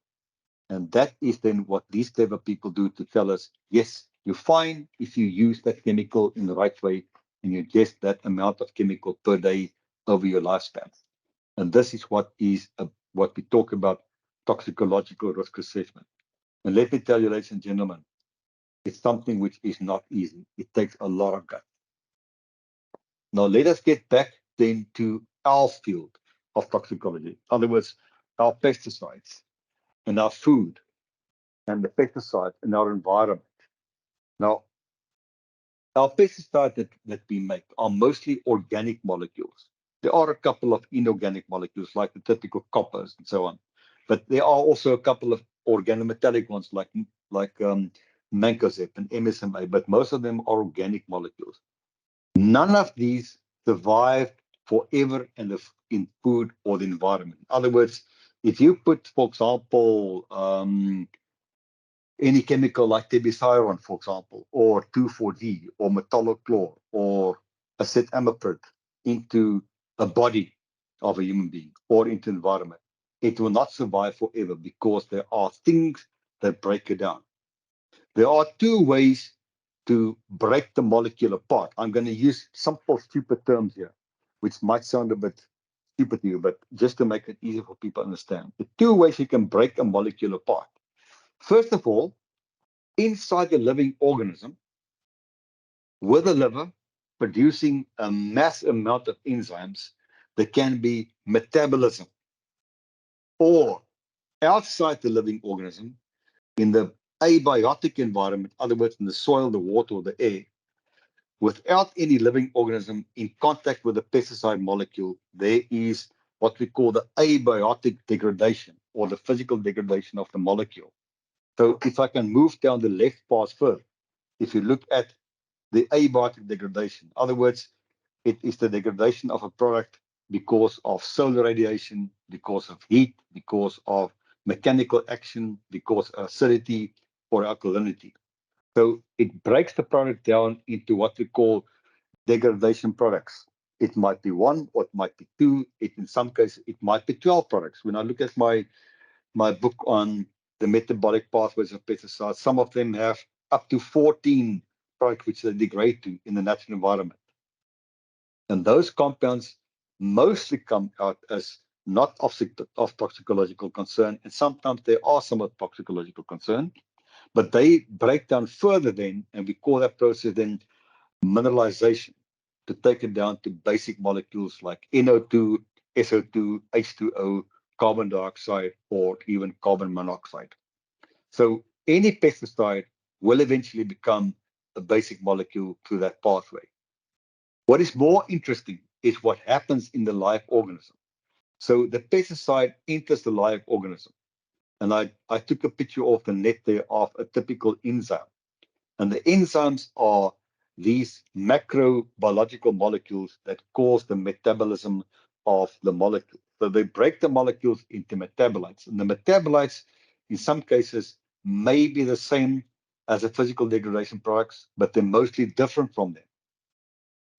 And that is then what these clever people do to tell us, yes, you're fine if you use that chemical in the right way, and you ingest that amount of chemical per day over your lifespan. And this is what we talk about toxicological risk assessment. And let me tell you, ladies and gentlemen, it's something which is not easy. It takes a lot of guts. Now, let us get back then to our field of toxicology. In other words, our pesticides and our food, and the pesticides in our environment. Now, our pesticides that we make are mostly organic molecules. There are a couple of inorganic molecules, like the typical coppers and so on. But there are also a couple of organometallic ones, like mancozeb and MSMA, but most of them are organic molecules. None of these survive forever in food or the environment. In other words, if you put, for example, any chemical like tebicyron, for example, or 2,4-D, or metallochlor, or acetamiprid into a body of a human being or into environment, it will not survive forever, because there are things that break it down. There are 2 ways to break the molecule apart. I'm going to use simple, stupid terms here, which might sound a bit stupid to you, but just to make it easier for people to understand. The 2 ways you can break a molecule apart. First of all, inside the living organism, with the liver producing a mass amount of enzymes, there can be metabolism. Or outside the living organism, in the abiotic environment, in other words, in the soil, the water, or the air, without any living organism in contact with the pesticide molecule, there is what we call the abiotic degradation. or the physical degradation of the molecule. So if I can move down the left path first, if you look at the abiotic degradation, in other words, it is the degradation of a product because of solar radiation, because of heat, because of mechanical action, because of acidity or alkalinity. So it breaks the product down into what we call degradation products. It might be one or it might be two. In some cases, it might be 12 products. When I look at my book on the metabolic pathways of pesticides, some of them have up to 14 products which they degrade to in the natural environment. And those compounds mostly come out as not of toxicological concern, and sometimes they are somewhat toxicological concern, but they break down further then, and we call that process then mineralization, to take it down to basic molecules like NO2, SO2, H2O, carbon dioxide, or even carbon monoxide. So any pesticide will eventually become a basic molecule through that pathway. What is more interesting is what happens in the live organism. So the pesticide enters the live organism. And I took a picture off the net there of a typical enzyme. And the enzymes are these macrobiological molecules that cause the metabolism of the molecule. So they break the molecules into metabolites. And the metabolites, in some cases, may be the same as the physical degradation products, but they're mostly different from them.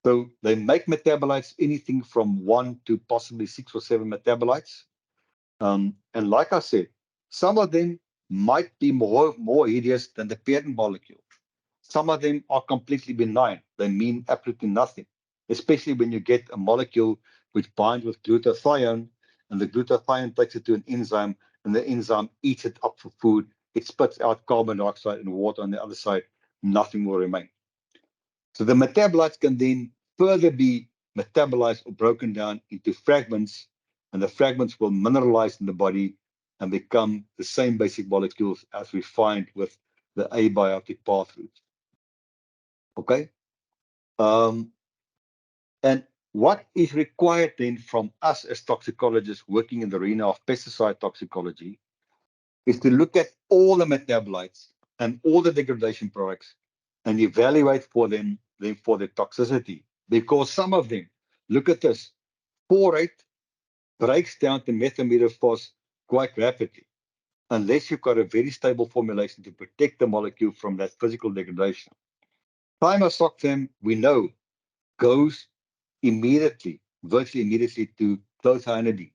So they make metabolites anything from 1 to possibly 6 or 7 metabolites. And like I said, some of them might be more hideous than the parent molecule. Some of them are completely benign. They mean absolutely nothing, especially when you get a molecule which binds with glutathione, and the glutathione takes it to an enzyme, and the enzyme eats it up for food. It spits out carbon dioxide and water on the other side. Nothing will remain. So the metabolites can then further be metabolized or broken down into fragments, and the fragments will mineralize in the body and become the same basic molecules as we find with the abiotic pathways. Okay? And what is required then from us as toxicologists working in the arena of pesticide toxicology is to look at all the metabolites and all the degradation products and evaluate for them for their toxicity. Because some of them, look at this, borate breaks down to methylmetaphos quite rapidly, unless you've got a very stable formulation to protect the molecule from that physical degradation. Thimersoxam, we know, goes immediately, virtually immediately, to clothianidine.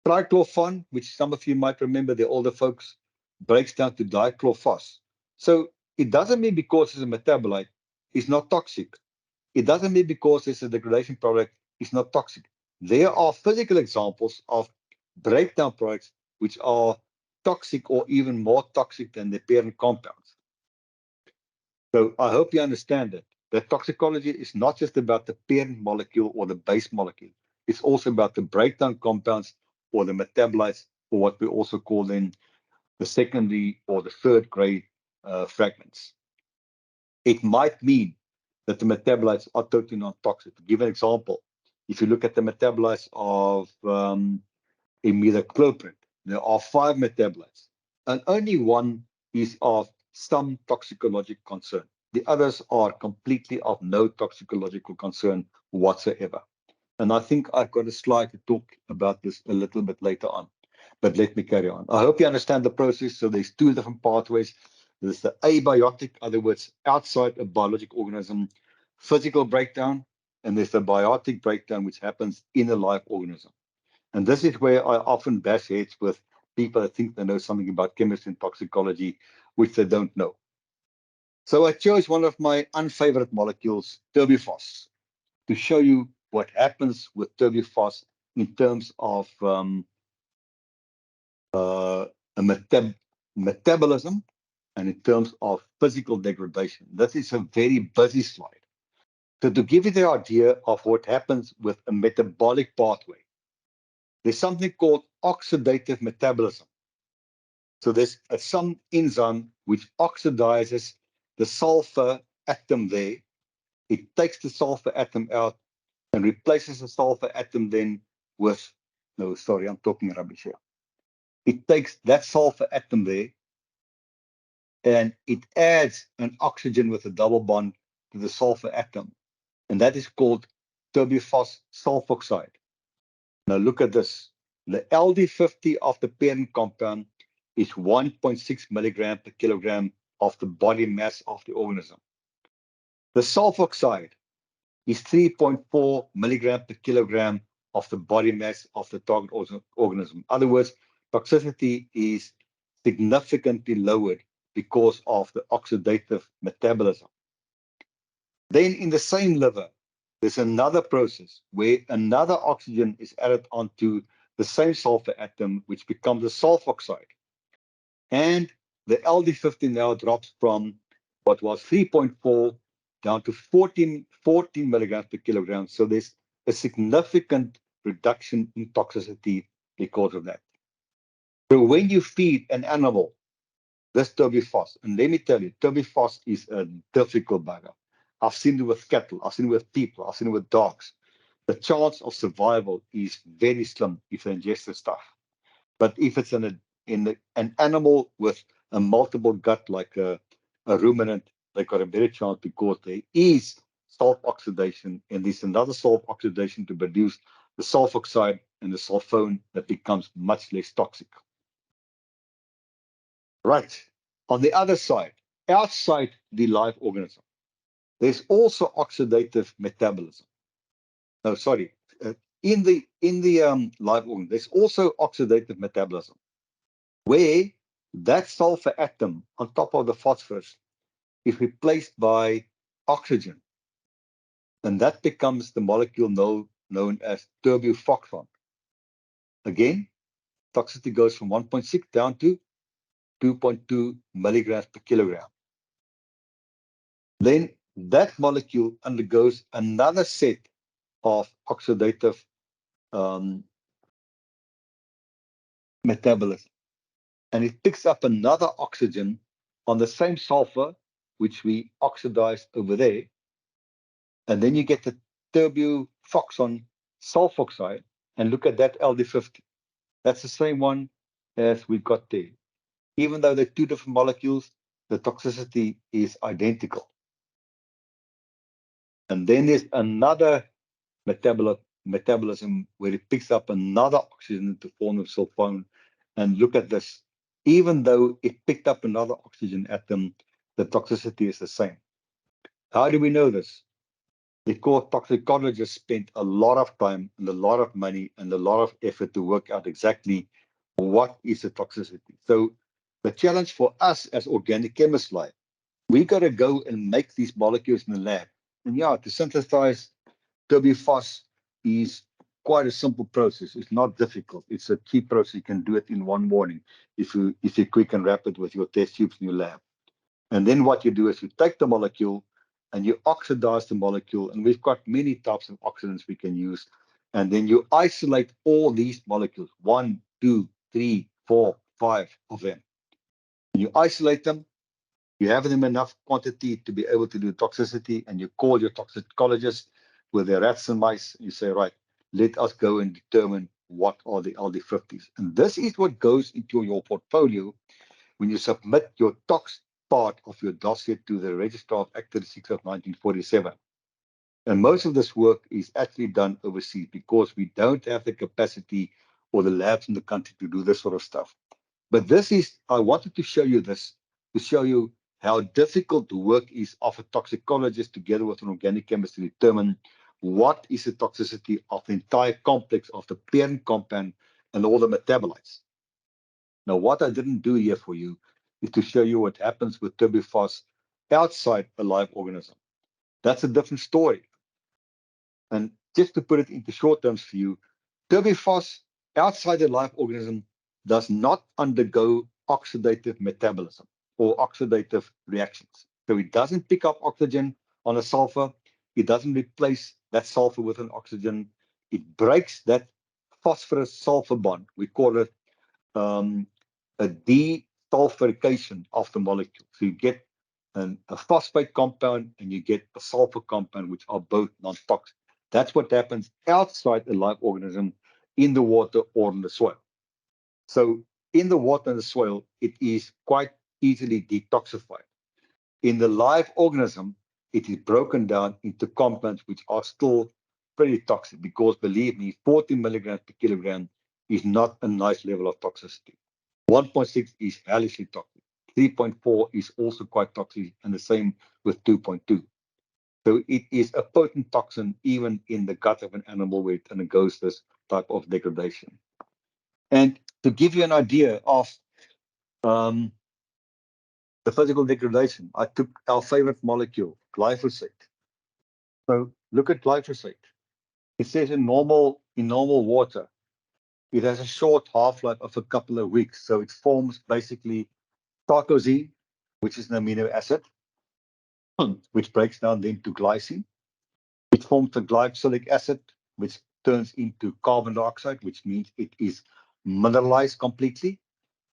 Trichlorfon, which some of you might remember, the older folks, breaks down to dichlorphos. So it doesn't mean because it's a metabolite, it's not toxic. It doesn't mean because it's a degradation product, it's not toxic. There are physical examples of breakdown products which are toxic or even more toxic than the parent compounds. So I hope you understand that toxicology is not just about the parent molecule or the base molecule. It's also about the breakdown compounds or the metabolites, or what we also call then the secondary or the third grade fragments. It might mean that the metabolites are totally non-toxic. To give an example, if you look at the metabolites of imidacloprid, there are 5 metabolites, and only one is of some toxicological concern. The others are completely of no toxicological concern whatsoever. And I think I've got a slide to talk about this a little bit later on, but let me carry on. I hope you understand the process. So there's 2 different pathways. There's the abiotic, in other words, outside a biological organism, physical breakdown, and there's the biotic breakdown, which happens in a live organism. And this is where I often bash heads with people that think they know something about chemistry and toxicology, which they don't know. So I chose one of my unfavorite molecules, turbifos, to show you what happens with turbifos in terms of metabolism and in terms of physical degradation. This is a very busy slide. So to give you the idea of what happens with a metabolic pathway, there's something called oxidative metabolism. So there's some enzyme which oxidizes the sulfur atom there. It takes the sulfur atom out and replaces the sulfur atom then with, no, sorry, I'm talking rubbish here. it takes that sulfur atom there and it adds an oxygen with a double bond to the sulfur atom. And that is called turbofos sulfoxide. Now look at this. The LD50 of the parent compound is 1.6 milligram per kilogram of the body mass of the organism. The sulfoxide is 3.4 milligram per kilogram of the body mass of the target organism. In other words, toxicity is significantly lowered because of the oxidative metabolism. Then in the same liver, there's another process where another oxygen is added onto the same sulfur atom, which becomes a sulfoxide. And the LD50 now drops from what was 3.4 down to 14 milligrams per kilogram. So there's a significant reduction in toxicity because of that. So when you feed an animal this turbofos, and let me tell you, turbofos is a difficult bugger. I've seen it with cattle, I've seen it with people, I've seen it with dogs. The chance of survival is very slim if they ingest this stuff. But if it's in an animal with a multiple gut, like a ruminant, they got a better chance because there is salt oxidation, and there's another salt oxidation to produce the sulfoxide and the sulfone that becomes much less toxic. Right. On the other side, outside the live organism, there's also oxidative metabolism. No, sorry. In the live organism, there's also oxidative metabolism, where that sulfur atom on top of the phosphorus is replaced by oxygen, and that becomes the molecule known as turbofoxon. Again, toxicity goes from 1.6 down to 2.2 milligrams per kilogram. Then that molecule undergoes another set of oxidative metabolism, and it picks up another oxygen on the same sulfur, which we oxidized over there, and then you get the turbofoxon sulfoxide, and look at that LD50. That's the same one as we got there. Even though they're two different molecules, the toxicity is identical. And then there's another metabolism where it picks up another oxygen to form a sulfone. And look at this. Even though it picked up another oxygen atom, the toxicity is the same. How do we know this? Because toxicologists spent a lot of time and a lot of money and a lot of effort to work out exactly what is the toxicity. So the challenge for us as organic chemists, like, we got to go and make these molecules in the lab. And yeah, to synthesize turbofos is quite a simple process. It's not difficult. It's a cheap process. You can do it in one morning if you're quick and rapid with your test tubes in your lab. And then what you do is you take the molecule and you oxidize the molecule. And we've got many types of oxidants we can use. And then you isolate all these molecules, 1, 2, 3, 4, 5 of them. You isolate them. You have them enough quantity to be able to do toxicity, and you call your toxicologist with their rats and mice. You say, right, let us go and determine what are the LD50s. And this is what goes into your portfolio when you submit your tox part of your dossier to the Registrar of Act 36 of 1947. And most of this work is actually done overseas because we don't have the capacity or the labs in the country to do this sort of stuff. But this is, I wanted to show you this, to show you how difficult the work is of a toxicologist together with an organic chemist to determine what is the toxicity of the entire complex of the parent compound and all the metabolites. Now, what I didn't do here for you is to show you what happens with turbofos outside a live organism. That's a different story. And just to put it into short terms for you, turbofos outside the live organism does not undergo oxidative metabolism or oxidative reactions. So it doesn't pick up oxygen on a sulfur. It doesn't replace that sulfur with an oxygen. It breaks that phosphorus sulfur bond. We call it a desulfurication of the molecule. So you get a phosphate compound and you get a sulfur compound, which are both non-toxic. That's what happens outside a live organism in the water or in the soil. So in the water and the soil, it is quite easily detoxified. In the live organism, it is broken down into compounds which are still pretty toxic, because believe me, 40 milligrams per kilogram is not a nice level of toxicity. 1.6 is hellishly toxic. 3.4 is also quite toxic, and the same with 2.2. So it is a potent toxin even in the gut of an animal where it undergoes this type of degradation. And to give you an idea of the physical degradation, I took our favorite molecule, glyphosate. So look at glyphosate. It says in normal water, it has a short half-life of a couple of weeks. So it forms basically sarcosine, which is an amino acid, which breaks down then to glycine. It forms a glycolic acid, which turns into carbon dioxide, which means it is mineralized completely,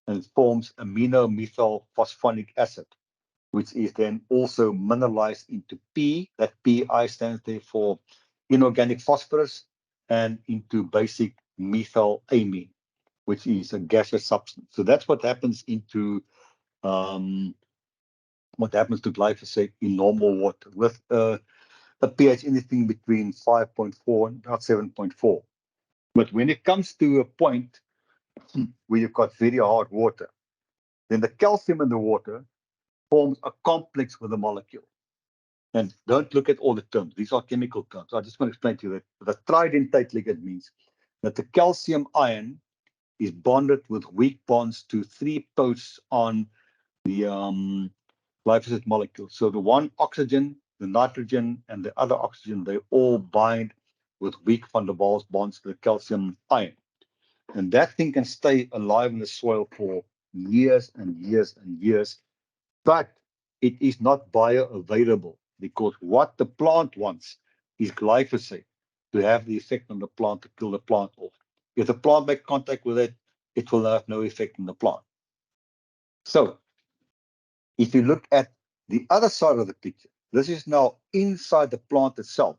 and it forms amino methyl phosphonic acid, which is then also mineralized into P. That PI stands there for inorganic phosphorus, and into basic methylamine, which is a gaseous substance. So that's what happens into glyphosate in normal water with a pH anything between 5.4 and about 7.4. But when it comes to a point where you've got very hard water, then the calcium in the water forms a complex with the molecule. And don't look at all the terms. These are chemical terms. I just want to explain to you that the tridentate ligand means that the calcium ion is bonded with weak bonds to 3 posts on the glyphosate molecule. So the one oxygen, the nitrogen, and the other oxygen, they all bind with weak van der Waals bonds to the calcium ion. And that thing can stay alive in the soil for years and years and years, but it is not bioavailable, because what the plant wants is glyphosate to have the effect on the plant to kill the plant off. If the plant makes contact with it, it will have no effect on the plant. So if you look at the other side of the picture, this is now inside the plant itself,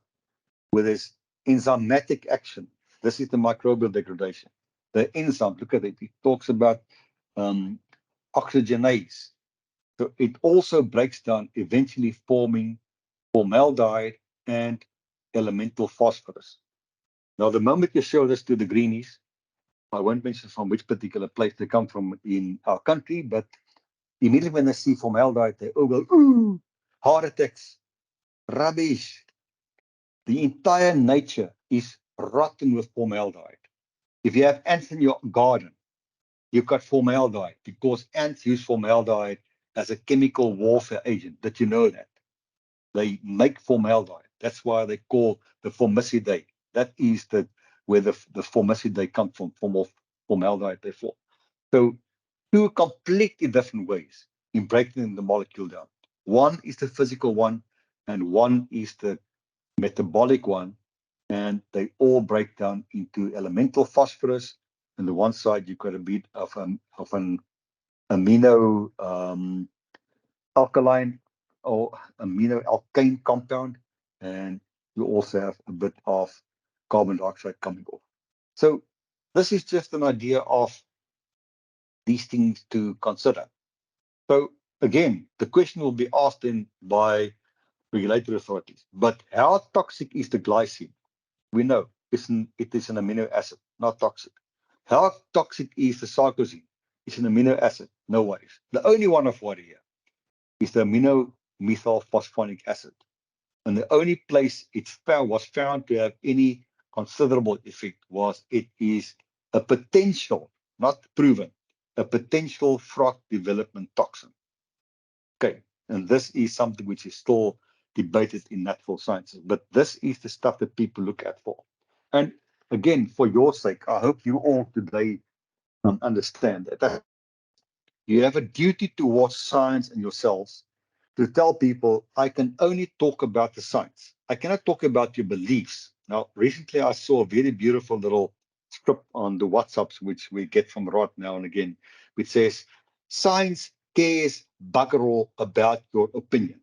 where there's enzymatic action. This is the microbial degradation. The enzyme, look at it, it talks about oxygenase. So it also breaks down, eventually forming formaldehyde and elemental phosphorus. Now, the moment you show this to the greenies, I won't mention from which particular place they come from in our country, but immediately when they see formaldehyde, they all go, ooh, heart attacks, rubbish. The entire nature is rotten with formaldehyde. If you have ants in your garden, you've got formaldehyde, because ants use formaldehyde as a chemical warfare agent. Did you know that? They make formaldehyde. That's why they call the formicidae. That is where the formicidae come from formaldehyde, therefore. So two completely different ways in breaking the molecule down. One is the physical one, and one is the metabolic one, and they all break down into elemental phosphorus. On the one side, you've got a bit of an amino alkaline or amino alkane compound, and you also have a bit of carbon dioxide coming off. So this is just an idea of these things to consider. So again, the question will be asked then by regulatory authorities, but how toxic is the glycine? We know it is an amino acid, not toxic. How toxic is the sarcosine? It's an amino acid, no worries. The only one of worry here is the amino methyl phosphonic acid. And the only place it was found to have any considerable effect was it is a potential, not proven, a potential frog development toxin. Okay, and this is something which is still debated in natural sciences, but this is the stuff that people look at for. And again, for your sake, I hope you all today understand that you have a duty towards science and yourselves to tell people, I can only talk about the science. I cannot talk about your beliefs. Now, recently I saw a very beautiful little script on the WhatsApps, which we get from Rod now and again, which says, science cares bugger all about your opinion.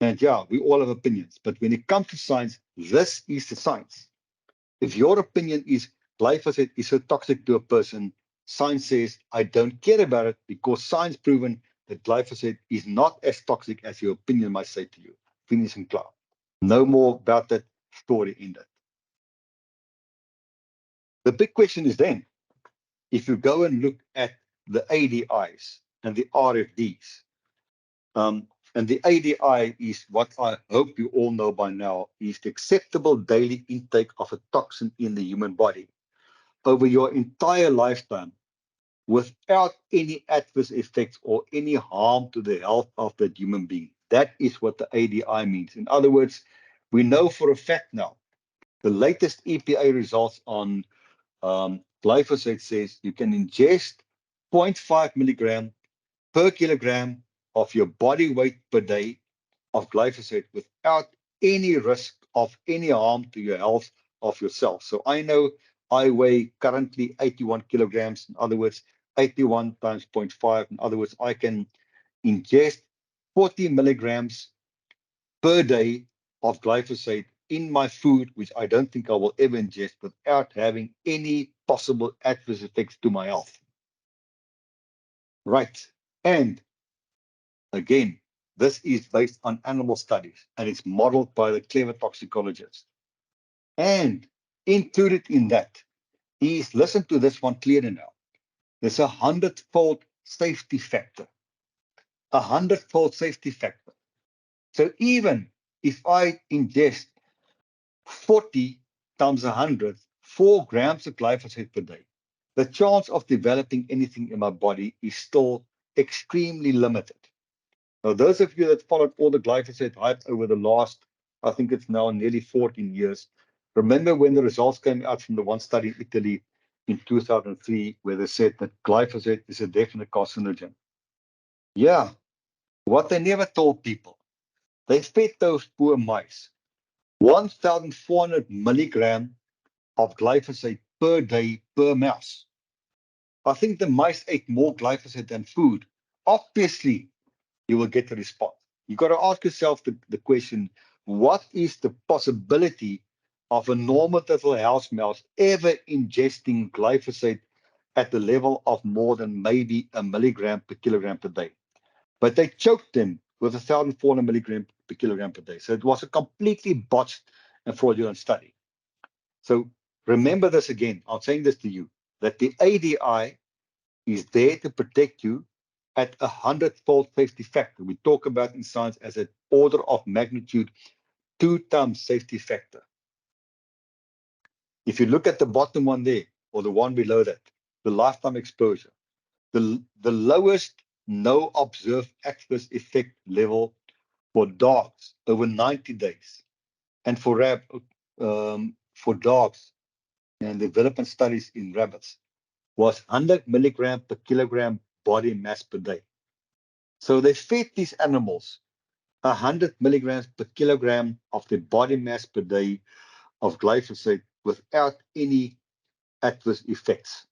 And yeah, we all have opinions, but when it comes to science, this is the science. If your opinion is glyphosate is so toxic to a person, science says, I don't care about it because science proven that glyphosate is not as toxic as your opinion might say to you. Finish and cloud. No more about that, story ended. The big question is then, if you go and look at the ADIs and the RFDs, and the ADI is what I hope you all know by now, is the acceptable daily intake of a toxin in the human body over your entire lifetime without any adverse effects or any harm to the health of that human being. That is what the ADI means. In other words, we know for a fact now, the latest EPA results on glyphosate says you can ingest 0.5 milligram per kilogram of your body weight per day of glyphosate without any risk of any harm to your health of yourself. So I know I weigh currently 81 kilograms. In other words, 81 times 0.5. In other words, I can ingest 40 milligrams per day of glyphosate in my food, which I don't think I will ever ingest without having any possible adverse effects to my health. Right. And again, this is based on animal studies and it's modeled by the clever toxicologist. And included in that is, listen to this one clearly now, there's a 100-fold safety factor. A 100-fold safety factor. So even if I ingest 40 times 100, 4 grams of glyphosate per day, the chance of developing anything in my body is still extremely limited. Now, those of you that followed all the glyphosate hype over the last, I think it's now nearly 14 years, remember when the results came out from the one study in Italy in 2003, where they said that glyphosate is a definite carcinogen. Yeah, what they never told people, they fed those poor mice 1,400 milligram of glyphosate per day per mouse. I think the mice ate more glyphosate than food. Obviously, you will get a response. You got to ask yourself the question, what is the possibility of a normal little house mouse ever ingesting glyphosate at the level of more than maybe a milligram per kilogram per day? But they choked them with 1,400 milligram per kilogram per day. So it was a completely botched and fraudulent study. So remember this again, I'm saying this to you, that the ADI is there to protect you at a 100-fold safety factor. We talk about in science as an order of magnitude 2 times safety factor. If you look at the bottom one there, or the one below that, the lifetime exposure, the lowest no observed adverse effect level for dogs over 90 days, and for dogs and development studies in rabbits was 100 milligram per kilogram body mass per day. So they fed these animals 100 milligrams per kilogram of their body mass per day of glyphosate without any adverse effects.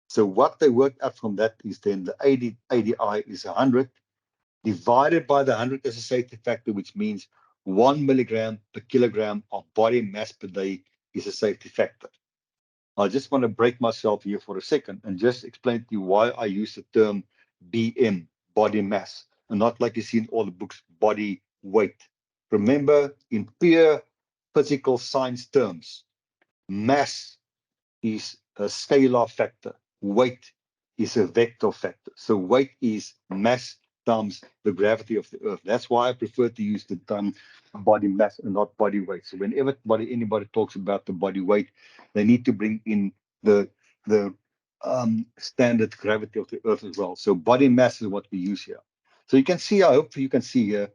So what they worked out from that is then the ADI is 100 divided by the 100 as a safety factor, which means 1 milligram per kilogram of body mass per day is a safety factor. I just want to break myself here for a second and just explain to you why I use the term BM, body mass, and not like you see in all the books, body weight. Remember, in pure physical science terms, mass is a scalar factor. Weight is a vector factor. So weight is mass times the gravity of the earth. That's why I prefer to use the term body mass and not body weight. So whenever anybody talks about the body weight, they need to bring in the standard gravity of the earth as well. So body mass is what we use here. So you can see, I hope you can see here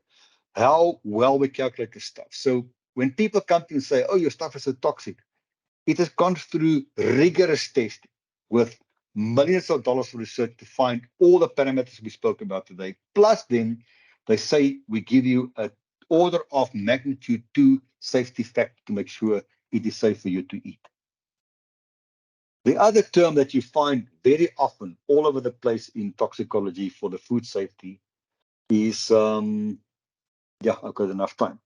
how well we calculate this stuff. So when people come to you and say, oh, your stuff is so toxic, it has gone through rigorous testing with millions of dollars of research to find all the parameters we spoke about today. Plus, then they say we give you an order of magnitude 2 safety factor to make sure it is safe for you to eat. The other term that you find very often all over the place in toxicology for the food safety is, I've got enough time,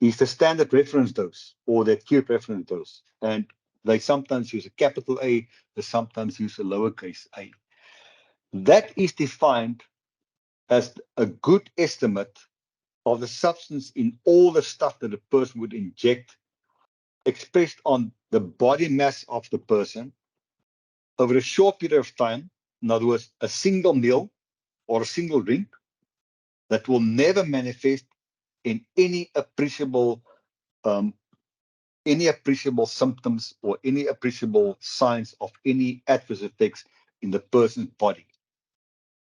is the standard reference dose or the acute reference dose. And They sometimes use a capital A, they sometimes use a lowercase a. That is defined as a good estimate of the substance in all the stuff that a person would inject, expressed on the body mass of the person over a short period of time. In other words, a single meal or a single drink that will never manifest in any appreciable symptoms or any appreciable signs of any adverse effects in the person's body.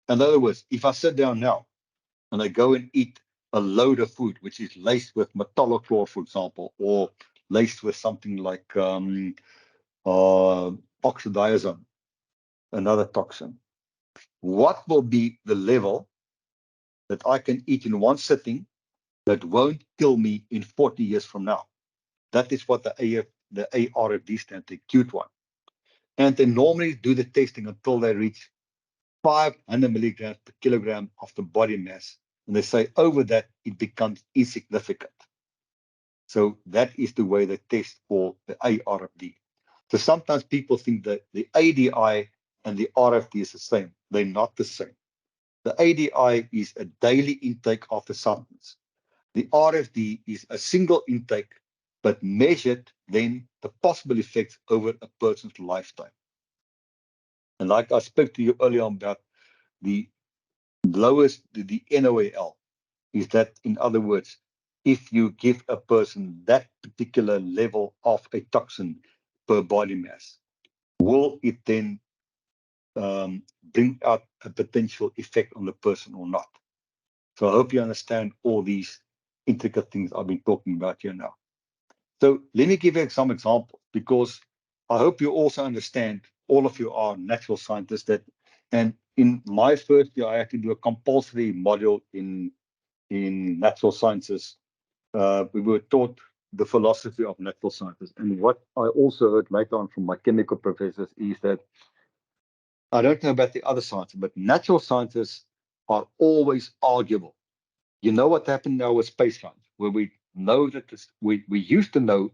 In other words, if I sit down now and I go and eat a load of food which is laced with metallochlor, for example, or laced with something like oxidizone, another toxin, what will be the level that I can eat in one sitting that won't kill me in 40 years from now? That is what the ARFD stands, the acute one. And they normally do the testing until they reach 500 milligrams per kilogram of the body mass. And they say over that, it becomes insignificant. So that is the way they test for the ARFD. So sometimes people think that the ADI and the RFD is the same. They're not the same. The ADI is a daily intake of the substance. The RFD is a single intake, but measured then the possible effects over a person's lifetime. And like I spoke to you earlier on about the lowest, the NOAL, is that, in other words, if you give a person that particular level of a toxin per body mass, will it then bring out a potential effect on the person or not? So I hope you understand all these intricate things I've been talking about here now. So let me give you some examples, because I hope you also understand, all of you are natural scientists, and in my first year, I had to do a compulsory module in natural sciences. We were taught the philosophy of natural sciences. And what I also heard later on from my chemical professors is that, I don't know about the other sciences, but natural sciences are always arguable. You know what happened now with space science, where we know that we used to know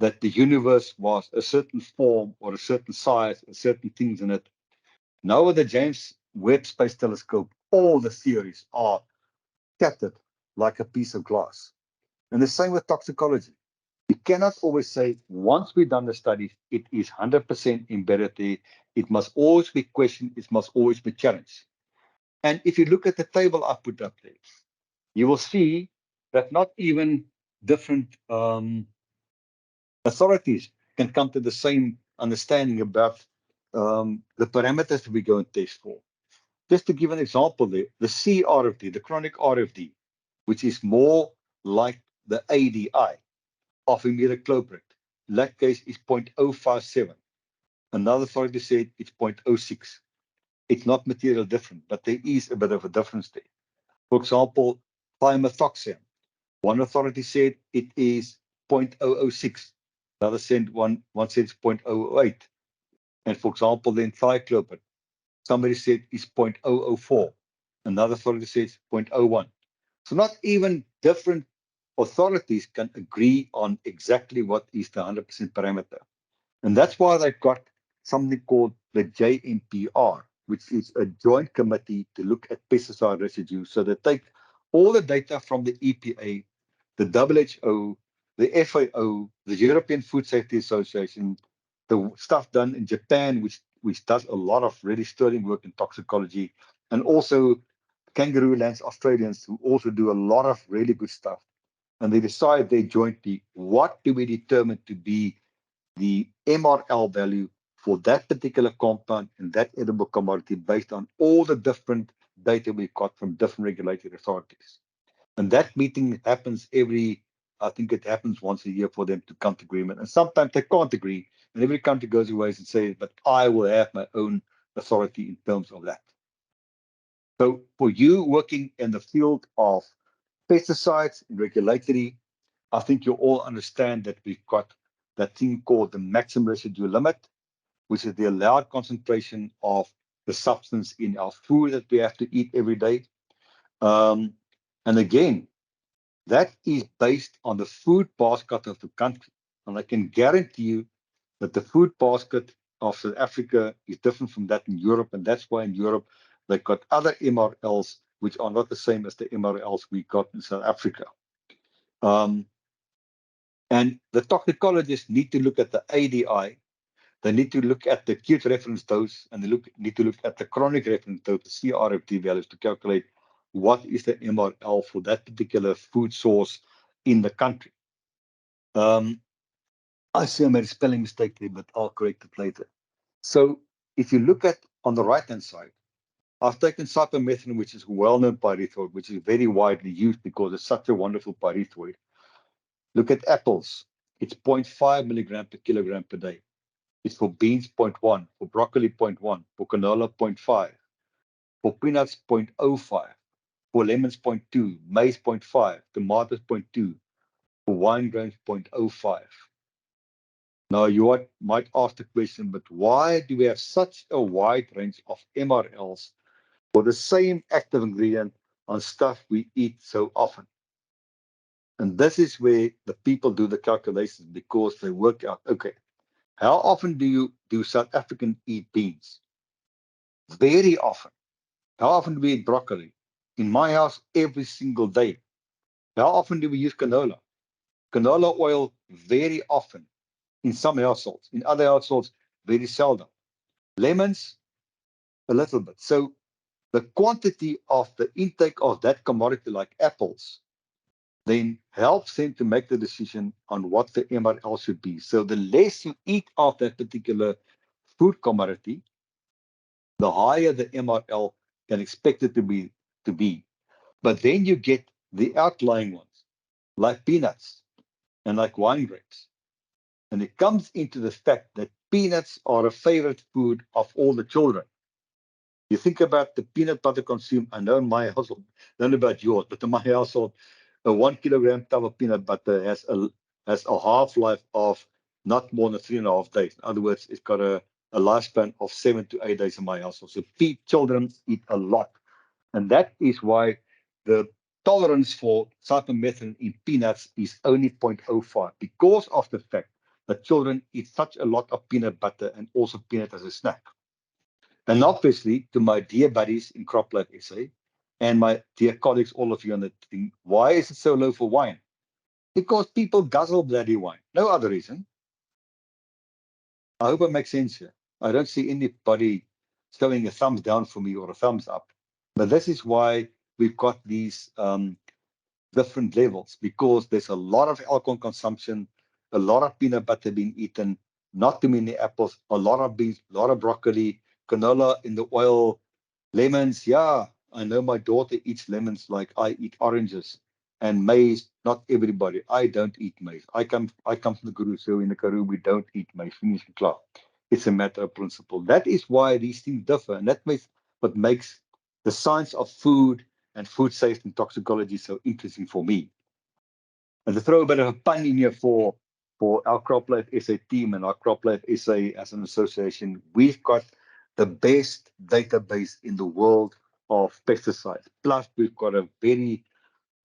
that the universe was a certain form or a certain size, and certain things in it. Now with the James Webb Space Telescope, all the theories are scattered like a piece of glass. And the same with toxicology. You cannot always say, once we've done the studies, it is 100% embedded there. It must always be questioned. It must always be challenged. And if you look at the table I put up there, you will see that not even different authorities can come to the same understanding about the parameters that we go and test for. Just to give an example there, the CRFD, the chronic RFD, which is more like the ADI of imidacloprid, in that case is 0.057. Another authority said it's 0.06. It's not material different, but there is a bit of a difference there. For example, thiamethoxam. One authority said it is 0.006. Another said one said it's 0.008. And for example, then thiacloprid, somebody said it's 0.004. Another authority says 0.01. So not even different authorities can agree on exactly what is the 100% parameter. And that's why they've got something called the JMPR, which is a joint committee to look at pesticide residues. So they take all the data from the EPA, the WHO, the FAO, the European Food Safety Association, the stuff done in Japan, which does a lot of really sterling work in toxicology, and also Kangaroo Lands Australians, who also do a lot of really good stuff. And they decide they jointly, what do we determine to be the MRL value for that particular compound and that edible commodity based on all the different data we've got from different regulatory authorities. And that meeting happens I think it happens once a year for them to come to agreement. And sometimes they can't agree, and every country goes away and says, but I will have my own authority in terms of that. So for you working in the field of pesticides and regulatory, I think you all understand that we've got that thing called the maximum residual limit, which is the allowed concentration of the substance in our food that we have to eat every day. And again, that is based on the food basket of the country. And I can guarantee you But the food basket of South Africa is different from that in Europe, and that's why in Europe they've got other MRLs which are not the same as the MRLs we got in South Africa. And the toxicologists need to look at the ADI, they need to look at the acute reference dose, and they need to look at the chronic reference dose, the CRFD values, to calculate what is the MRL for that particular food source in the country. I see I made a spelling mistake there, but I'll correct it later. So if you look at on the right-hand side, I've taken cypermethrin, which is a well-known pyrethroid, which is very widely used because it's such a wonderful pyrethroid. Look at apples. It's 0.5 milligram per kilogram per day. It's for beans 0.1, for broccoli 0.1, for canola 0.5, for peanuts 0.05, for lemons 0.2, maize 0.5, tomatoes 0.2, for wine grains 0.05. Now, you might ask the question, but why do we have such a wide range of MRLs for the same active ingredient on stuff we eat so often? And this is where the people do the calculations, because they work out, okay, how often do South Africans eat beans? Very often. How often do we eat broccoli? In my house, every single day. How often do we use canola? Canola oil, very often. In some households. In other households, very seldom. Lemons, a little bit. So the quantity of the intake of that commodity, like apples, then helps them to make the decision on what the MRL should be. So the less you eat of that particular food commodity, the higher the MRL can expect it to be. But then you get the outlying ones, like peanuts and like wine grapes. And it comes into the fact that peanuts are a favorite food of all the children. You think about the peanut butter consumed. I know in my household, I don't know about yours, but in my household, a 1 kilogram tub of peanut butter has a half-life of not more than 3.5 days. In other words, it's got a lifespan of 7 to 8 days in my household. So children eat a lot. And that is why the tolerance for cypermethrin in peanuts is only 0.05, because of the fact that children eat such a lot of peanut butter and also peanut as a snack. And obviously, to my dear buddies in CropLife SA and my dear colleagues, all of you on the team, why is it so low for wine? Because people guzzle bloody wine. No other reason. I hope it makes sense here. I don't see anybody showing a thumbs down for me or a thumbs up. But this is why we've got these different levels, because there's a lot of alcohol consumption, a lot of peanut butter being eaten, not too many apples, a lot of beans, a lot of broccoli, canola in the oil, lemons. Yeah, I know my daughter eats lemons like I eat oranges, and maize. Not everybody. I don't eat maize. I come from the Karoo, so in the Karoo we don't eat maize. Finish and klar. It's a matter of principle. That is why these things differ, and that makes what makes the science of food and food safety and toxicology so interesting for me. And to throw a bit of a pun in here for our CropLife SA team and our CropLife SA as an association, we've got the best database in the world of pesticides. Plus, we've got a very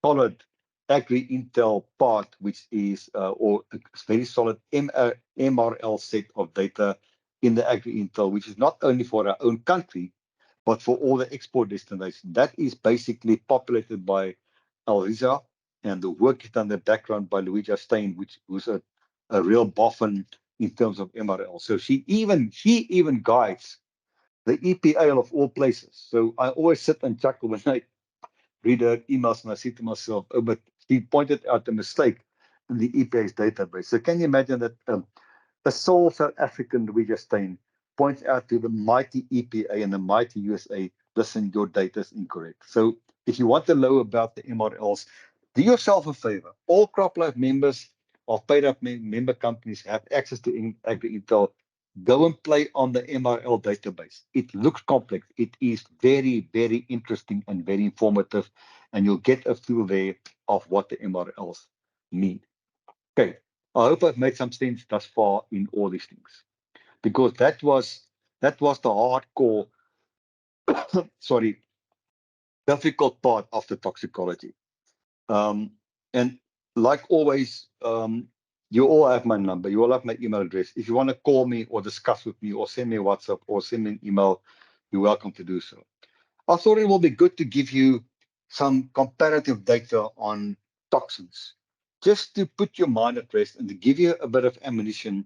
solid agri-intel part, which is or a very solid MRL set of data in the agri-intel, which is not only for our own country, but for all the export destinations. That is basically populated by Alriza, and the work is done in the background by Louisa Stein, who's a real boffin in terms of MRL. So she even guides the EPA of all places. So I always sit and chuckle when I read her emails, and I say to myself, oh, but she pointed out the mistake in the EPA's database. So can you imagine that a sole South African, Louisa Stein, points out to the mighty EPA and the mighty USA, listen, your data is incorrect. So if you want to know about the MRLs, do yourself a favor. All CropLife members of paid up member companies have access to Agri-Intel. Go and play on the MRL database. It looks complex. It is very, very interesting and very informative, and you'll get a feel there of what the MRLs mean. Okay, I hope I've made some sense thus far in all these things, because that was the hardcore, sorry, difficult part of the toxicology. And like always, You all have my number. You all have my email address. If you want to call me or discuss with me or send me a WhatsApp or send me an email, you're welcome to do so. I thought it will be good to give you some comparative data on toxins, just to put your mind at rest and to give you a bit of ammunition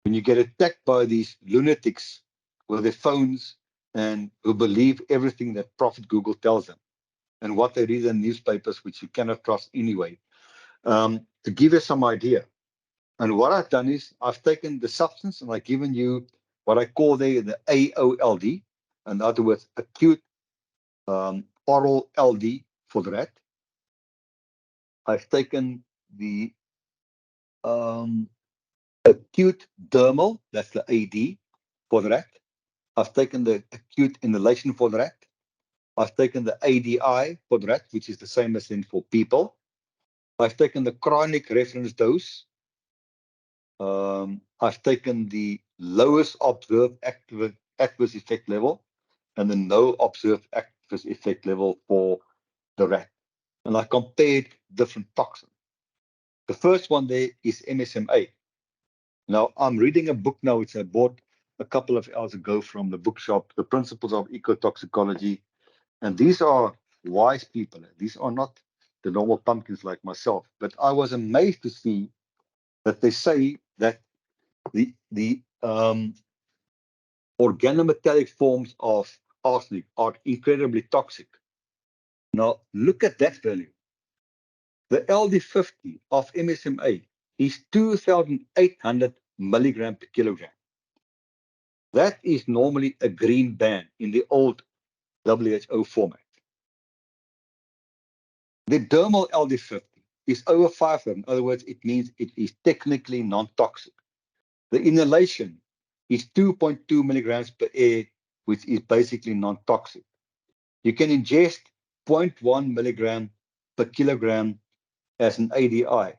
when you get attacked by these lunatics with their phones and who believe everything that Prophet Google tells them and what they read in newspapers, which you cannot trust anyway. To give you some idea. And what I've done is I've taken the substance and I've given you what I call there the AOLD, in other words, acute oral LD for the rat. I've taken the acute dermal, that's the AD for the rat. I've taken the acute inhalation for the rat. I've taken the ADI for the rat, which is the same as in for people. I've taken the chronic reference dose. I've taken the lowest observed adverse effect level and the no observed adverse effect level for the rat. And I compared different toxins. The first one there is MSMA. Now, I'm reading a book now, which I bought a couple of hours ago from the bookshop, The Principles of Ecotoxicology. And these are wise people. These are not the normal pumpkins like myself. But I was amazed to see that they say that the organometallic forms of arsenic are incredibly toxic. Now, look at that value. The LD50 of MSMA is 2,800 milligram per kilogram. That is normally a green band in the old WHO format. The dermal LD50 is over 500. In other words, it means it is technically non-toxic. The inhalation is 2.2 milligrams per air, which is basically non-toxic. You can ingest 0.1 milligram per kilogram as an ADI.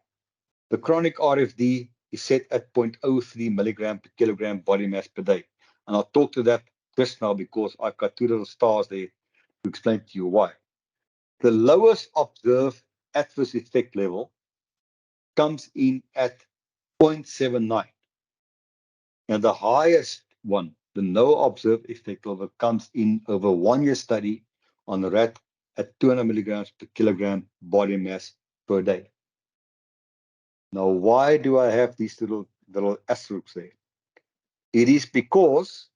The chronic RFD is set at 0.03 milligram per kilogram body mass per day. And I'll talk to that just now because I've got two little stars there to explain to you why. The lowest observed adverse effect level comes in at 0.79. And the highest one, the no observed effect level, comes in over 1 year study on the rat at 200 milligrams per kilogram body mass per day. Now, why do I have these little asterisks there? It is because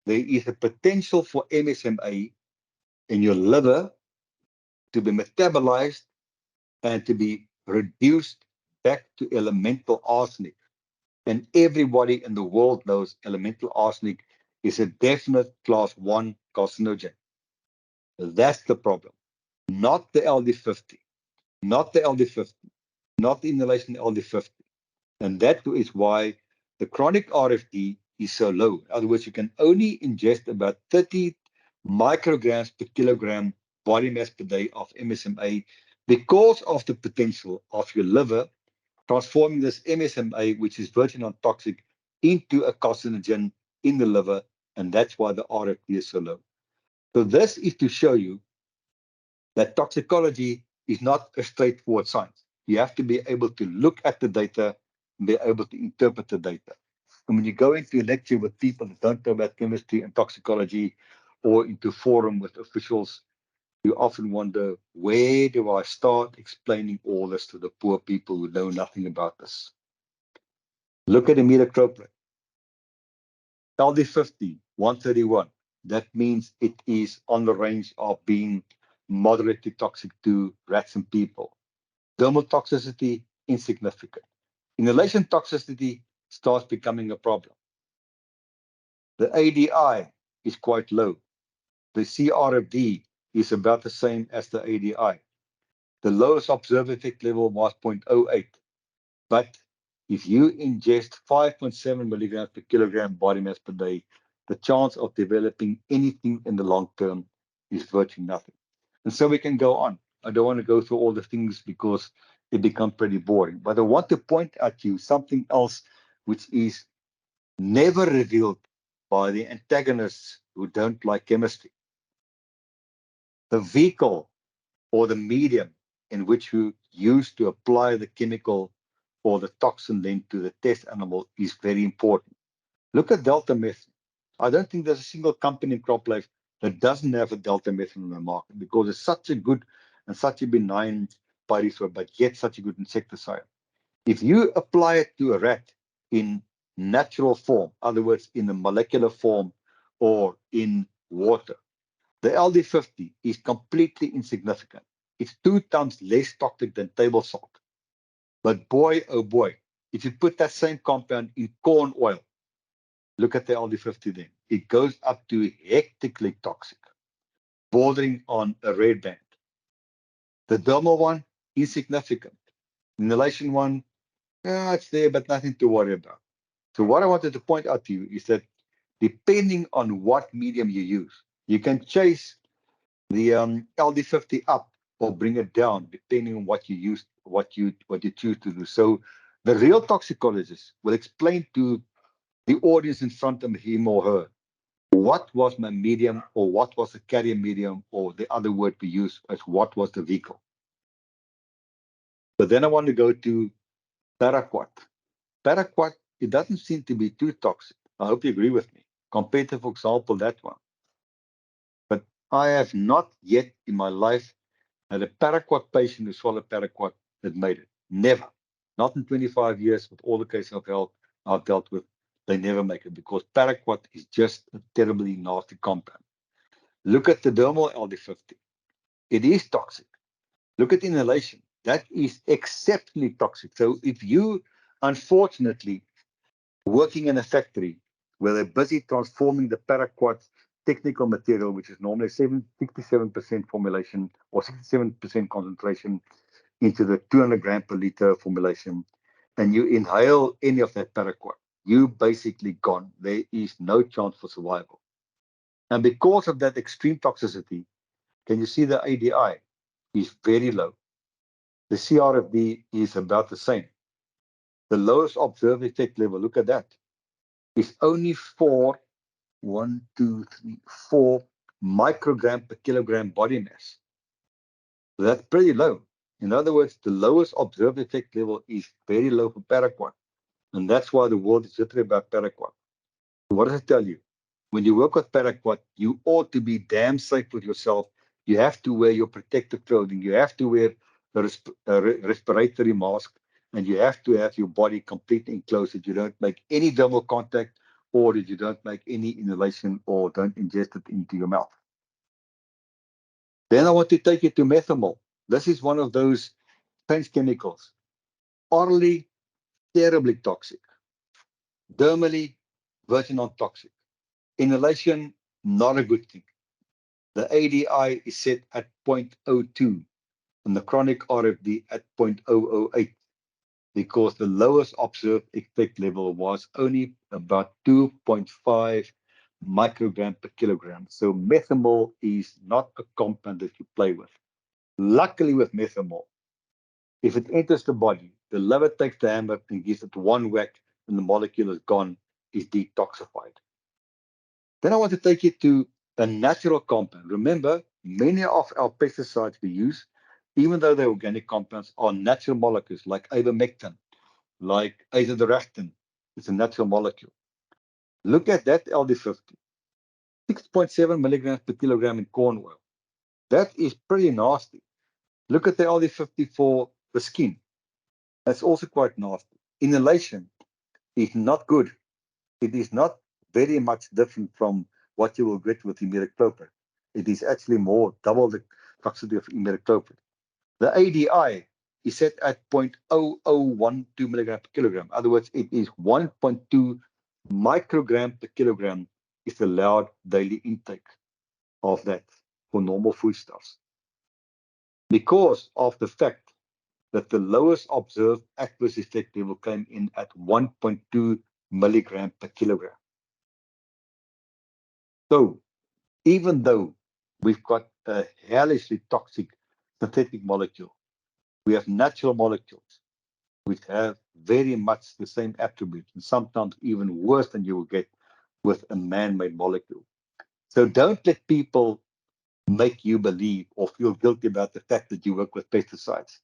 there is a potential for MSMA in your liver to be metabolized and to be reduced back to elemental arsenic. And everybody in the world knows elemental arsenic is a definite class 1 carcinogen. That's the problem. Not the LD50, not the LD50, not the inhalation LD50. And that is why the chronic RFD is so low. In other words, you can only ingest about 30 micrograms per kilogram body mass per day of MSMA because of the potential of your liver transforming this MSMA, which is virtually non-toxic, into a carcinogen in the liver, and that's why the RFD is so low. So this is to show you that toxicology is not a straightforward science. You have to be able to look at the data and be able to interpret the data. And when you go into a lecture with people that don't know about chemistry and toxicology, or into forum with officials, you often wonder, where do I start explaining all this to the poor people who know nothing about this? Look at imidacloprid. LD50, 131. That means it is on the range of being moderately toxic to rats and people. Dermal toxicity, insignificant. Inhalation toxicity starts becoming a problem. The ADI is quite low. The CRFD is about the same as the ADI. The lowest observed effect level was 0.08. But if you ingest 5.7 milligrams per kilogram body mass per day, the chance of developing anything in the long term is virtually nothing. And so we can go on. I don't want to go through all the things because it becomes pretty boring. But I want to point out to you something else which is never revealed by the antagonists who don't like chemistry. The vehicle or the medium in which you use to apply the chemical or the toxin linked to the test animal is very important. Look at delta methane. I don't think there's a single company in crop life that doesn't have a delta methane on the market because it's such a good and such a benign pyrethroid, but yet such a good insecticide. If you apply it to a rat in natural form, in other words, in a molecular form or in water, the LD50 is completely insignificant. It's 2 times less toxic than table salt. But boy, oh boy, if you put that same compound in corn oil, look at the LD50 then. It goes up to hectically toxic, bordering on a red band. The dermal one, insignificant. Inhalation one, yeah, it's there, but nothing to worry about. So what I wanted to point out to you is that depending on what medium you use, you can chase the LD50 up or bring it down depending on what you use, what you choose to do. So the real toxicologist will explain to the audience in front of him or her what was my medium or what was the carrier medium, or the other word we use as what was the vehicle. But then I want to go to paraquat. Paraquat, it doesn't seem to be too toxic. I hope you agree with me. Compared to, for example, that one. But I have not yet in my life had a paraquat patient who swallowed paraquat that made it. Never. Not in 25 years with all the cases I've dealt with. They never make it because paraquat is just a terribly nasty compound. Look at the dermal LD50. It is toxic. Look at inhalation. That is exceptionally toxic. So if you, unfortunately, working in a factory where they're busy transforming the paraquat technical material, which is normally 67% formulation or 67% concentration, into the 200 gram per liter formulation, and you inhale any of that paraquat, you basically gone. There is no chance for survival. And because of that extreme toxicity, can you see the ADI is very low? The CRFD is about the same. The lowest observed effect level, look at that, is only 4 microgram per kilogram body mass. So that's pretty low. In other words, the lowest observed effect level is very low for paraquat. And that's why the world is jittery about paraquat. What does it tell you? When you work with paraquat, you ought to be damn safe with yourself. You have to wear your protective clothing. You have to wear a respiratory mask. And you have to have your body completely enclosed that you don't make any double contact, or that you don't make any inhalation or don't ingest it into your mouth. Then I want to take you to methanol. This is one of those strange chemicals. Orally, terribly toxic. Dermally, virgin non-toxic. Inhalation, not a good thing. The ADI is set at 0.02 and the chronic RFD at 0.008 because the lowest observed effect level was only about 2.5 microgram per kilogram. So methanol is not a compound that you play with. Luckily with methanol, if it enters the body, the liver takes the hammer and gives it one whack and the molecule is gone, is detoxified. Then I want to take you to a natural compound. Remember, many of our pesticides we use, even though they're organic compounds, are natural molecules like ivermectin, like azadirachtin. It's a natural molecule. Look at that LD50, 6.7 milligrams per kilogram in corn oil. That is pretty nasty. Look at the LD50 for the skin. That's also quite nasty. Inhalation is not good. It is not very much different from what you will get with imidacloprid. It is actually more double the toxicity of imidacloprid. The ADI is set at 0.0012 milligram per kilogram. In other words, it is 1.2 microgram per kilogram is the allowed daily intake of that for normal foodstuffs. Because of the fact that the lowest observed adverse effect level came in at 1.2 milligram per kilogram. So even though we've got a hellishly toxic synthetic molecule, we have natural molecules which have very much the same attributes and sometimes even worse than you will get with a man-made molecule. So don't let people make you believe or feel guilty about the fact that you work with pesticides.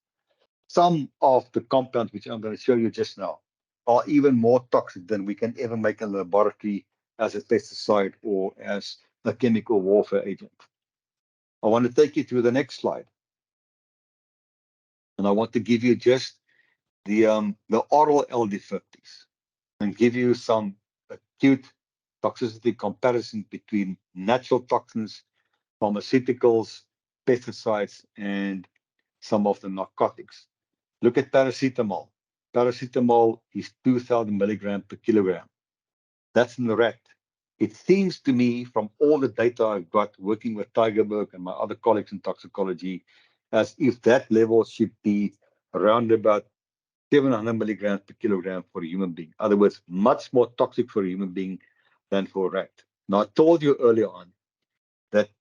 some of the compounds which I'm going to show you just now are even more toxic than we can ever make in the laboratory as a pesticide or as a chemical warfare agent. I want to take you to the next slide. And I want to give you just the oral LD50s and give you some acute toxicity comparison between natural toxins, pharmaceuticals, pesticides, and some of the narcotics. Look at paracetamol. Paracetamol is 2,000 milligrams per kilogram. That's in the rat. It seems to me, from all the data I've got working with Tigerberg and my other colleagues in toxicology, as if that level should be around about 700 milligrams per kilogram for a human being. In other words, much more toxic for a human being than for a rat. Now, I told you earlier on that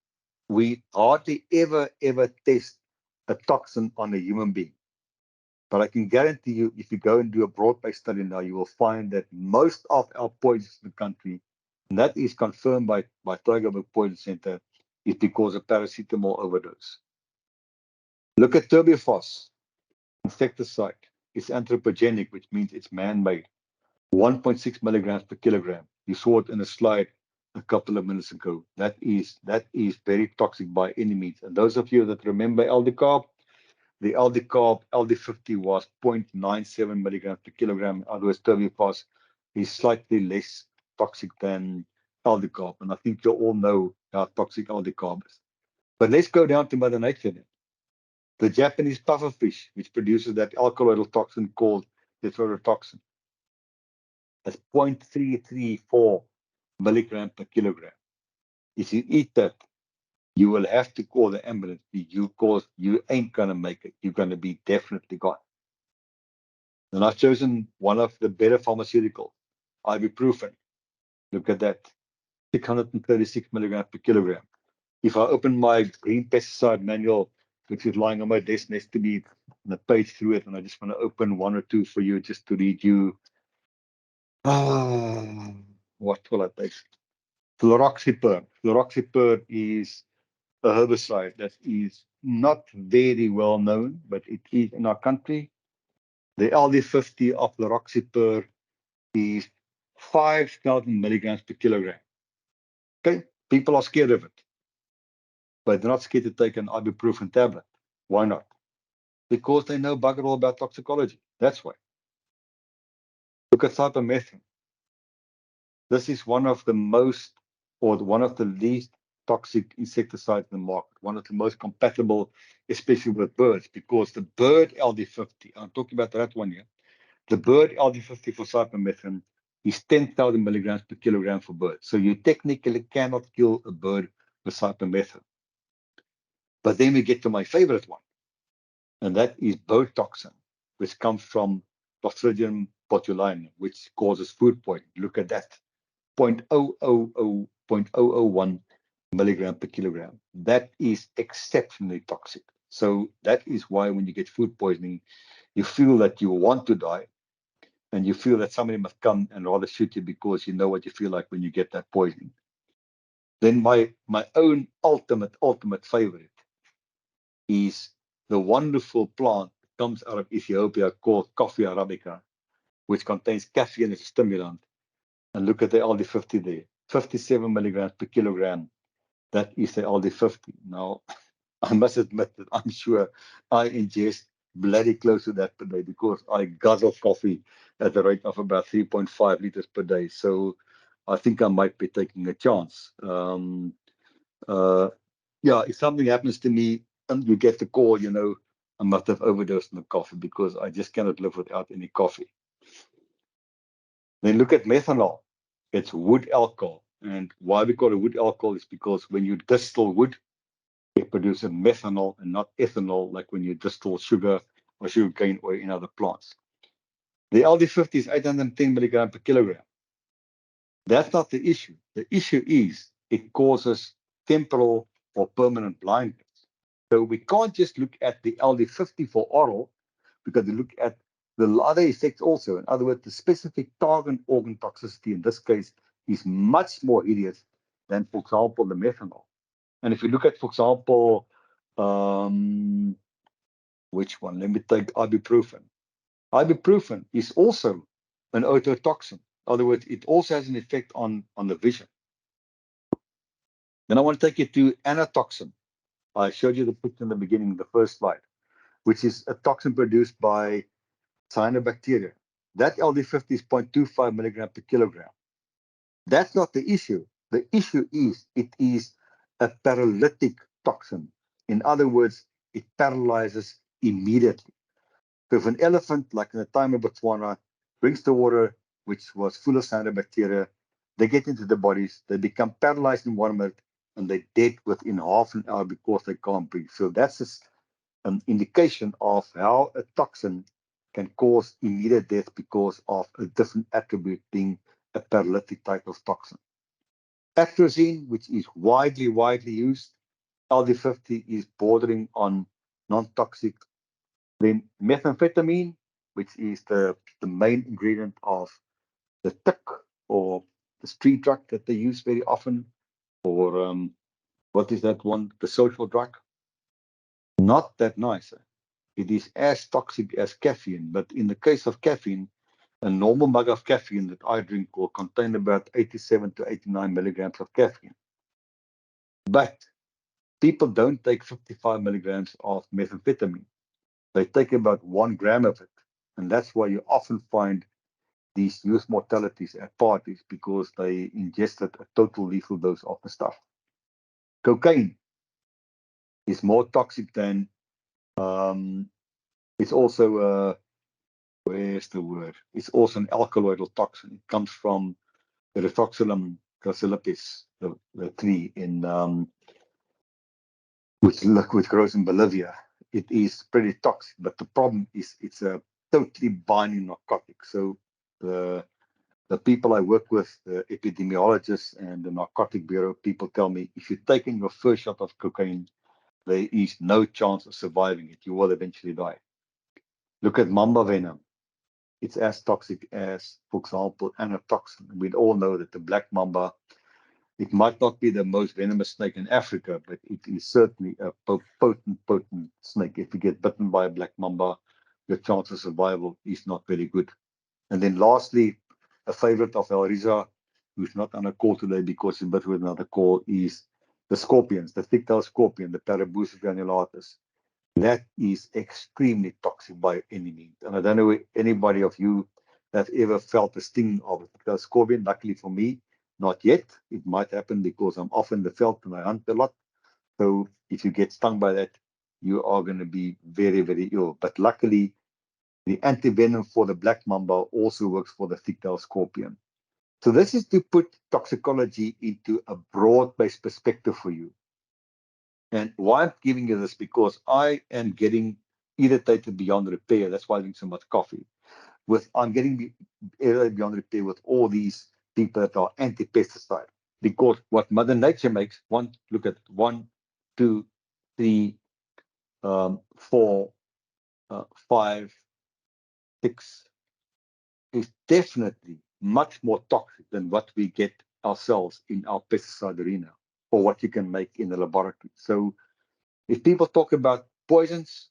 we hardly ever test a toxin on a human being. But I can guarantee you, if you go and do a broad-based study now, you will find that most of our poisons in the country, and that is confirmed by Tigerberg Poison Center, is because of paracetamol overdose. Look at turbiphos, insecticide. It's anthropogenic, which means it's man-made. 1.6 milligrams per kilogram. You saw it in a slide a couple of minutes ago. That is very toxic by any means. And those of you that remember LD-carb, the LD-carb, LD50 was 0.97 milligrams per kilogram. In other words, turbiphos is slightly less toxic than LD-carb. And I think you all know how toxic LD-carb is. But let's go down to Mother Nature then. The Japanese pufferfish, which produces that alkaloidal toxin called tetrodotoxin, that's 0.334 milligram per kilogram. If you eat that, you will have to call the ambulance because you ain't going to make it. You're going to be definitely gone. And I've chosen one of the better pharmaceuticals, ibuprofen. Look at that, 636 milligrams per kilogram. If I open my green pesticide manual, which is lying on my desk next to me, and a page through it, and I just want to open one or two for you just to read you. What will I take? Fluroxypyr. Fluroxypyr is a herbicide that is not very well known, but it is in our country. The LD50 of fluroxypyr is 5,000 milligrams per kilogram. Okay, people are scared of it, but they're not scared to take an ibuprofen tablet. Why not? Because they know bugger all about toxicology. That's why. Look at cypermethrin. This is one of the most, or one of the least toxic insecticides in the market, one of the most compatible, especially with birds, because the bird LD50, I'm talking about that one here, the bird LD50 for cypermethrin is 10,000 milligrams per kilogram for birds. So you technically cannot kill a bird with cypermethrin. But then we get to my favorite one, and that is bird toxin, which comes from Clostridium botulinum, which causes food poisoning. Look at that. 0.001 milligram per kilogram. That is exceptionally toxic. So that is why when you get food poisoning, you feel that you want to die, and you feel that somebody must come and rather shoot you because you know what you feel like when you get that poisoning. Then my own ultimate favorite is the wonderful plant that comes out of Ethiopia called coffee arabica, which contains caffeine as a stimulant. And look at the LD50 there, 57 milligrams per kilogram. That is the LD50. Now, I must admit that I'm sure I ingest bloody close to that per day because I guzzle coffee at the rate of about 3.5 liters per day. So I think I might be taking a chance. Yeah, if something happens to me and you get the call, you know, I must have overdosed on the coffee because I just cannot live without any coffee. Then look at methanol. It's wood alcohol. And why we call it wood alcohol is because when you distill wood, it produces methanol and not ethanol, like when you distill sugar or sugarcane oil in other plants. The LD50 is 810 milligrams per kilogram. That's not the issue. The issue is it causes temporal or permanent blindness. So we can't just look at the LD50 for oral, because we look at the other effects also. In other words, the specific target organ toxicity in this case is much more hideous than, for example, the methanol. And if you look at, for example, Which one? Let me take ibuprofen. Ibuprofen is also an ototoxin. In other words, it also has an effect on the vision. Then I want to take you to anatoxin. I showed you the picture in the beginning, the first slide, which is a toxin produced by cyanobacteria. That LD50 is 0.25 milligram per kilogram. That's not the issue. The issue is it is a paralytic toxin. In other words, it paralyzes immediately. So if an elephant, like in the time of Botswana, drinks the water which was full of cyanobacteria, they get into the bodies, they become paralyzed in 1 minute, and they're dead within half an hour because they can't breathe. So that's an indication of how a toxin can cause immediate death because of a different attribute being a paralytic type of toxin. Atrazine, which is widely used, LD50 is bordering on non-toxic. Then methamphetamine, which is the main ingredient of the tick or the street drug that they use very often, or what is that one? The social drug. Not that nice. It is as toxic as caffeine, but in the case of caffeine, a normal mug of caffeine that I drink will contain about 87 to 89 milligrams of caffeine. But people don't take 55 milligrams of methamphetamine. They take about 1 gram of it. And that's why you often find these youth mortalities at parties because they ingested a total lethal dose of the stuff. Cocaine is more toxic than, it's also, where's the word? It's also an alkaloidal toxin. It comes from the Retoxylum gracilipis, the tree in which grows in Bolivia. It is pretty toxic, but the problem is it's a totally binding narcotic. So the people I work with, the epidemiologists and the narcotic bureau people tell me if you're taking your first shot of cocaine, there is no chance of surviving it. You will eventually die. Look at mamba venom. It's as toxic as, for example, anatoxin. We all know that the black mamba, it might not be the most venomous snake in Africa, but it is certainly a potent snake. If you get bitten by a black mamba, your chance of survival is not very good. And then lastly, a favorite of El Riza, who's not on a call today because he's bit with another call, is the scorpions, the thick-tailed scorpion, the Parabusus granulatus. That is extremely toxic by any means. And I don't know if anybody of you have ever felt the sting of a thick-tailed scorpion. Luckily for me, not yet. It might happen because I'm off in the veld and I hunt a lot. So if you get stung by that, you are going to be very, very ill. But luckily, the antivenom for the black mamba also works for the thick-tailed scorpion. So this is to put toxicology into a broad-based perspective for you. And why I'm giving you this, because I am getting irritated beyond repair. That's why I drink so much coffee. I'm getting irritated beyond repair with all these people that are anti-pesticide. Because what Mother Nature makes, look at 1, 2, 3, 4, 5, 6, is definitely much more toxic than what we get ourselves in our pesticide arena or what you can make in the laboratory. So if people talk about poisons,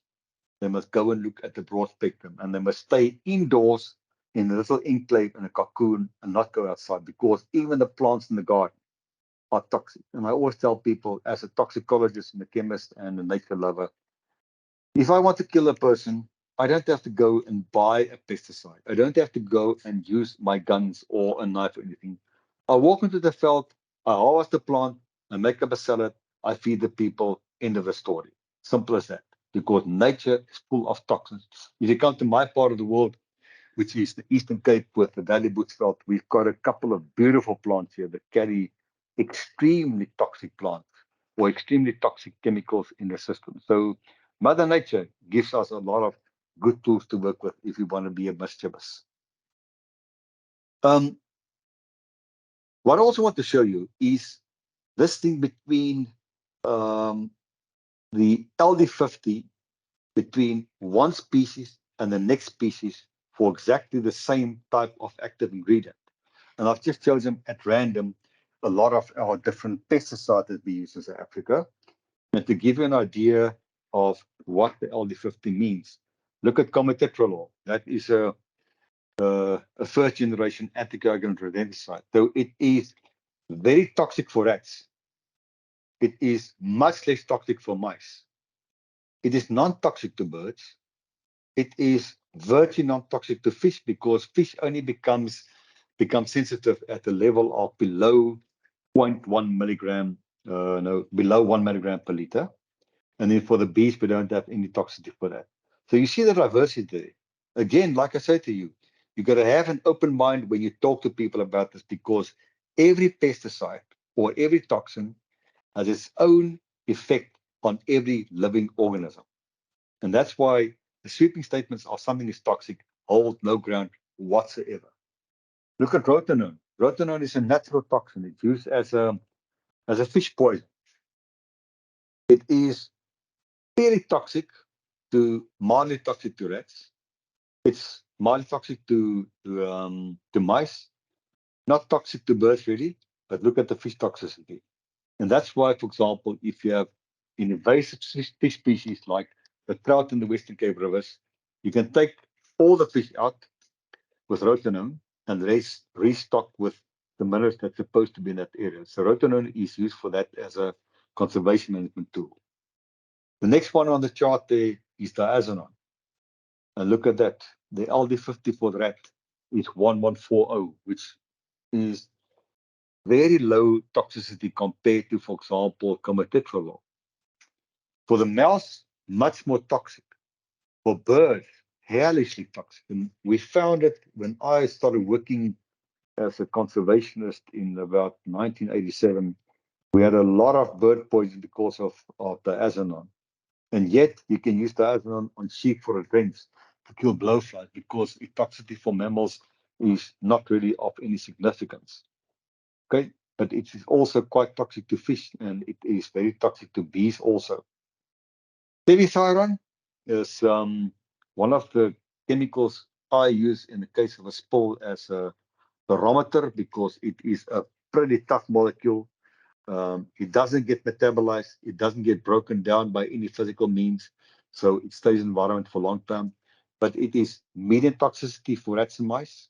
they must go and look at the broad spectrum and they must stay indoors in a little enclave in a cocoon and not go outside because even the plants in the garden are toxic. And I always tell people, as a toxicologist and a chemist and a nature lover, if I want to kill a person, I don't have to go and buy a pesticide. I don't have to go and use my guns or a knife or anything. I walk into the veld, I harvest the plant, I make up a salad, I feed the people, end of the story. Simple as that. Because nature is full of toxins. If you come to my part of the world, which is the Eastern Cape with the Valley Bushveld, we've got a couple of beautiful plants here that carry extremely toxic plants or extremely toxic chemicals in the system. So Mother Nature gives us a lot of good tools to work with if we want to be a mischievous. What I also want to show you is this thing between the LD50 between one species and the next species for exactly the same type of active ingredient. And I've just chosen at random a lot of our different pesticides that we use in South Africa. And to give you an idea, of what the LD50 means. Look at cometetrolol. That is a first generation anticoagulant rodenticide. So it is very toxic for rats. It is much less toxic for mice. It is non-toxic to birds. It is virtually non-toxic to fish because fish only becomes sensitive at the level of below 0.1 milligram, no, below 1 milligram per liter. And then for the bees, we don't have any toxicity for that. So you see the diversity there. Again, like I say to you, you got to have an open mind when you talk to people about this because every pesticide or every toxin has its own effect on every living organism. And that's why the sweeping statements of something is toxic hold no ground whatsoever. Look at rotenone. Rotenone is a natural toxin. It's used as a fish poison. It is very toxic to mildly toxic to rats. It's mildly toxic to mice. Not toxic to birds really, but look at the fish toxicity. And that's why, for example, if you have an invasive fish species like the trout in the Western Cape rivers, you can take all the fish out with rotenone and restock with the minerals that's supposed to be in that area. So rotenone is used for that as a conservation management tool. The next one on the chart there is diazonon. And look at that. The LD50 for the rat is 1140, which is very low toxicity compared to, for example, cometetrolol. For the mouse, much more toxic. For birds, hellishly toxic. And we found it when I started working as a conservationist in about 1987. We had a lot of bird poison because of diazonon. And yet you can use diazonon on sheep for revenge to kill blowflies because its toxicity for mammals is not really of any significance. Okay, but it is also quite toxic to fish and it is very toxic to bees also. Terbithyron is one of the chemicals I use in the case of a spill as a barometer because it is a pretty tough molecule. It doesn't get metabolized. It doesn't get broken down by any physical means. So it stays in the environment for a long time. But it is medium toxicity for rats and mice.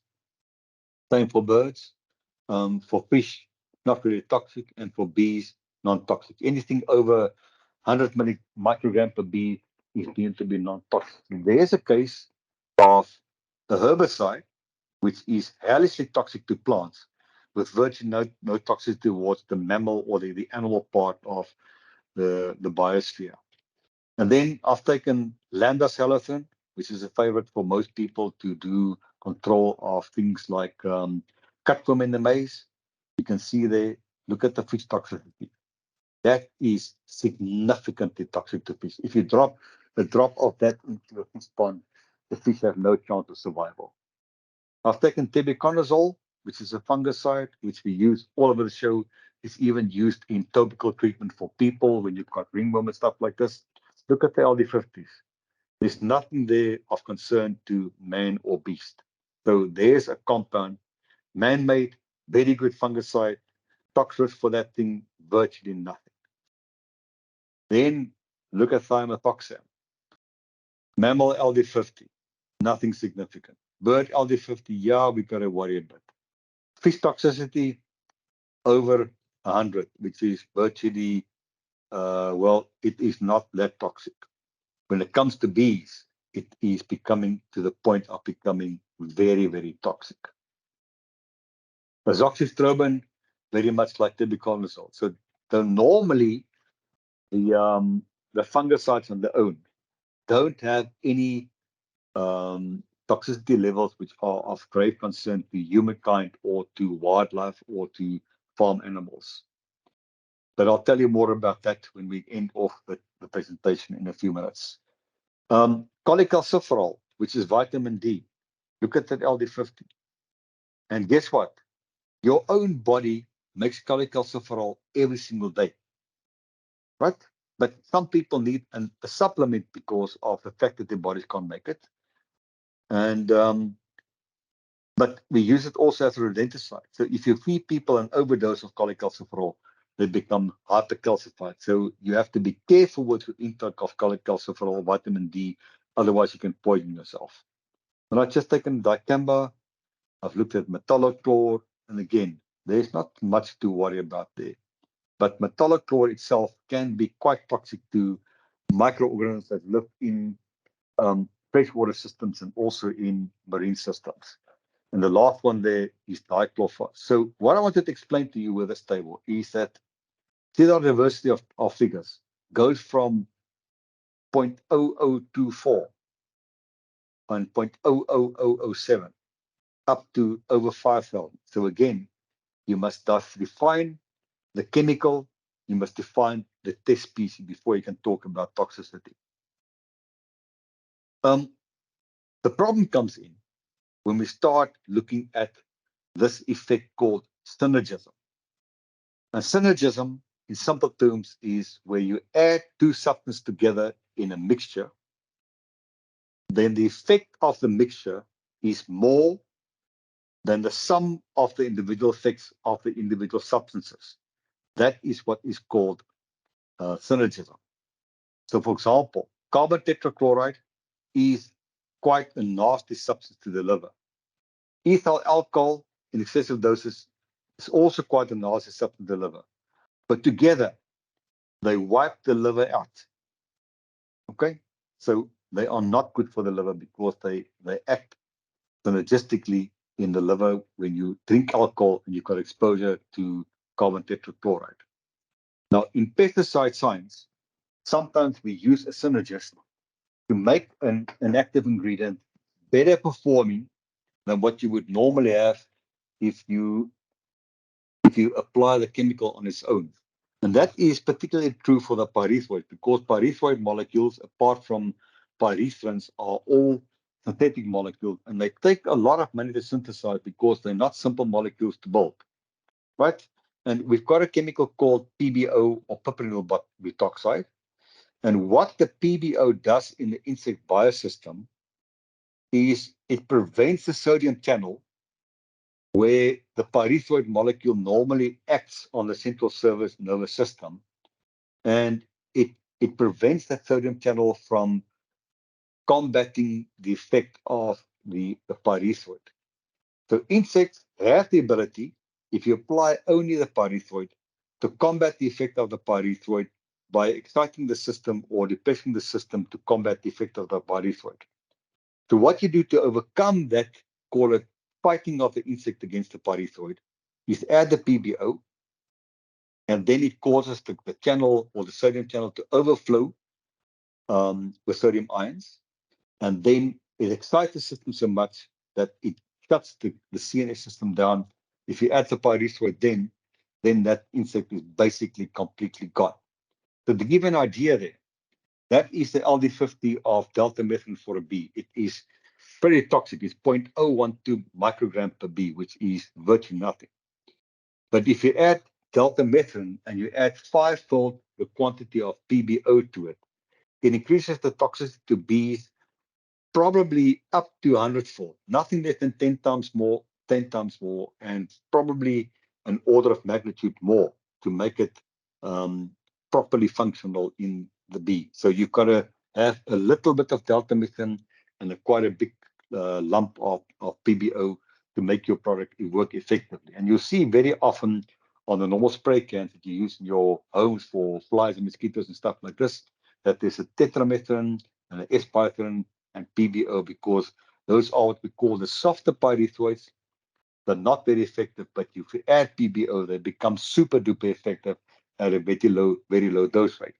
Same for birds. For fish, not really toxic. And for bees, non-toxic. Anything over 100 microgram per bee is deemed to be non-toxic. There's a case of a herbicide which is hellishly toxic to plants with virtually no toxicity towards the mammal or the animal part of the biosphere. And then I've taken lambda-cyhalothrin, which is a favorite for most people to do control of things like cutworm in the maize. You can see there, look at the fish toxicity. That is significantly toxic to fish. If you drop a drop of that into a fish pond, the fish have no chance of survival. I've taken tebuconazole, which is a fungicide, which we use all over the show. It's even used in topical treatment for people when you've got ringworm and stuff like this. Look at the LD50s. There's nothing there of concern to man or beast. So there's a compound, man-made, very good fungicide, tox risk for that thing, virtually nothing. Then look at thiamethoxam. Mammal LD50, nothing significant. Bird LD50, yeah, we got to worry a bit. Fish toxicity, over 100, which is virtually, well, it is not that toxic. When it comes to bees, it is becoming to the point of becoming very, very toxic. Azoxystrobin, very much like tebuconazole. So normally the fungicides on their own don't have any toxicity levels which are of grave concern to humankind or to wildlife or to farm animals. But I'll tell you more about that when we end off the presentation in a few minutes. Cholecalciferol, which is vitamin D. Look at that LD50. And guess what? Your own body makes cholecalciferol every single day, right? But some people need a supplement because of the fact that their bodies can't make it. And but we use it also as a rodenticide. So if you feed people an overdose of cholecalciferol, they become hypercalcified. So you have to be careful with your intake of cholecalciferol, vitamin D, otherwise you can poison yourself. And I've just taken dicamba, I've looked at metallochlor, and again, there's not much to worry about there. But metallochlor itself can be quite toxic to microorganisms that live in freshwater systems and also in marine systems. And the last one there is dichlorphos. So what I wanted to explain to you with this table is that the diversity of figures goes from 0.0024 and 0.00007 up to over 5,000. So again, you must thus define the chemical, you must define the test species before you can talk about toxicity. The problem comes in when we start looking at this effect called synergism. And synergism, in simple terms, is where you add two substances together in a mixture, then the effect of the mixture is more than the sum of the individual effects of the individual substances. That is what is called synergism. So, for example, carbon tetrachloride is quite a nasty substance to the liver. Ethyl alcohol in excessive doses is also quite a nasty substance to the liver. But together, they wipe the liver out. Okay? So they are not good for the liver because they act synergistically in the liver when you drink alcohol and you've got exposure to carbon tetrachloride. Now, in pesticide science, sometimes we use a synergist to make an active ingredient better performing than what you would normally have if you apply the chemical on its own. And that is particularly true for the pyrethroid because pyrethroid molecules, apart from pyrethrins, are all synthetic molecules and they take a lot of money to synthesize because they're not simple molecules to build, right? And we've got a chemical called PBO or piperidine butoxide. And what the PBO does in the insect biosystem is it prevents the sodium channel where the pyrethroid molecule normally acts on the central nervous system. And it prevents that sodium channel from combating the effect of the pyrethroid. So insects have the ability, if you apply only the pyrethroid, to combat the effect of the pyrethroid by exciting the system or depressing the system to combat the effect of the pyrethroid. So what you do to overcome that, call it fighting of the insect against the pyrethroid, is add the PBO, and then it causes the channel or the sodium channel to overflow with sodium ions, and then it excites the system so much that it shuts the CNS system down. If you add the pyrethroid, then that insect is basically completely gone. So to give an idea there, that is the LD50 of delta methylene for a bee. It is pretty toxic. It's 0.012 microgram per bee, which is virtually nothing. But if you add delta methylene and you add fivefold the quantity of PBO to it, it increases the toxicity to bees probably up to 100-fold, nothing less than 10 times more, and probably an order of magnitude more to make it properly functional in the bee. So you've got to have a little bit of delta methylene and quite a big lump of PBO to make your product work effectively. And you'll see very often on the normal spray cans that you use in your homes for flies and mosquitoes and stuff like this, that there's a tetramethrin and an S-pythrin and PBO, because those are what we call the softer pyrethroids. They're not very effective, but if you add PBO, they become super duper effective at a very low dose rate.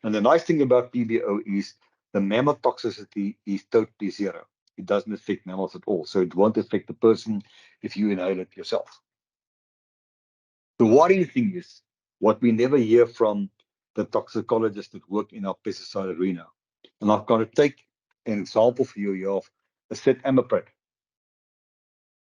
And the nice thing about PBO is the mammal toxicity is totally zero. It doesn't affect mammals at all. So it won't affect the person if you inhale it yourself. The worrying thing is what we never hear from the toxicologists that work in our pesticide arena. And I'm going to take an example for you of acetamiprid.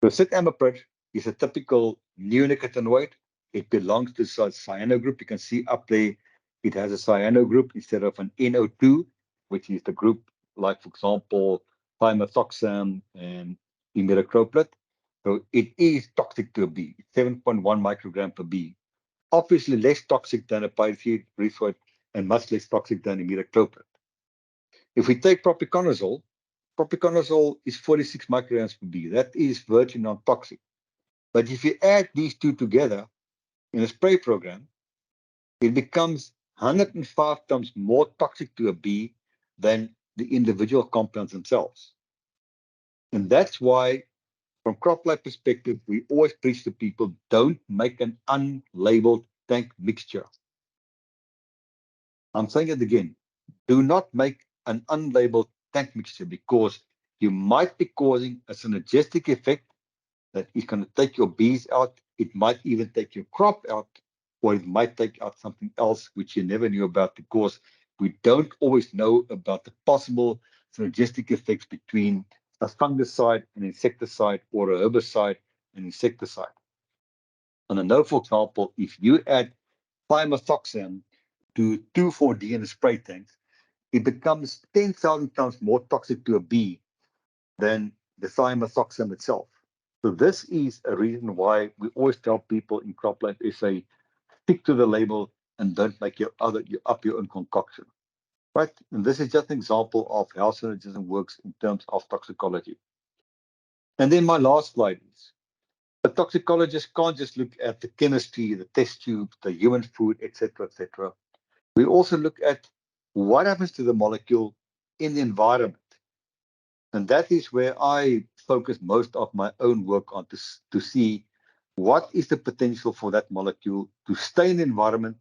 So acetamiprid is a typical neonicotinoid. It belongs to the cyano group. You can see up there, it has a cyano group instead of an NO2, which is the group like, for example, thimethoxam and imidacloprid. So it is toxic to a bee. It's 7.1 microgram per bee. obviously less toxic than a pyrethroid and much less toxic than imidacloprid. If we take propiconazole is 46 micrograms per B. That is virtually non-toxic. But if you add these two together in a spray program, it becomes 105 times more toxic to a bee than the individual compounds themselves. And that's why, from CropLife perspective, we always preach to people, don't make an unlabeled tank mixture. I'm saying it again, do not make an unlabeled tank mixture because you might be causing a synergistic effect that is going to take your bees out. It might even take your crop out, or it might take out something else which you never knew about because we don't always know about the possible synergistic effects between a fungicide, an insecticide, or a herbicide, and insecticide. And I know, for example, if you add thiamethoxam to 2,4-D in a spray tank, it becomes 10,000 times more toxic to a bee than the thiamethoxam itself. So this is a reason why we always tell people in CropLife SA, stick to the label and don't make your own concoction. Right? And this is just an example of how synergism works in terms of toxicology. And then my last slide is, a toxicologist can't just look at the chemistry, the test tube, the human food, etc., etc. We also look at what happens to the molecule in the environment. And that is where I focus most of my own work on to see what is the potential for that molecule to stay in the environment,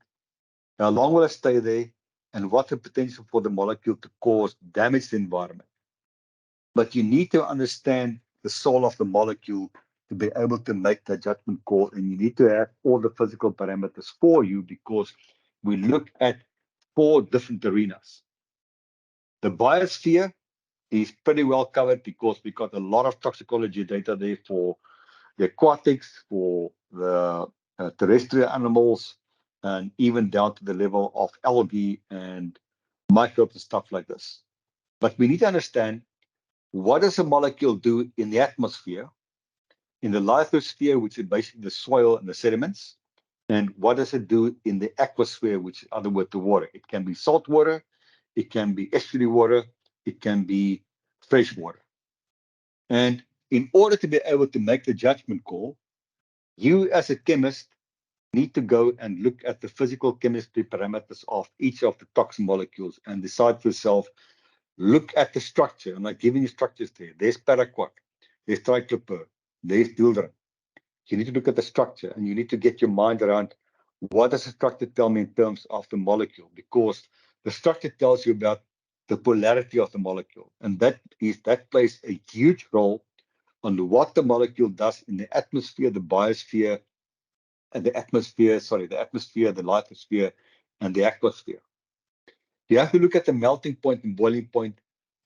how long will it stay there, and what's the potential for the molecule to cause damage to the environment. But you need to understand the soul of the molecule to be able to make that judgment call, and you need to have all the physical parameters for you because we look at 4 different arenas. The biosphere is pretty well covered because we got a lot of toxicology data there for the aquatics, for the terrestrial animals, and even down to the level of algae and microbes and stuff like this. But we need to understand, what does a molecule do in the atmosphere, in the lithosphere, which is basically the soil and the sediments, and what does it do in the aquasphere, which is, in other words, the water. It can be salt water, it can be estuary water, it can be fresh water. And in order to be able to make the judgment call, you as a chemist need to go and look at the physical chemistry parameters of each of the toxin molecules and decide for yourself, look at the structure. I'm not giving you structures there. There's paraquat, there's tricloper, there's dieldrin. You need to look at the structure and you need to get your mind around, what does the structure tell me in terms of the molecule? Because the structure tells you about the polarity of the molecule. And that plays a huge role on what the molecule does in the atmosphere, the biosphere, and the atmosphere, the lithosphere, and the aquasphere. You have to look at the melting point and boiling point.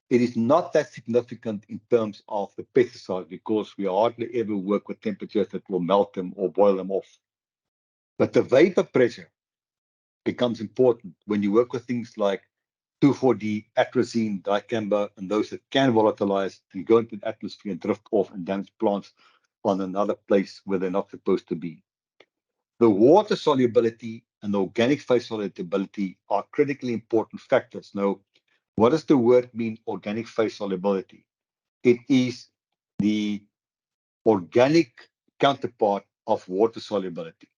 It is not that significant in terms of the pesticides because we hardly ever work with temperatures that will melt them or boil them off. But the vapor pressure becomes important when you work with things like 2,4-D, atrazine, dicamba, and those that can volatilize and go into the atmosphere and drift off and damage plants on another place where they're not supposed to be. The water solubility and the organic phase solubility are critically important factors. Now, what does the word mean, organic phase solubility? It is the organic counterpart of water solubility.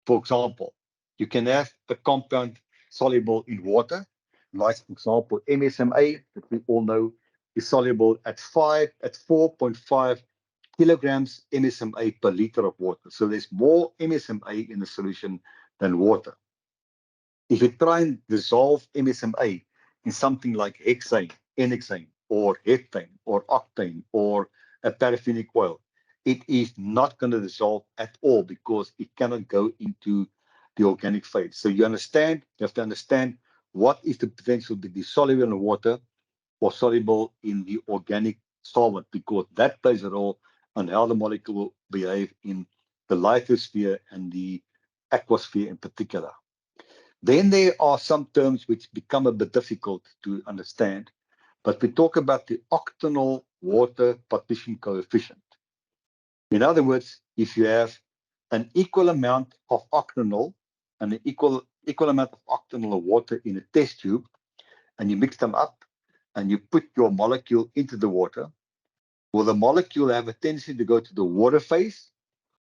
For example, you can have a compound soluble in water, like, for example, MSMA, that we all know is soluble at 4.5 kilograms MSMA per liter of water. So there's more MSMA in the solution than water. If you try and dissolve MSMA in something like hexane, N-hexane, or heptane, or octane, or a paraffinic oil, it is not going to dissolve at all because it cannot go into the organic phase. So you have to understand what is the potential to be soluble in water or soluble in the organic solvent, because that plays a role on how the molecule will behave in the lithosphere and the aquasphere in particular. Then there are some terms which become a bit difficult to understand, but we talk about the octanol water partition coefficient. In other words, if you have an equal amount of octanol and an equal amount of octanol of water in a test tube, and you mix them up and you put your molecule into the water, will the molecule have a tendency to go to the water phase,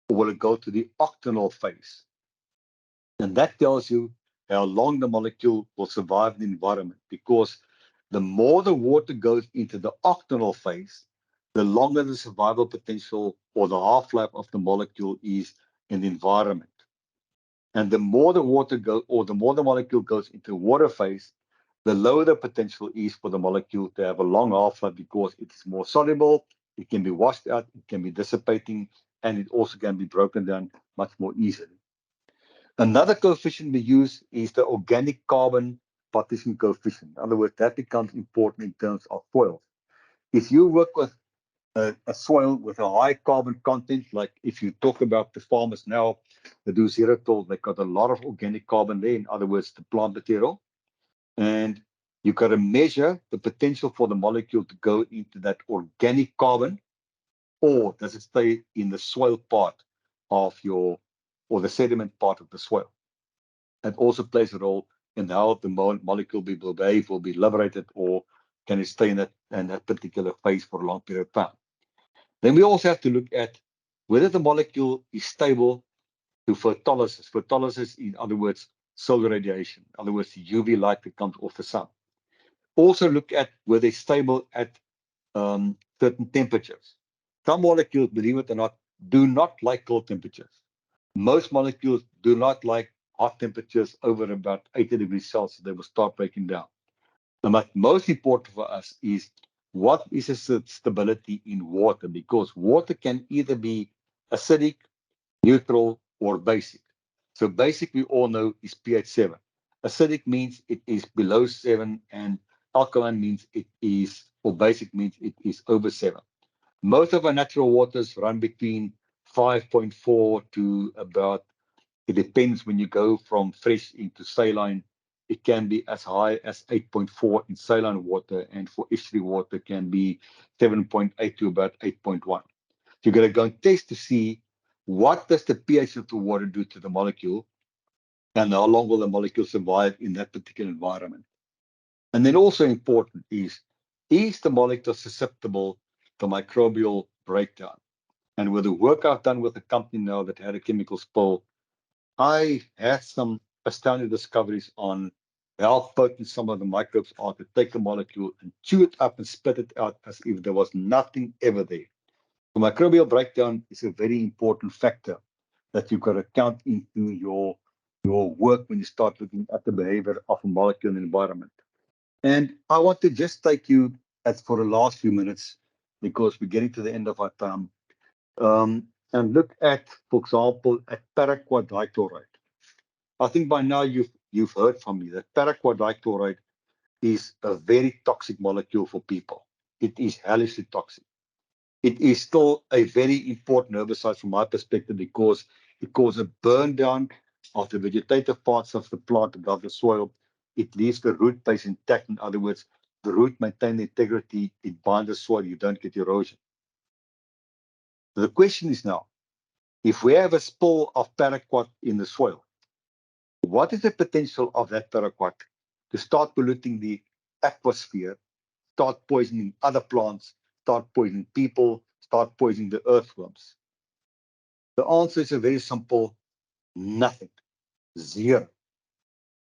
or will it go to the octanol phase? And that tells you how long the molecule will survive in the environment, because the more the water goes into the octanol phase, the longer the survival potential or the half-life of the molecule is in the environment. And the more the water goes, or the more the molecule goes into water phase, the lower the potential is for the molecule to have a long half-life, because it is more soluble, it can be washed out, it can be dissipating, and it also can be broken down much more easily. Another coefficient we use is the organic carbon partition coefficient. In other words, that becomes important in terms of soils. If you work with a soil with a high carbon content, like if you talk about the farmers now that do xeritol, they got a lot of organic carbon there, in other words, the plant material. And you got to measure the potential for the molecule to go into that organic carbon, or does it stay in the soil part of your, or the sediment part of the soil. That also plays a role in how the molecule will behave, will be liberated, or can it stay in that particular phase for a long period of time. Then we also have to look at whether the molecule is stable to photolysis. Photolysis, in other words, solar radiation. In other words, the UV light that comes off the sun. Also look at whether it's stable at certain temperatures. Some molecules, believe it or not, do not like cold temperatures. Most molecules do not like hot temperatures over about 80 degrees Celsius. They will start breaking down. But most important for us is what is the stability in water, because water can either be acidic, neutral, or basic. So basic, we all know, is pH 7. Acidic means it is below 7, and alkaline means it is, or basic means it is over 7. Most of our natural waters run between 5.4 to about, it depends when you go from fresh into saline, it can be as high as 8.4 in saline water, and for estuary water can be 7.8 to about 8.1. You're going to go and test to see what does the pH of the water do to the molecule, and how long will the molecule survive in that particular environment. And then also important is the molecule susceptible to microbial breakdown? And with the work I've done with a company now that had a chemical spill, I had some astounding discoveries on how potent some of the microbes are to take a molecule and chew it up and spit it out as if there was nothing ever there. So microbial breakdown is a very important factor that you've got to count into your work when you start looking at the behavior of a molecule in the environment. And I want to just take you, as for the last few minutes, because we're getting to the end of our time, and look at, for example, at paraquat dichloride. I think by now you've heard from me that paraquat dichloride is a very toxic molecule for people. It is hellishly toxic. It is still a very important herbicide from my perspective, because it causes a burn down of the vegetative parts of the plant above the soil. It leaves the root base intact. In other words, the root maintains the integrity. It binds the soil. You don't get erosion. The question is now, if we have a spill of paraquat in the soil, what is the potential of that paraquat to start polluting the atmosphere, start poisoning other plants, start poisoning people, start poisoning the earthworms? The answer is a very simple: nothing, zero.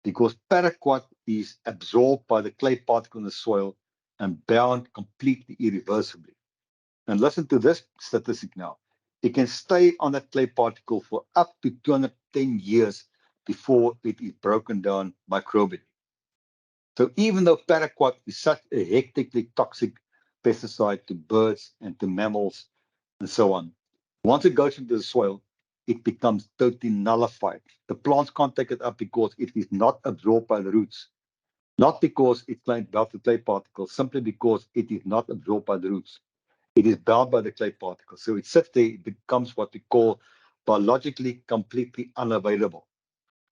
Because paraquat is absorbed by the clay particle in the soil and bound completely irreversibly. And listen to this statistic now. It can stay on that clay particle for up to 210 years before it is broken down microbially. So even though paraquat is such a hectically toxic pesticide to birds and to mammals and so on, once it goes into the soil, it becomes totally nullified. The plants can't take it up because it is not absorbed by the roots. Not because it's bound to clay particles, simply because it is not absorbed by the roots. It is bound by the clay particles. So it sits there, it becomes what we call biologically completely unavailable.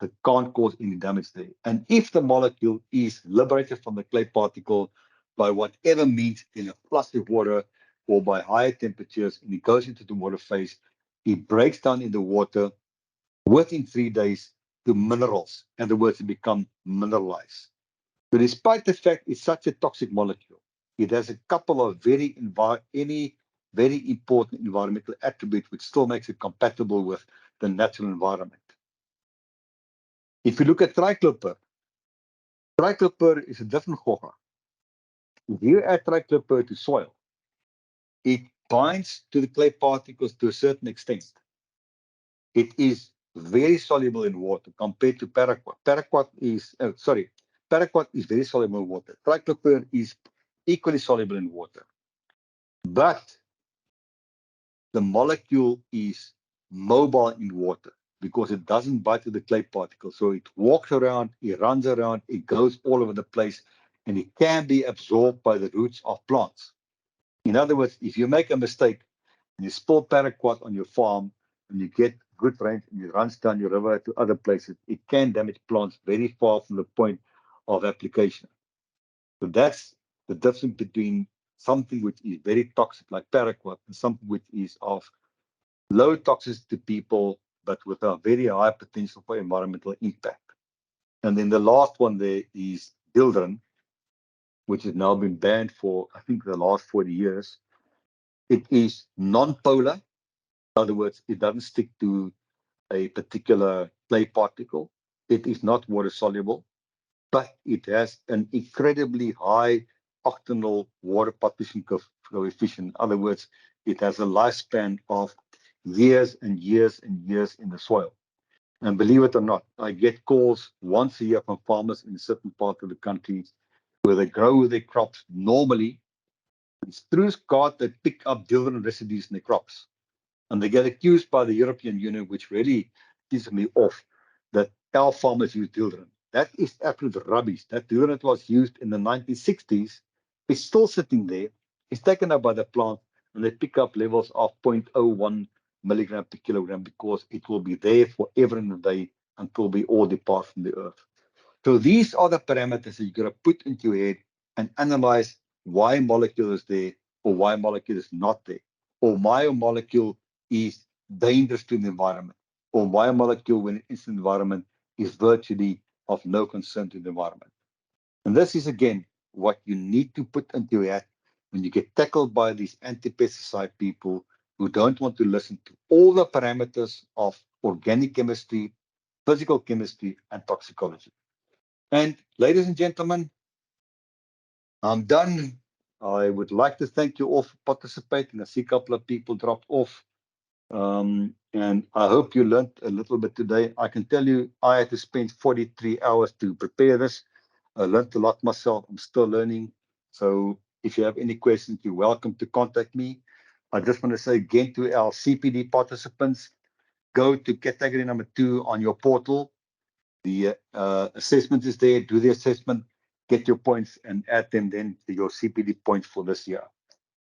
It can't cause any damage there. And if the molecule is liberated from the clay particle by whatever means, in a flush of water or by higher temperatures, and it goes into the water phase, it breaks down in the water, within 3 days to minerals. In other words, it become mineralized. So despite the fact it's such a toxic molecule, it has a couple of very important environmental attributes which still makes it compatible with the natural environment. If you look at triclopyr is a different gogga. If you add triclopyr to soil, it binds to the clay particles to a certain extent. It is very soluble in water compared to paraquat. Paraquat is very soluble in water. Triclopyr is equally soluble in water. But the molecule is mobile in water because it doesn't bite to the clay particles. So it walks around, it runs around, it goes all over the place, and it can be absorbed by the roots of plants. In other words, if you make a mistake and you spill paraquat on your farm and you get good rain and it runs down your river to other places, it can damage plants very far from the point of application. So that's the difference between something which is very toxic like paraquat and something which is of low toxicity to people, but with a very high potential for environmental impact. And then the last one there is dildron, which has now been banned for, I think, the last 40 years. It is non-polar. In other words, it doesn't stick to a particular clay particle. It is not water soluble, but it has an incredibly high octanol water partition coefficient. In other words, it has a lifespan of years and years and years in the soil. And believe it or not, I get calls once a year from farmers in certain parts of the country where they grow their crops normally. It's through God they pick up dildron residues in their crops. And they get accused by the European Union, which really pisses me off, that our farmers use dildron. That is absolute rubbish. That dildron that was used in the 1960s is still sitting there. It's taken up by the plant, and they pick up levels of 0.01 milligram per kilogram because it will be there forever and a day until we all depart from the earth. So these are the parameters that you're going to put into your head and analyze why a molecule is there or why a molecule is not there, or why a molecule is dangerous to the environment, or why a molecule, when it's in the environment, is virtually of no concern to the environment. And this is, again, what you need to put into your head when you get tackled by these anti-pesticide people who don't want to listen to all the parameters of organic chemistry, physical chemistry, and toxicology. And ladies and gentlemen, I'm done. I would like to thank you all for participating. I see a couple of people dropped off. And I hope you learned a little bit today. I can tell you I had to spend 43 hours to prepare this. I learned a lot myself. I'm still learning. So if you have any questions, you're welcome to contact me. I just want to say again to our CPD participants, go to category number 2 on your portal. The assessment is there. Do the assessment, get your points, and add them then to your CPD points for this year.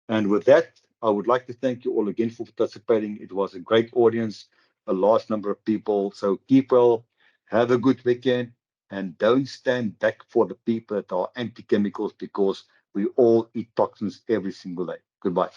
And with that, I would like to thank you all again for participating. It was a great audience, a large number of people. So keep well, have a good weekend, and don't stand back for the people that are anti-chemicals because we all eat toxins every single day. Goodbye.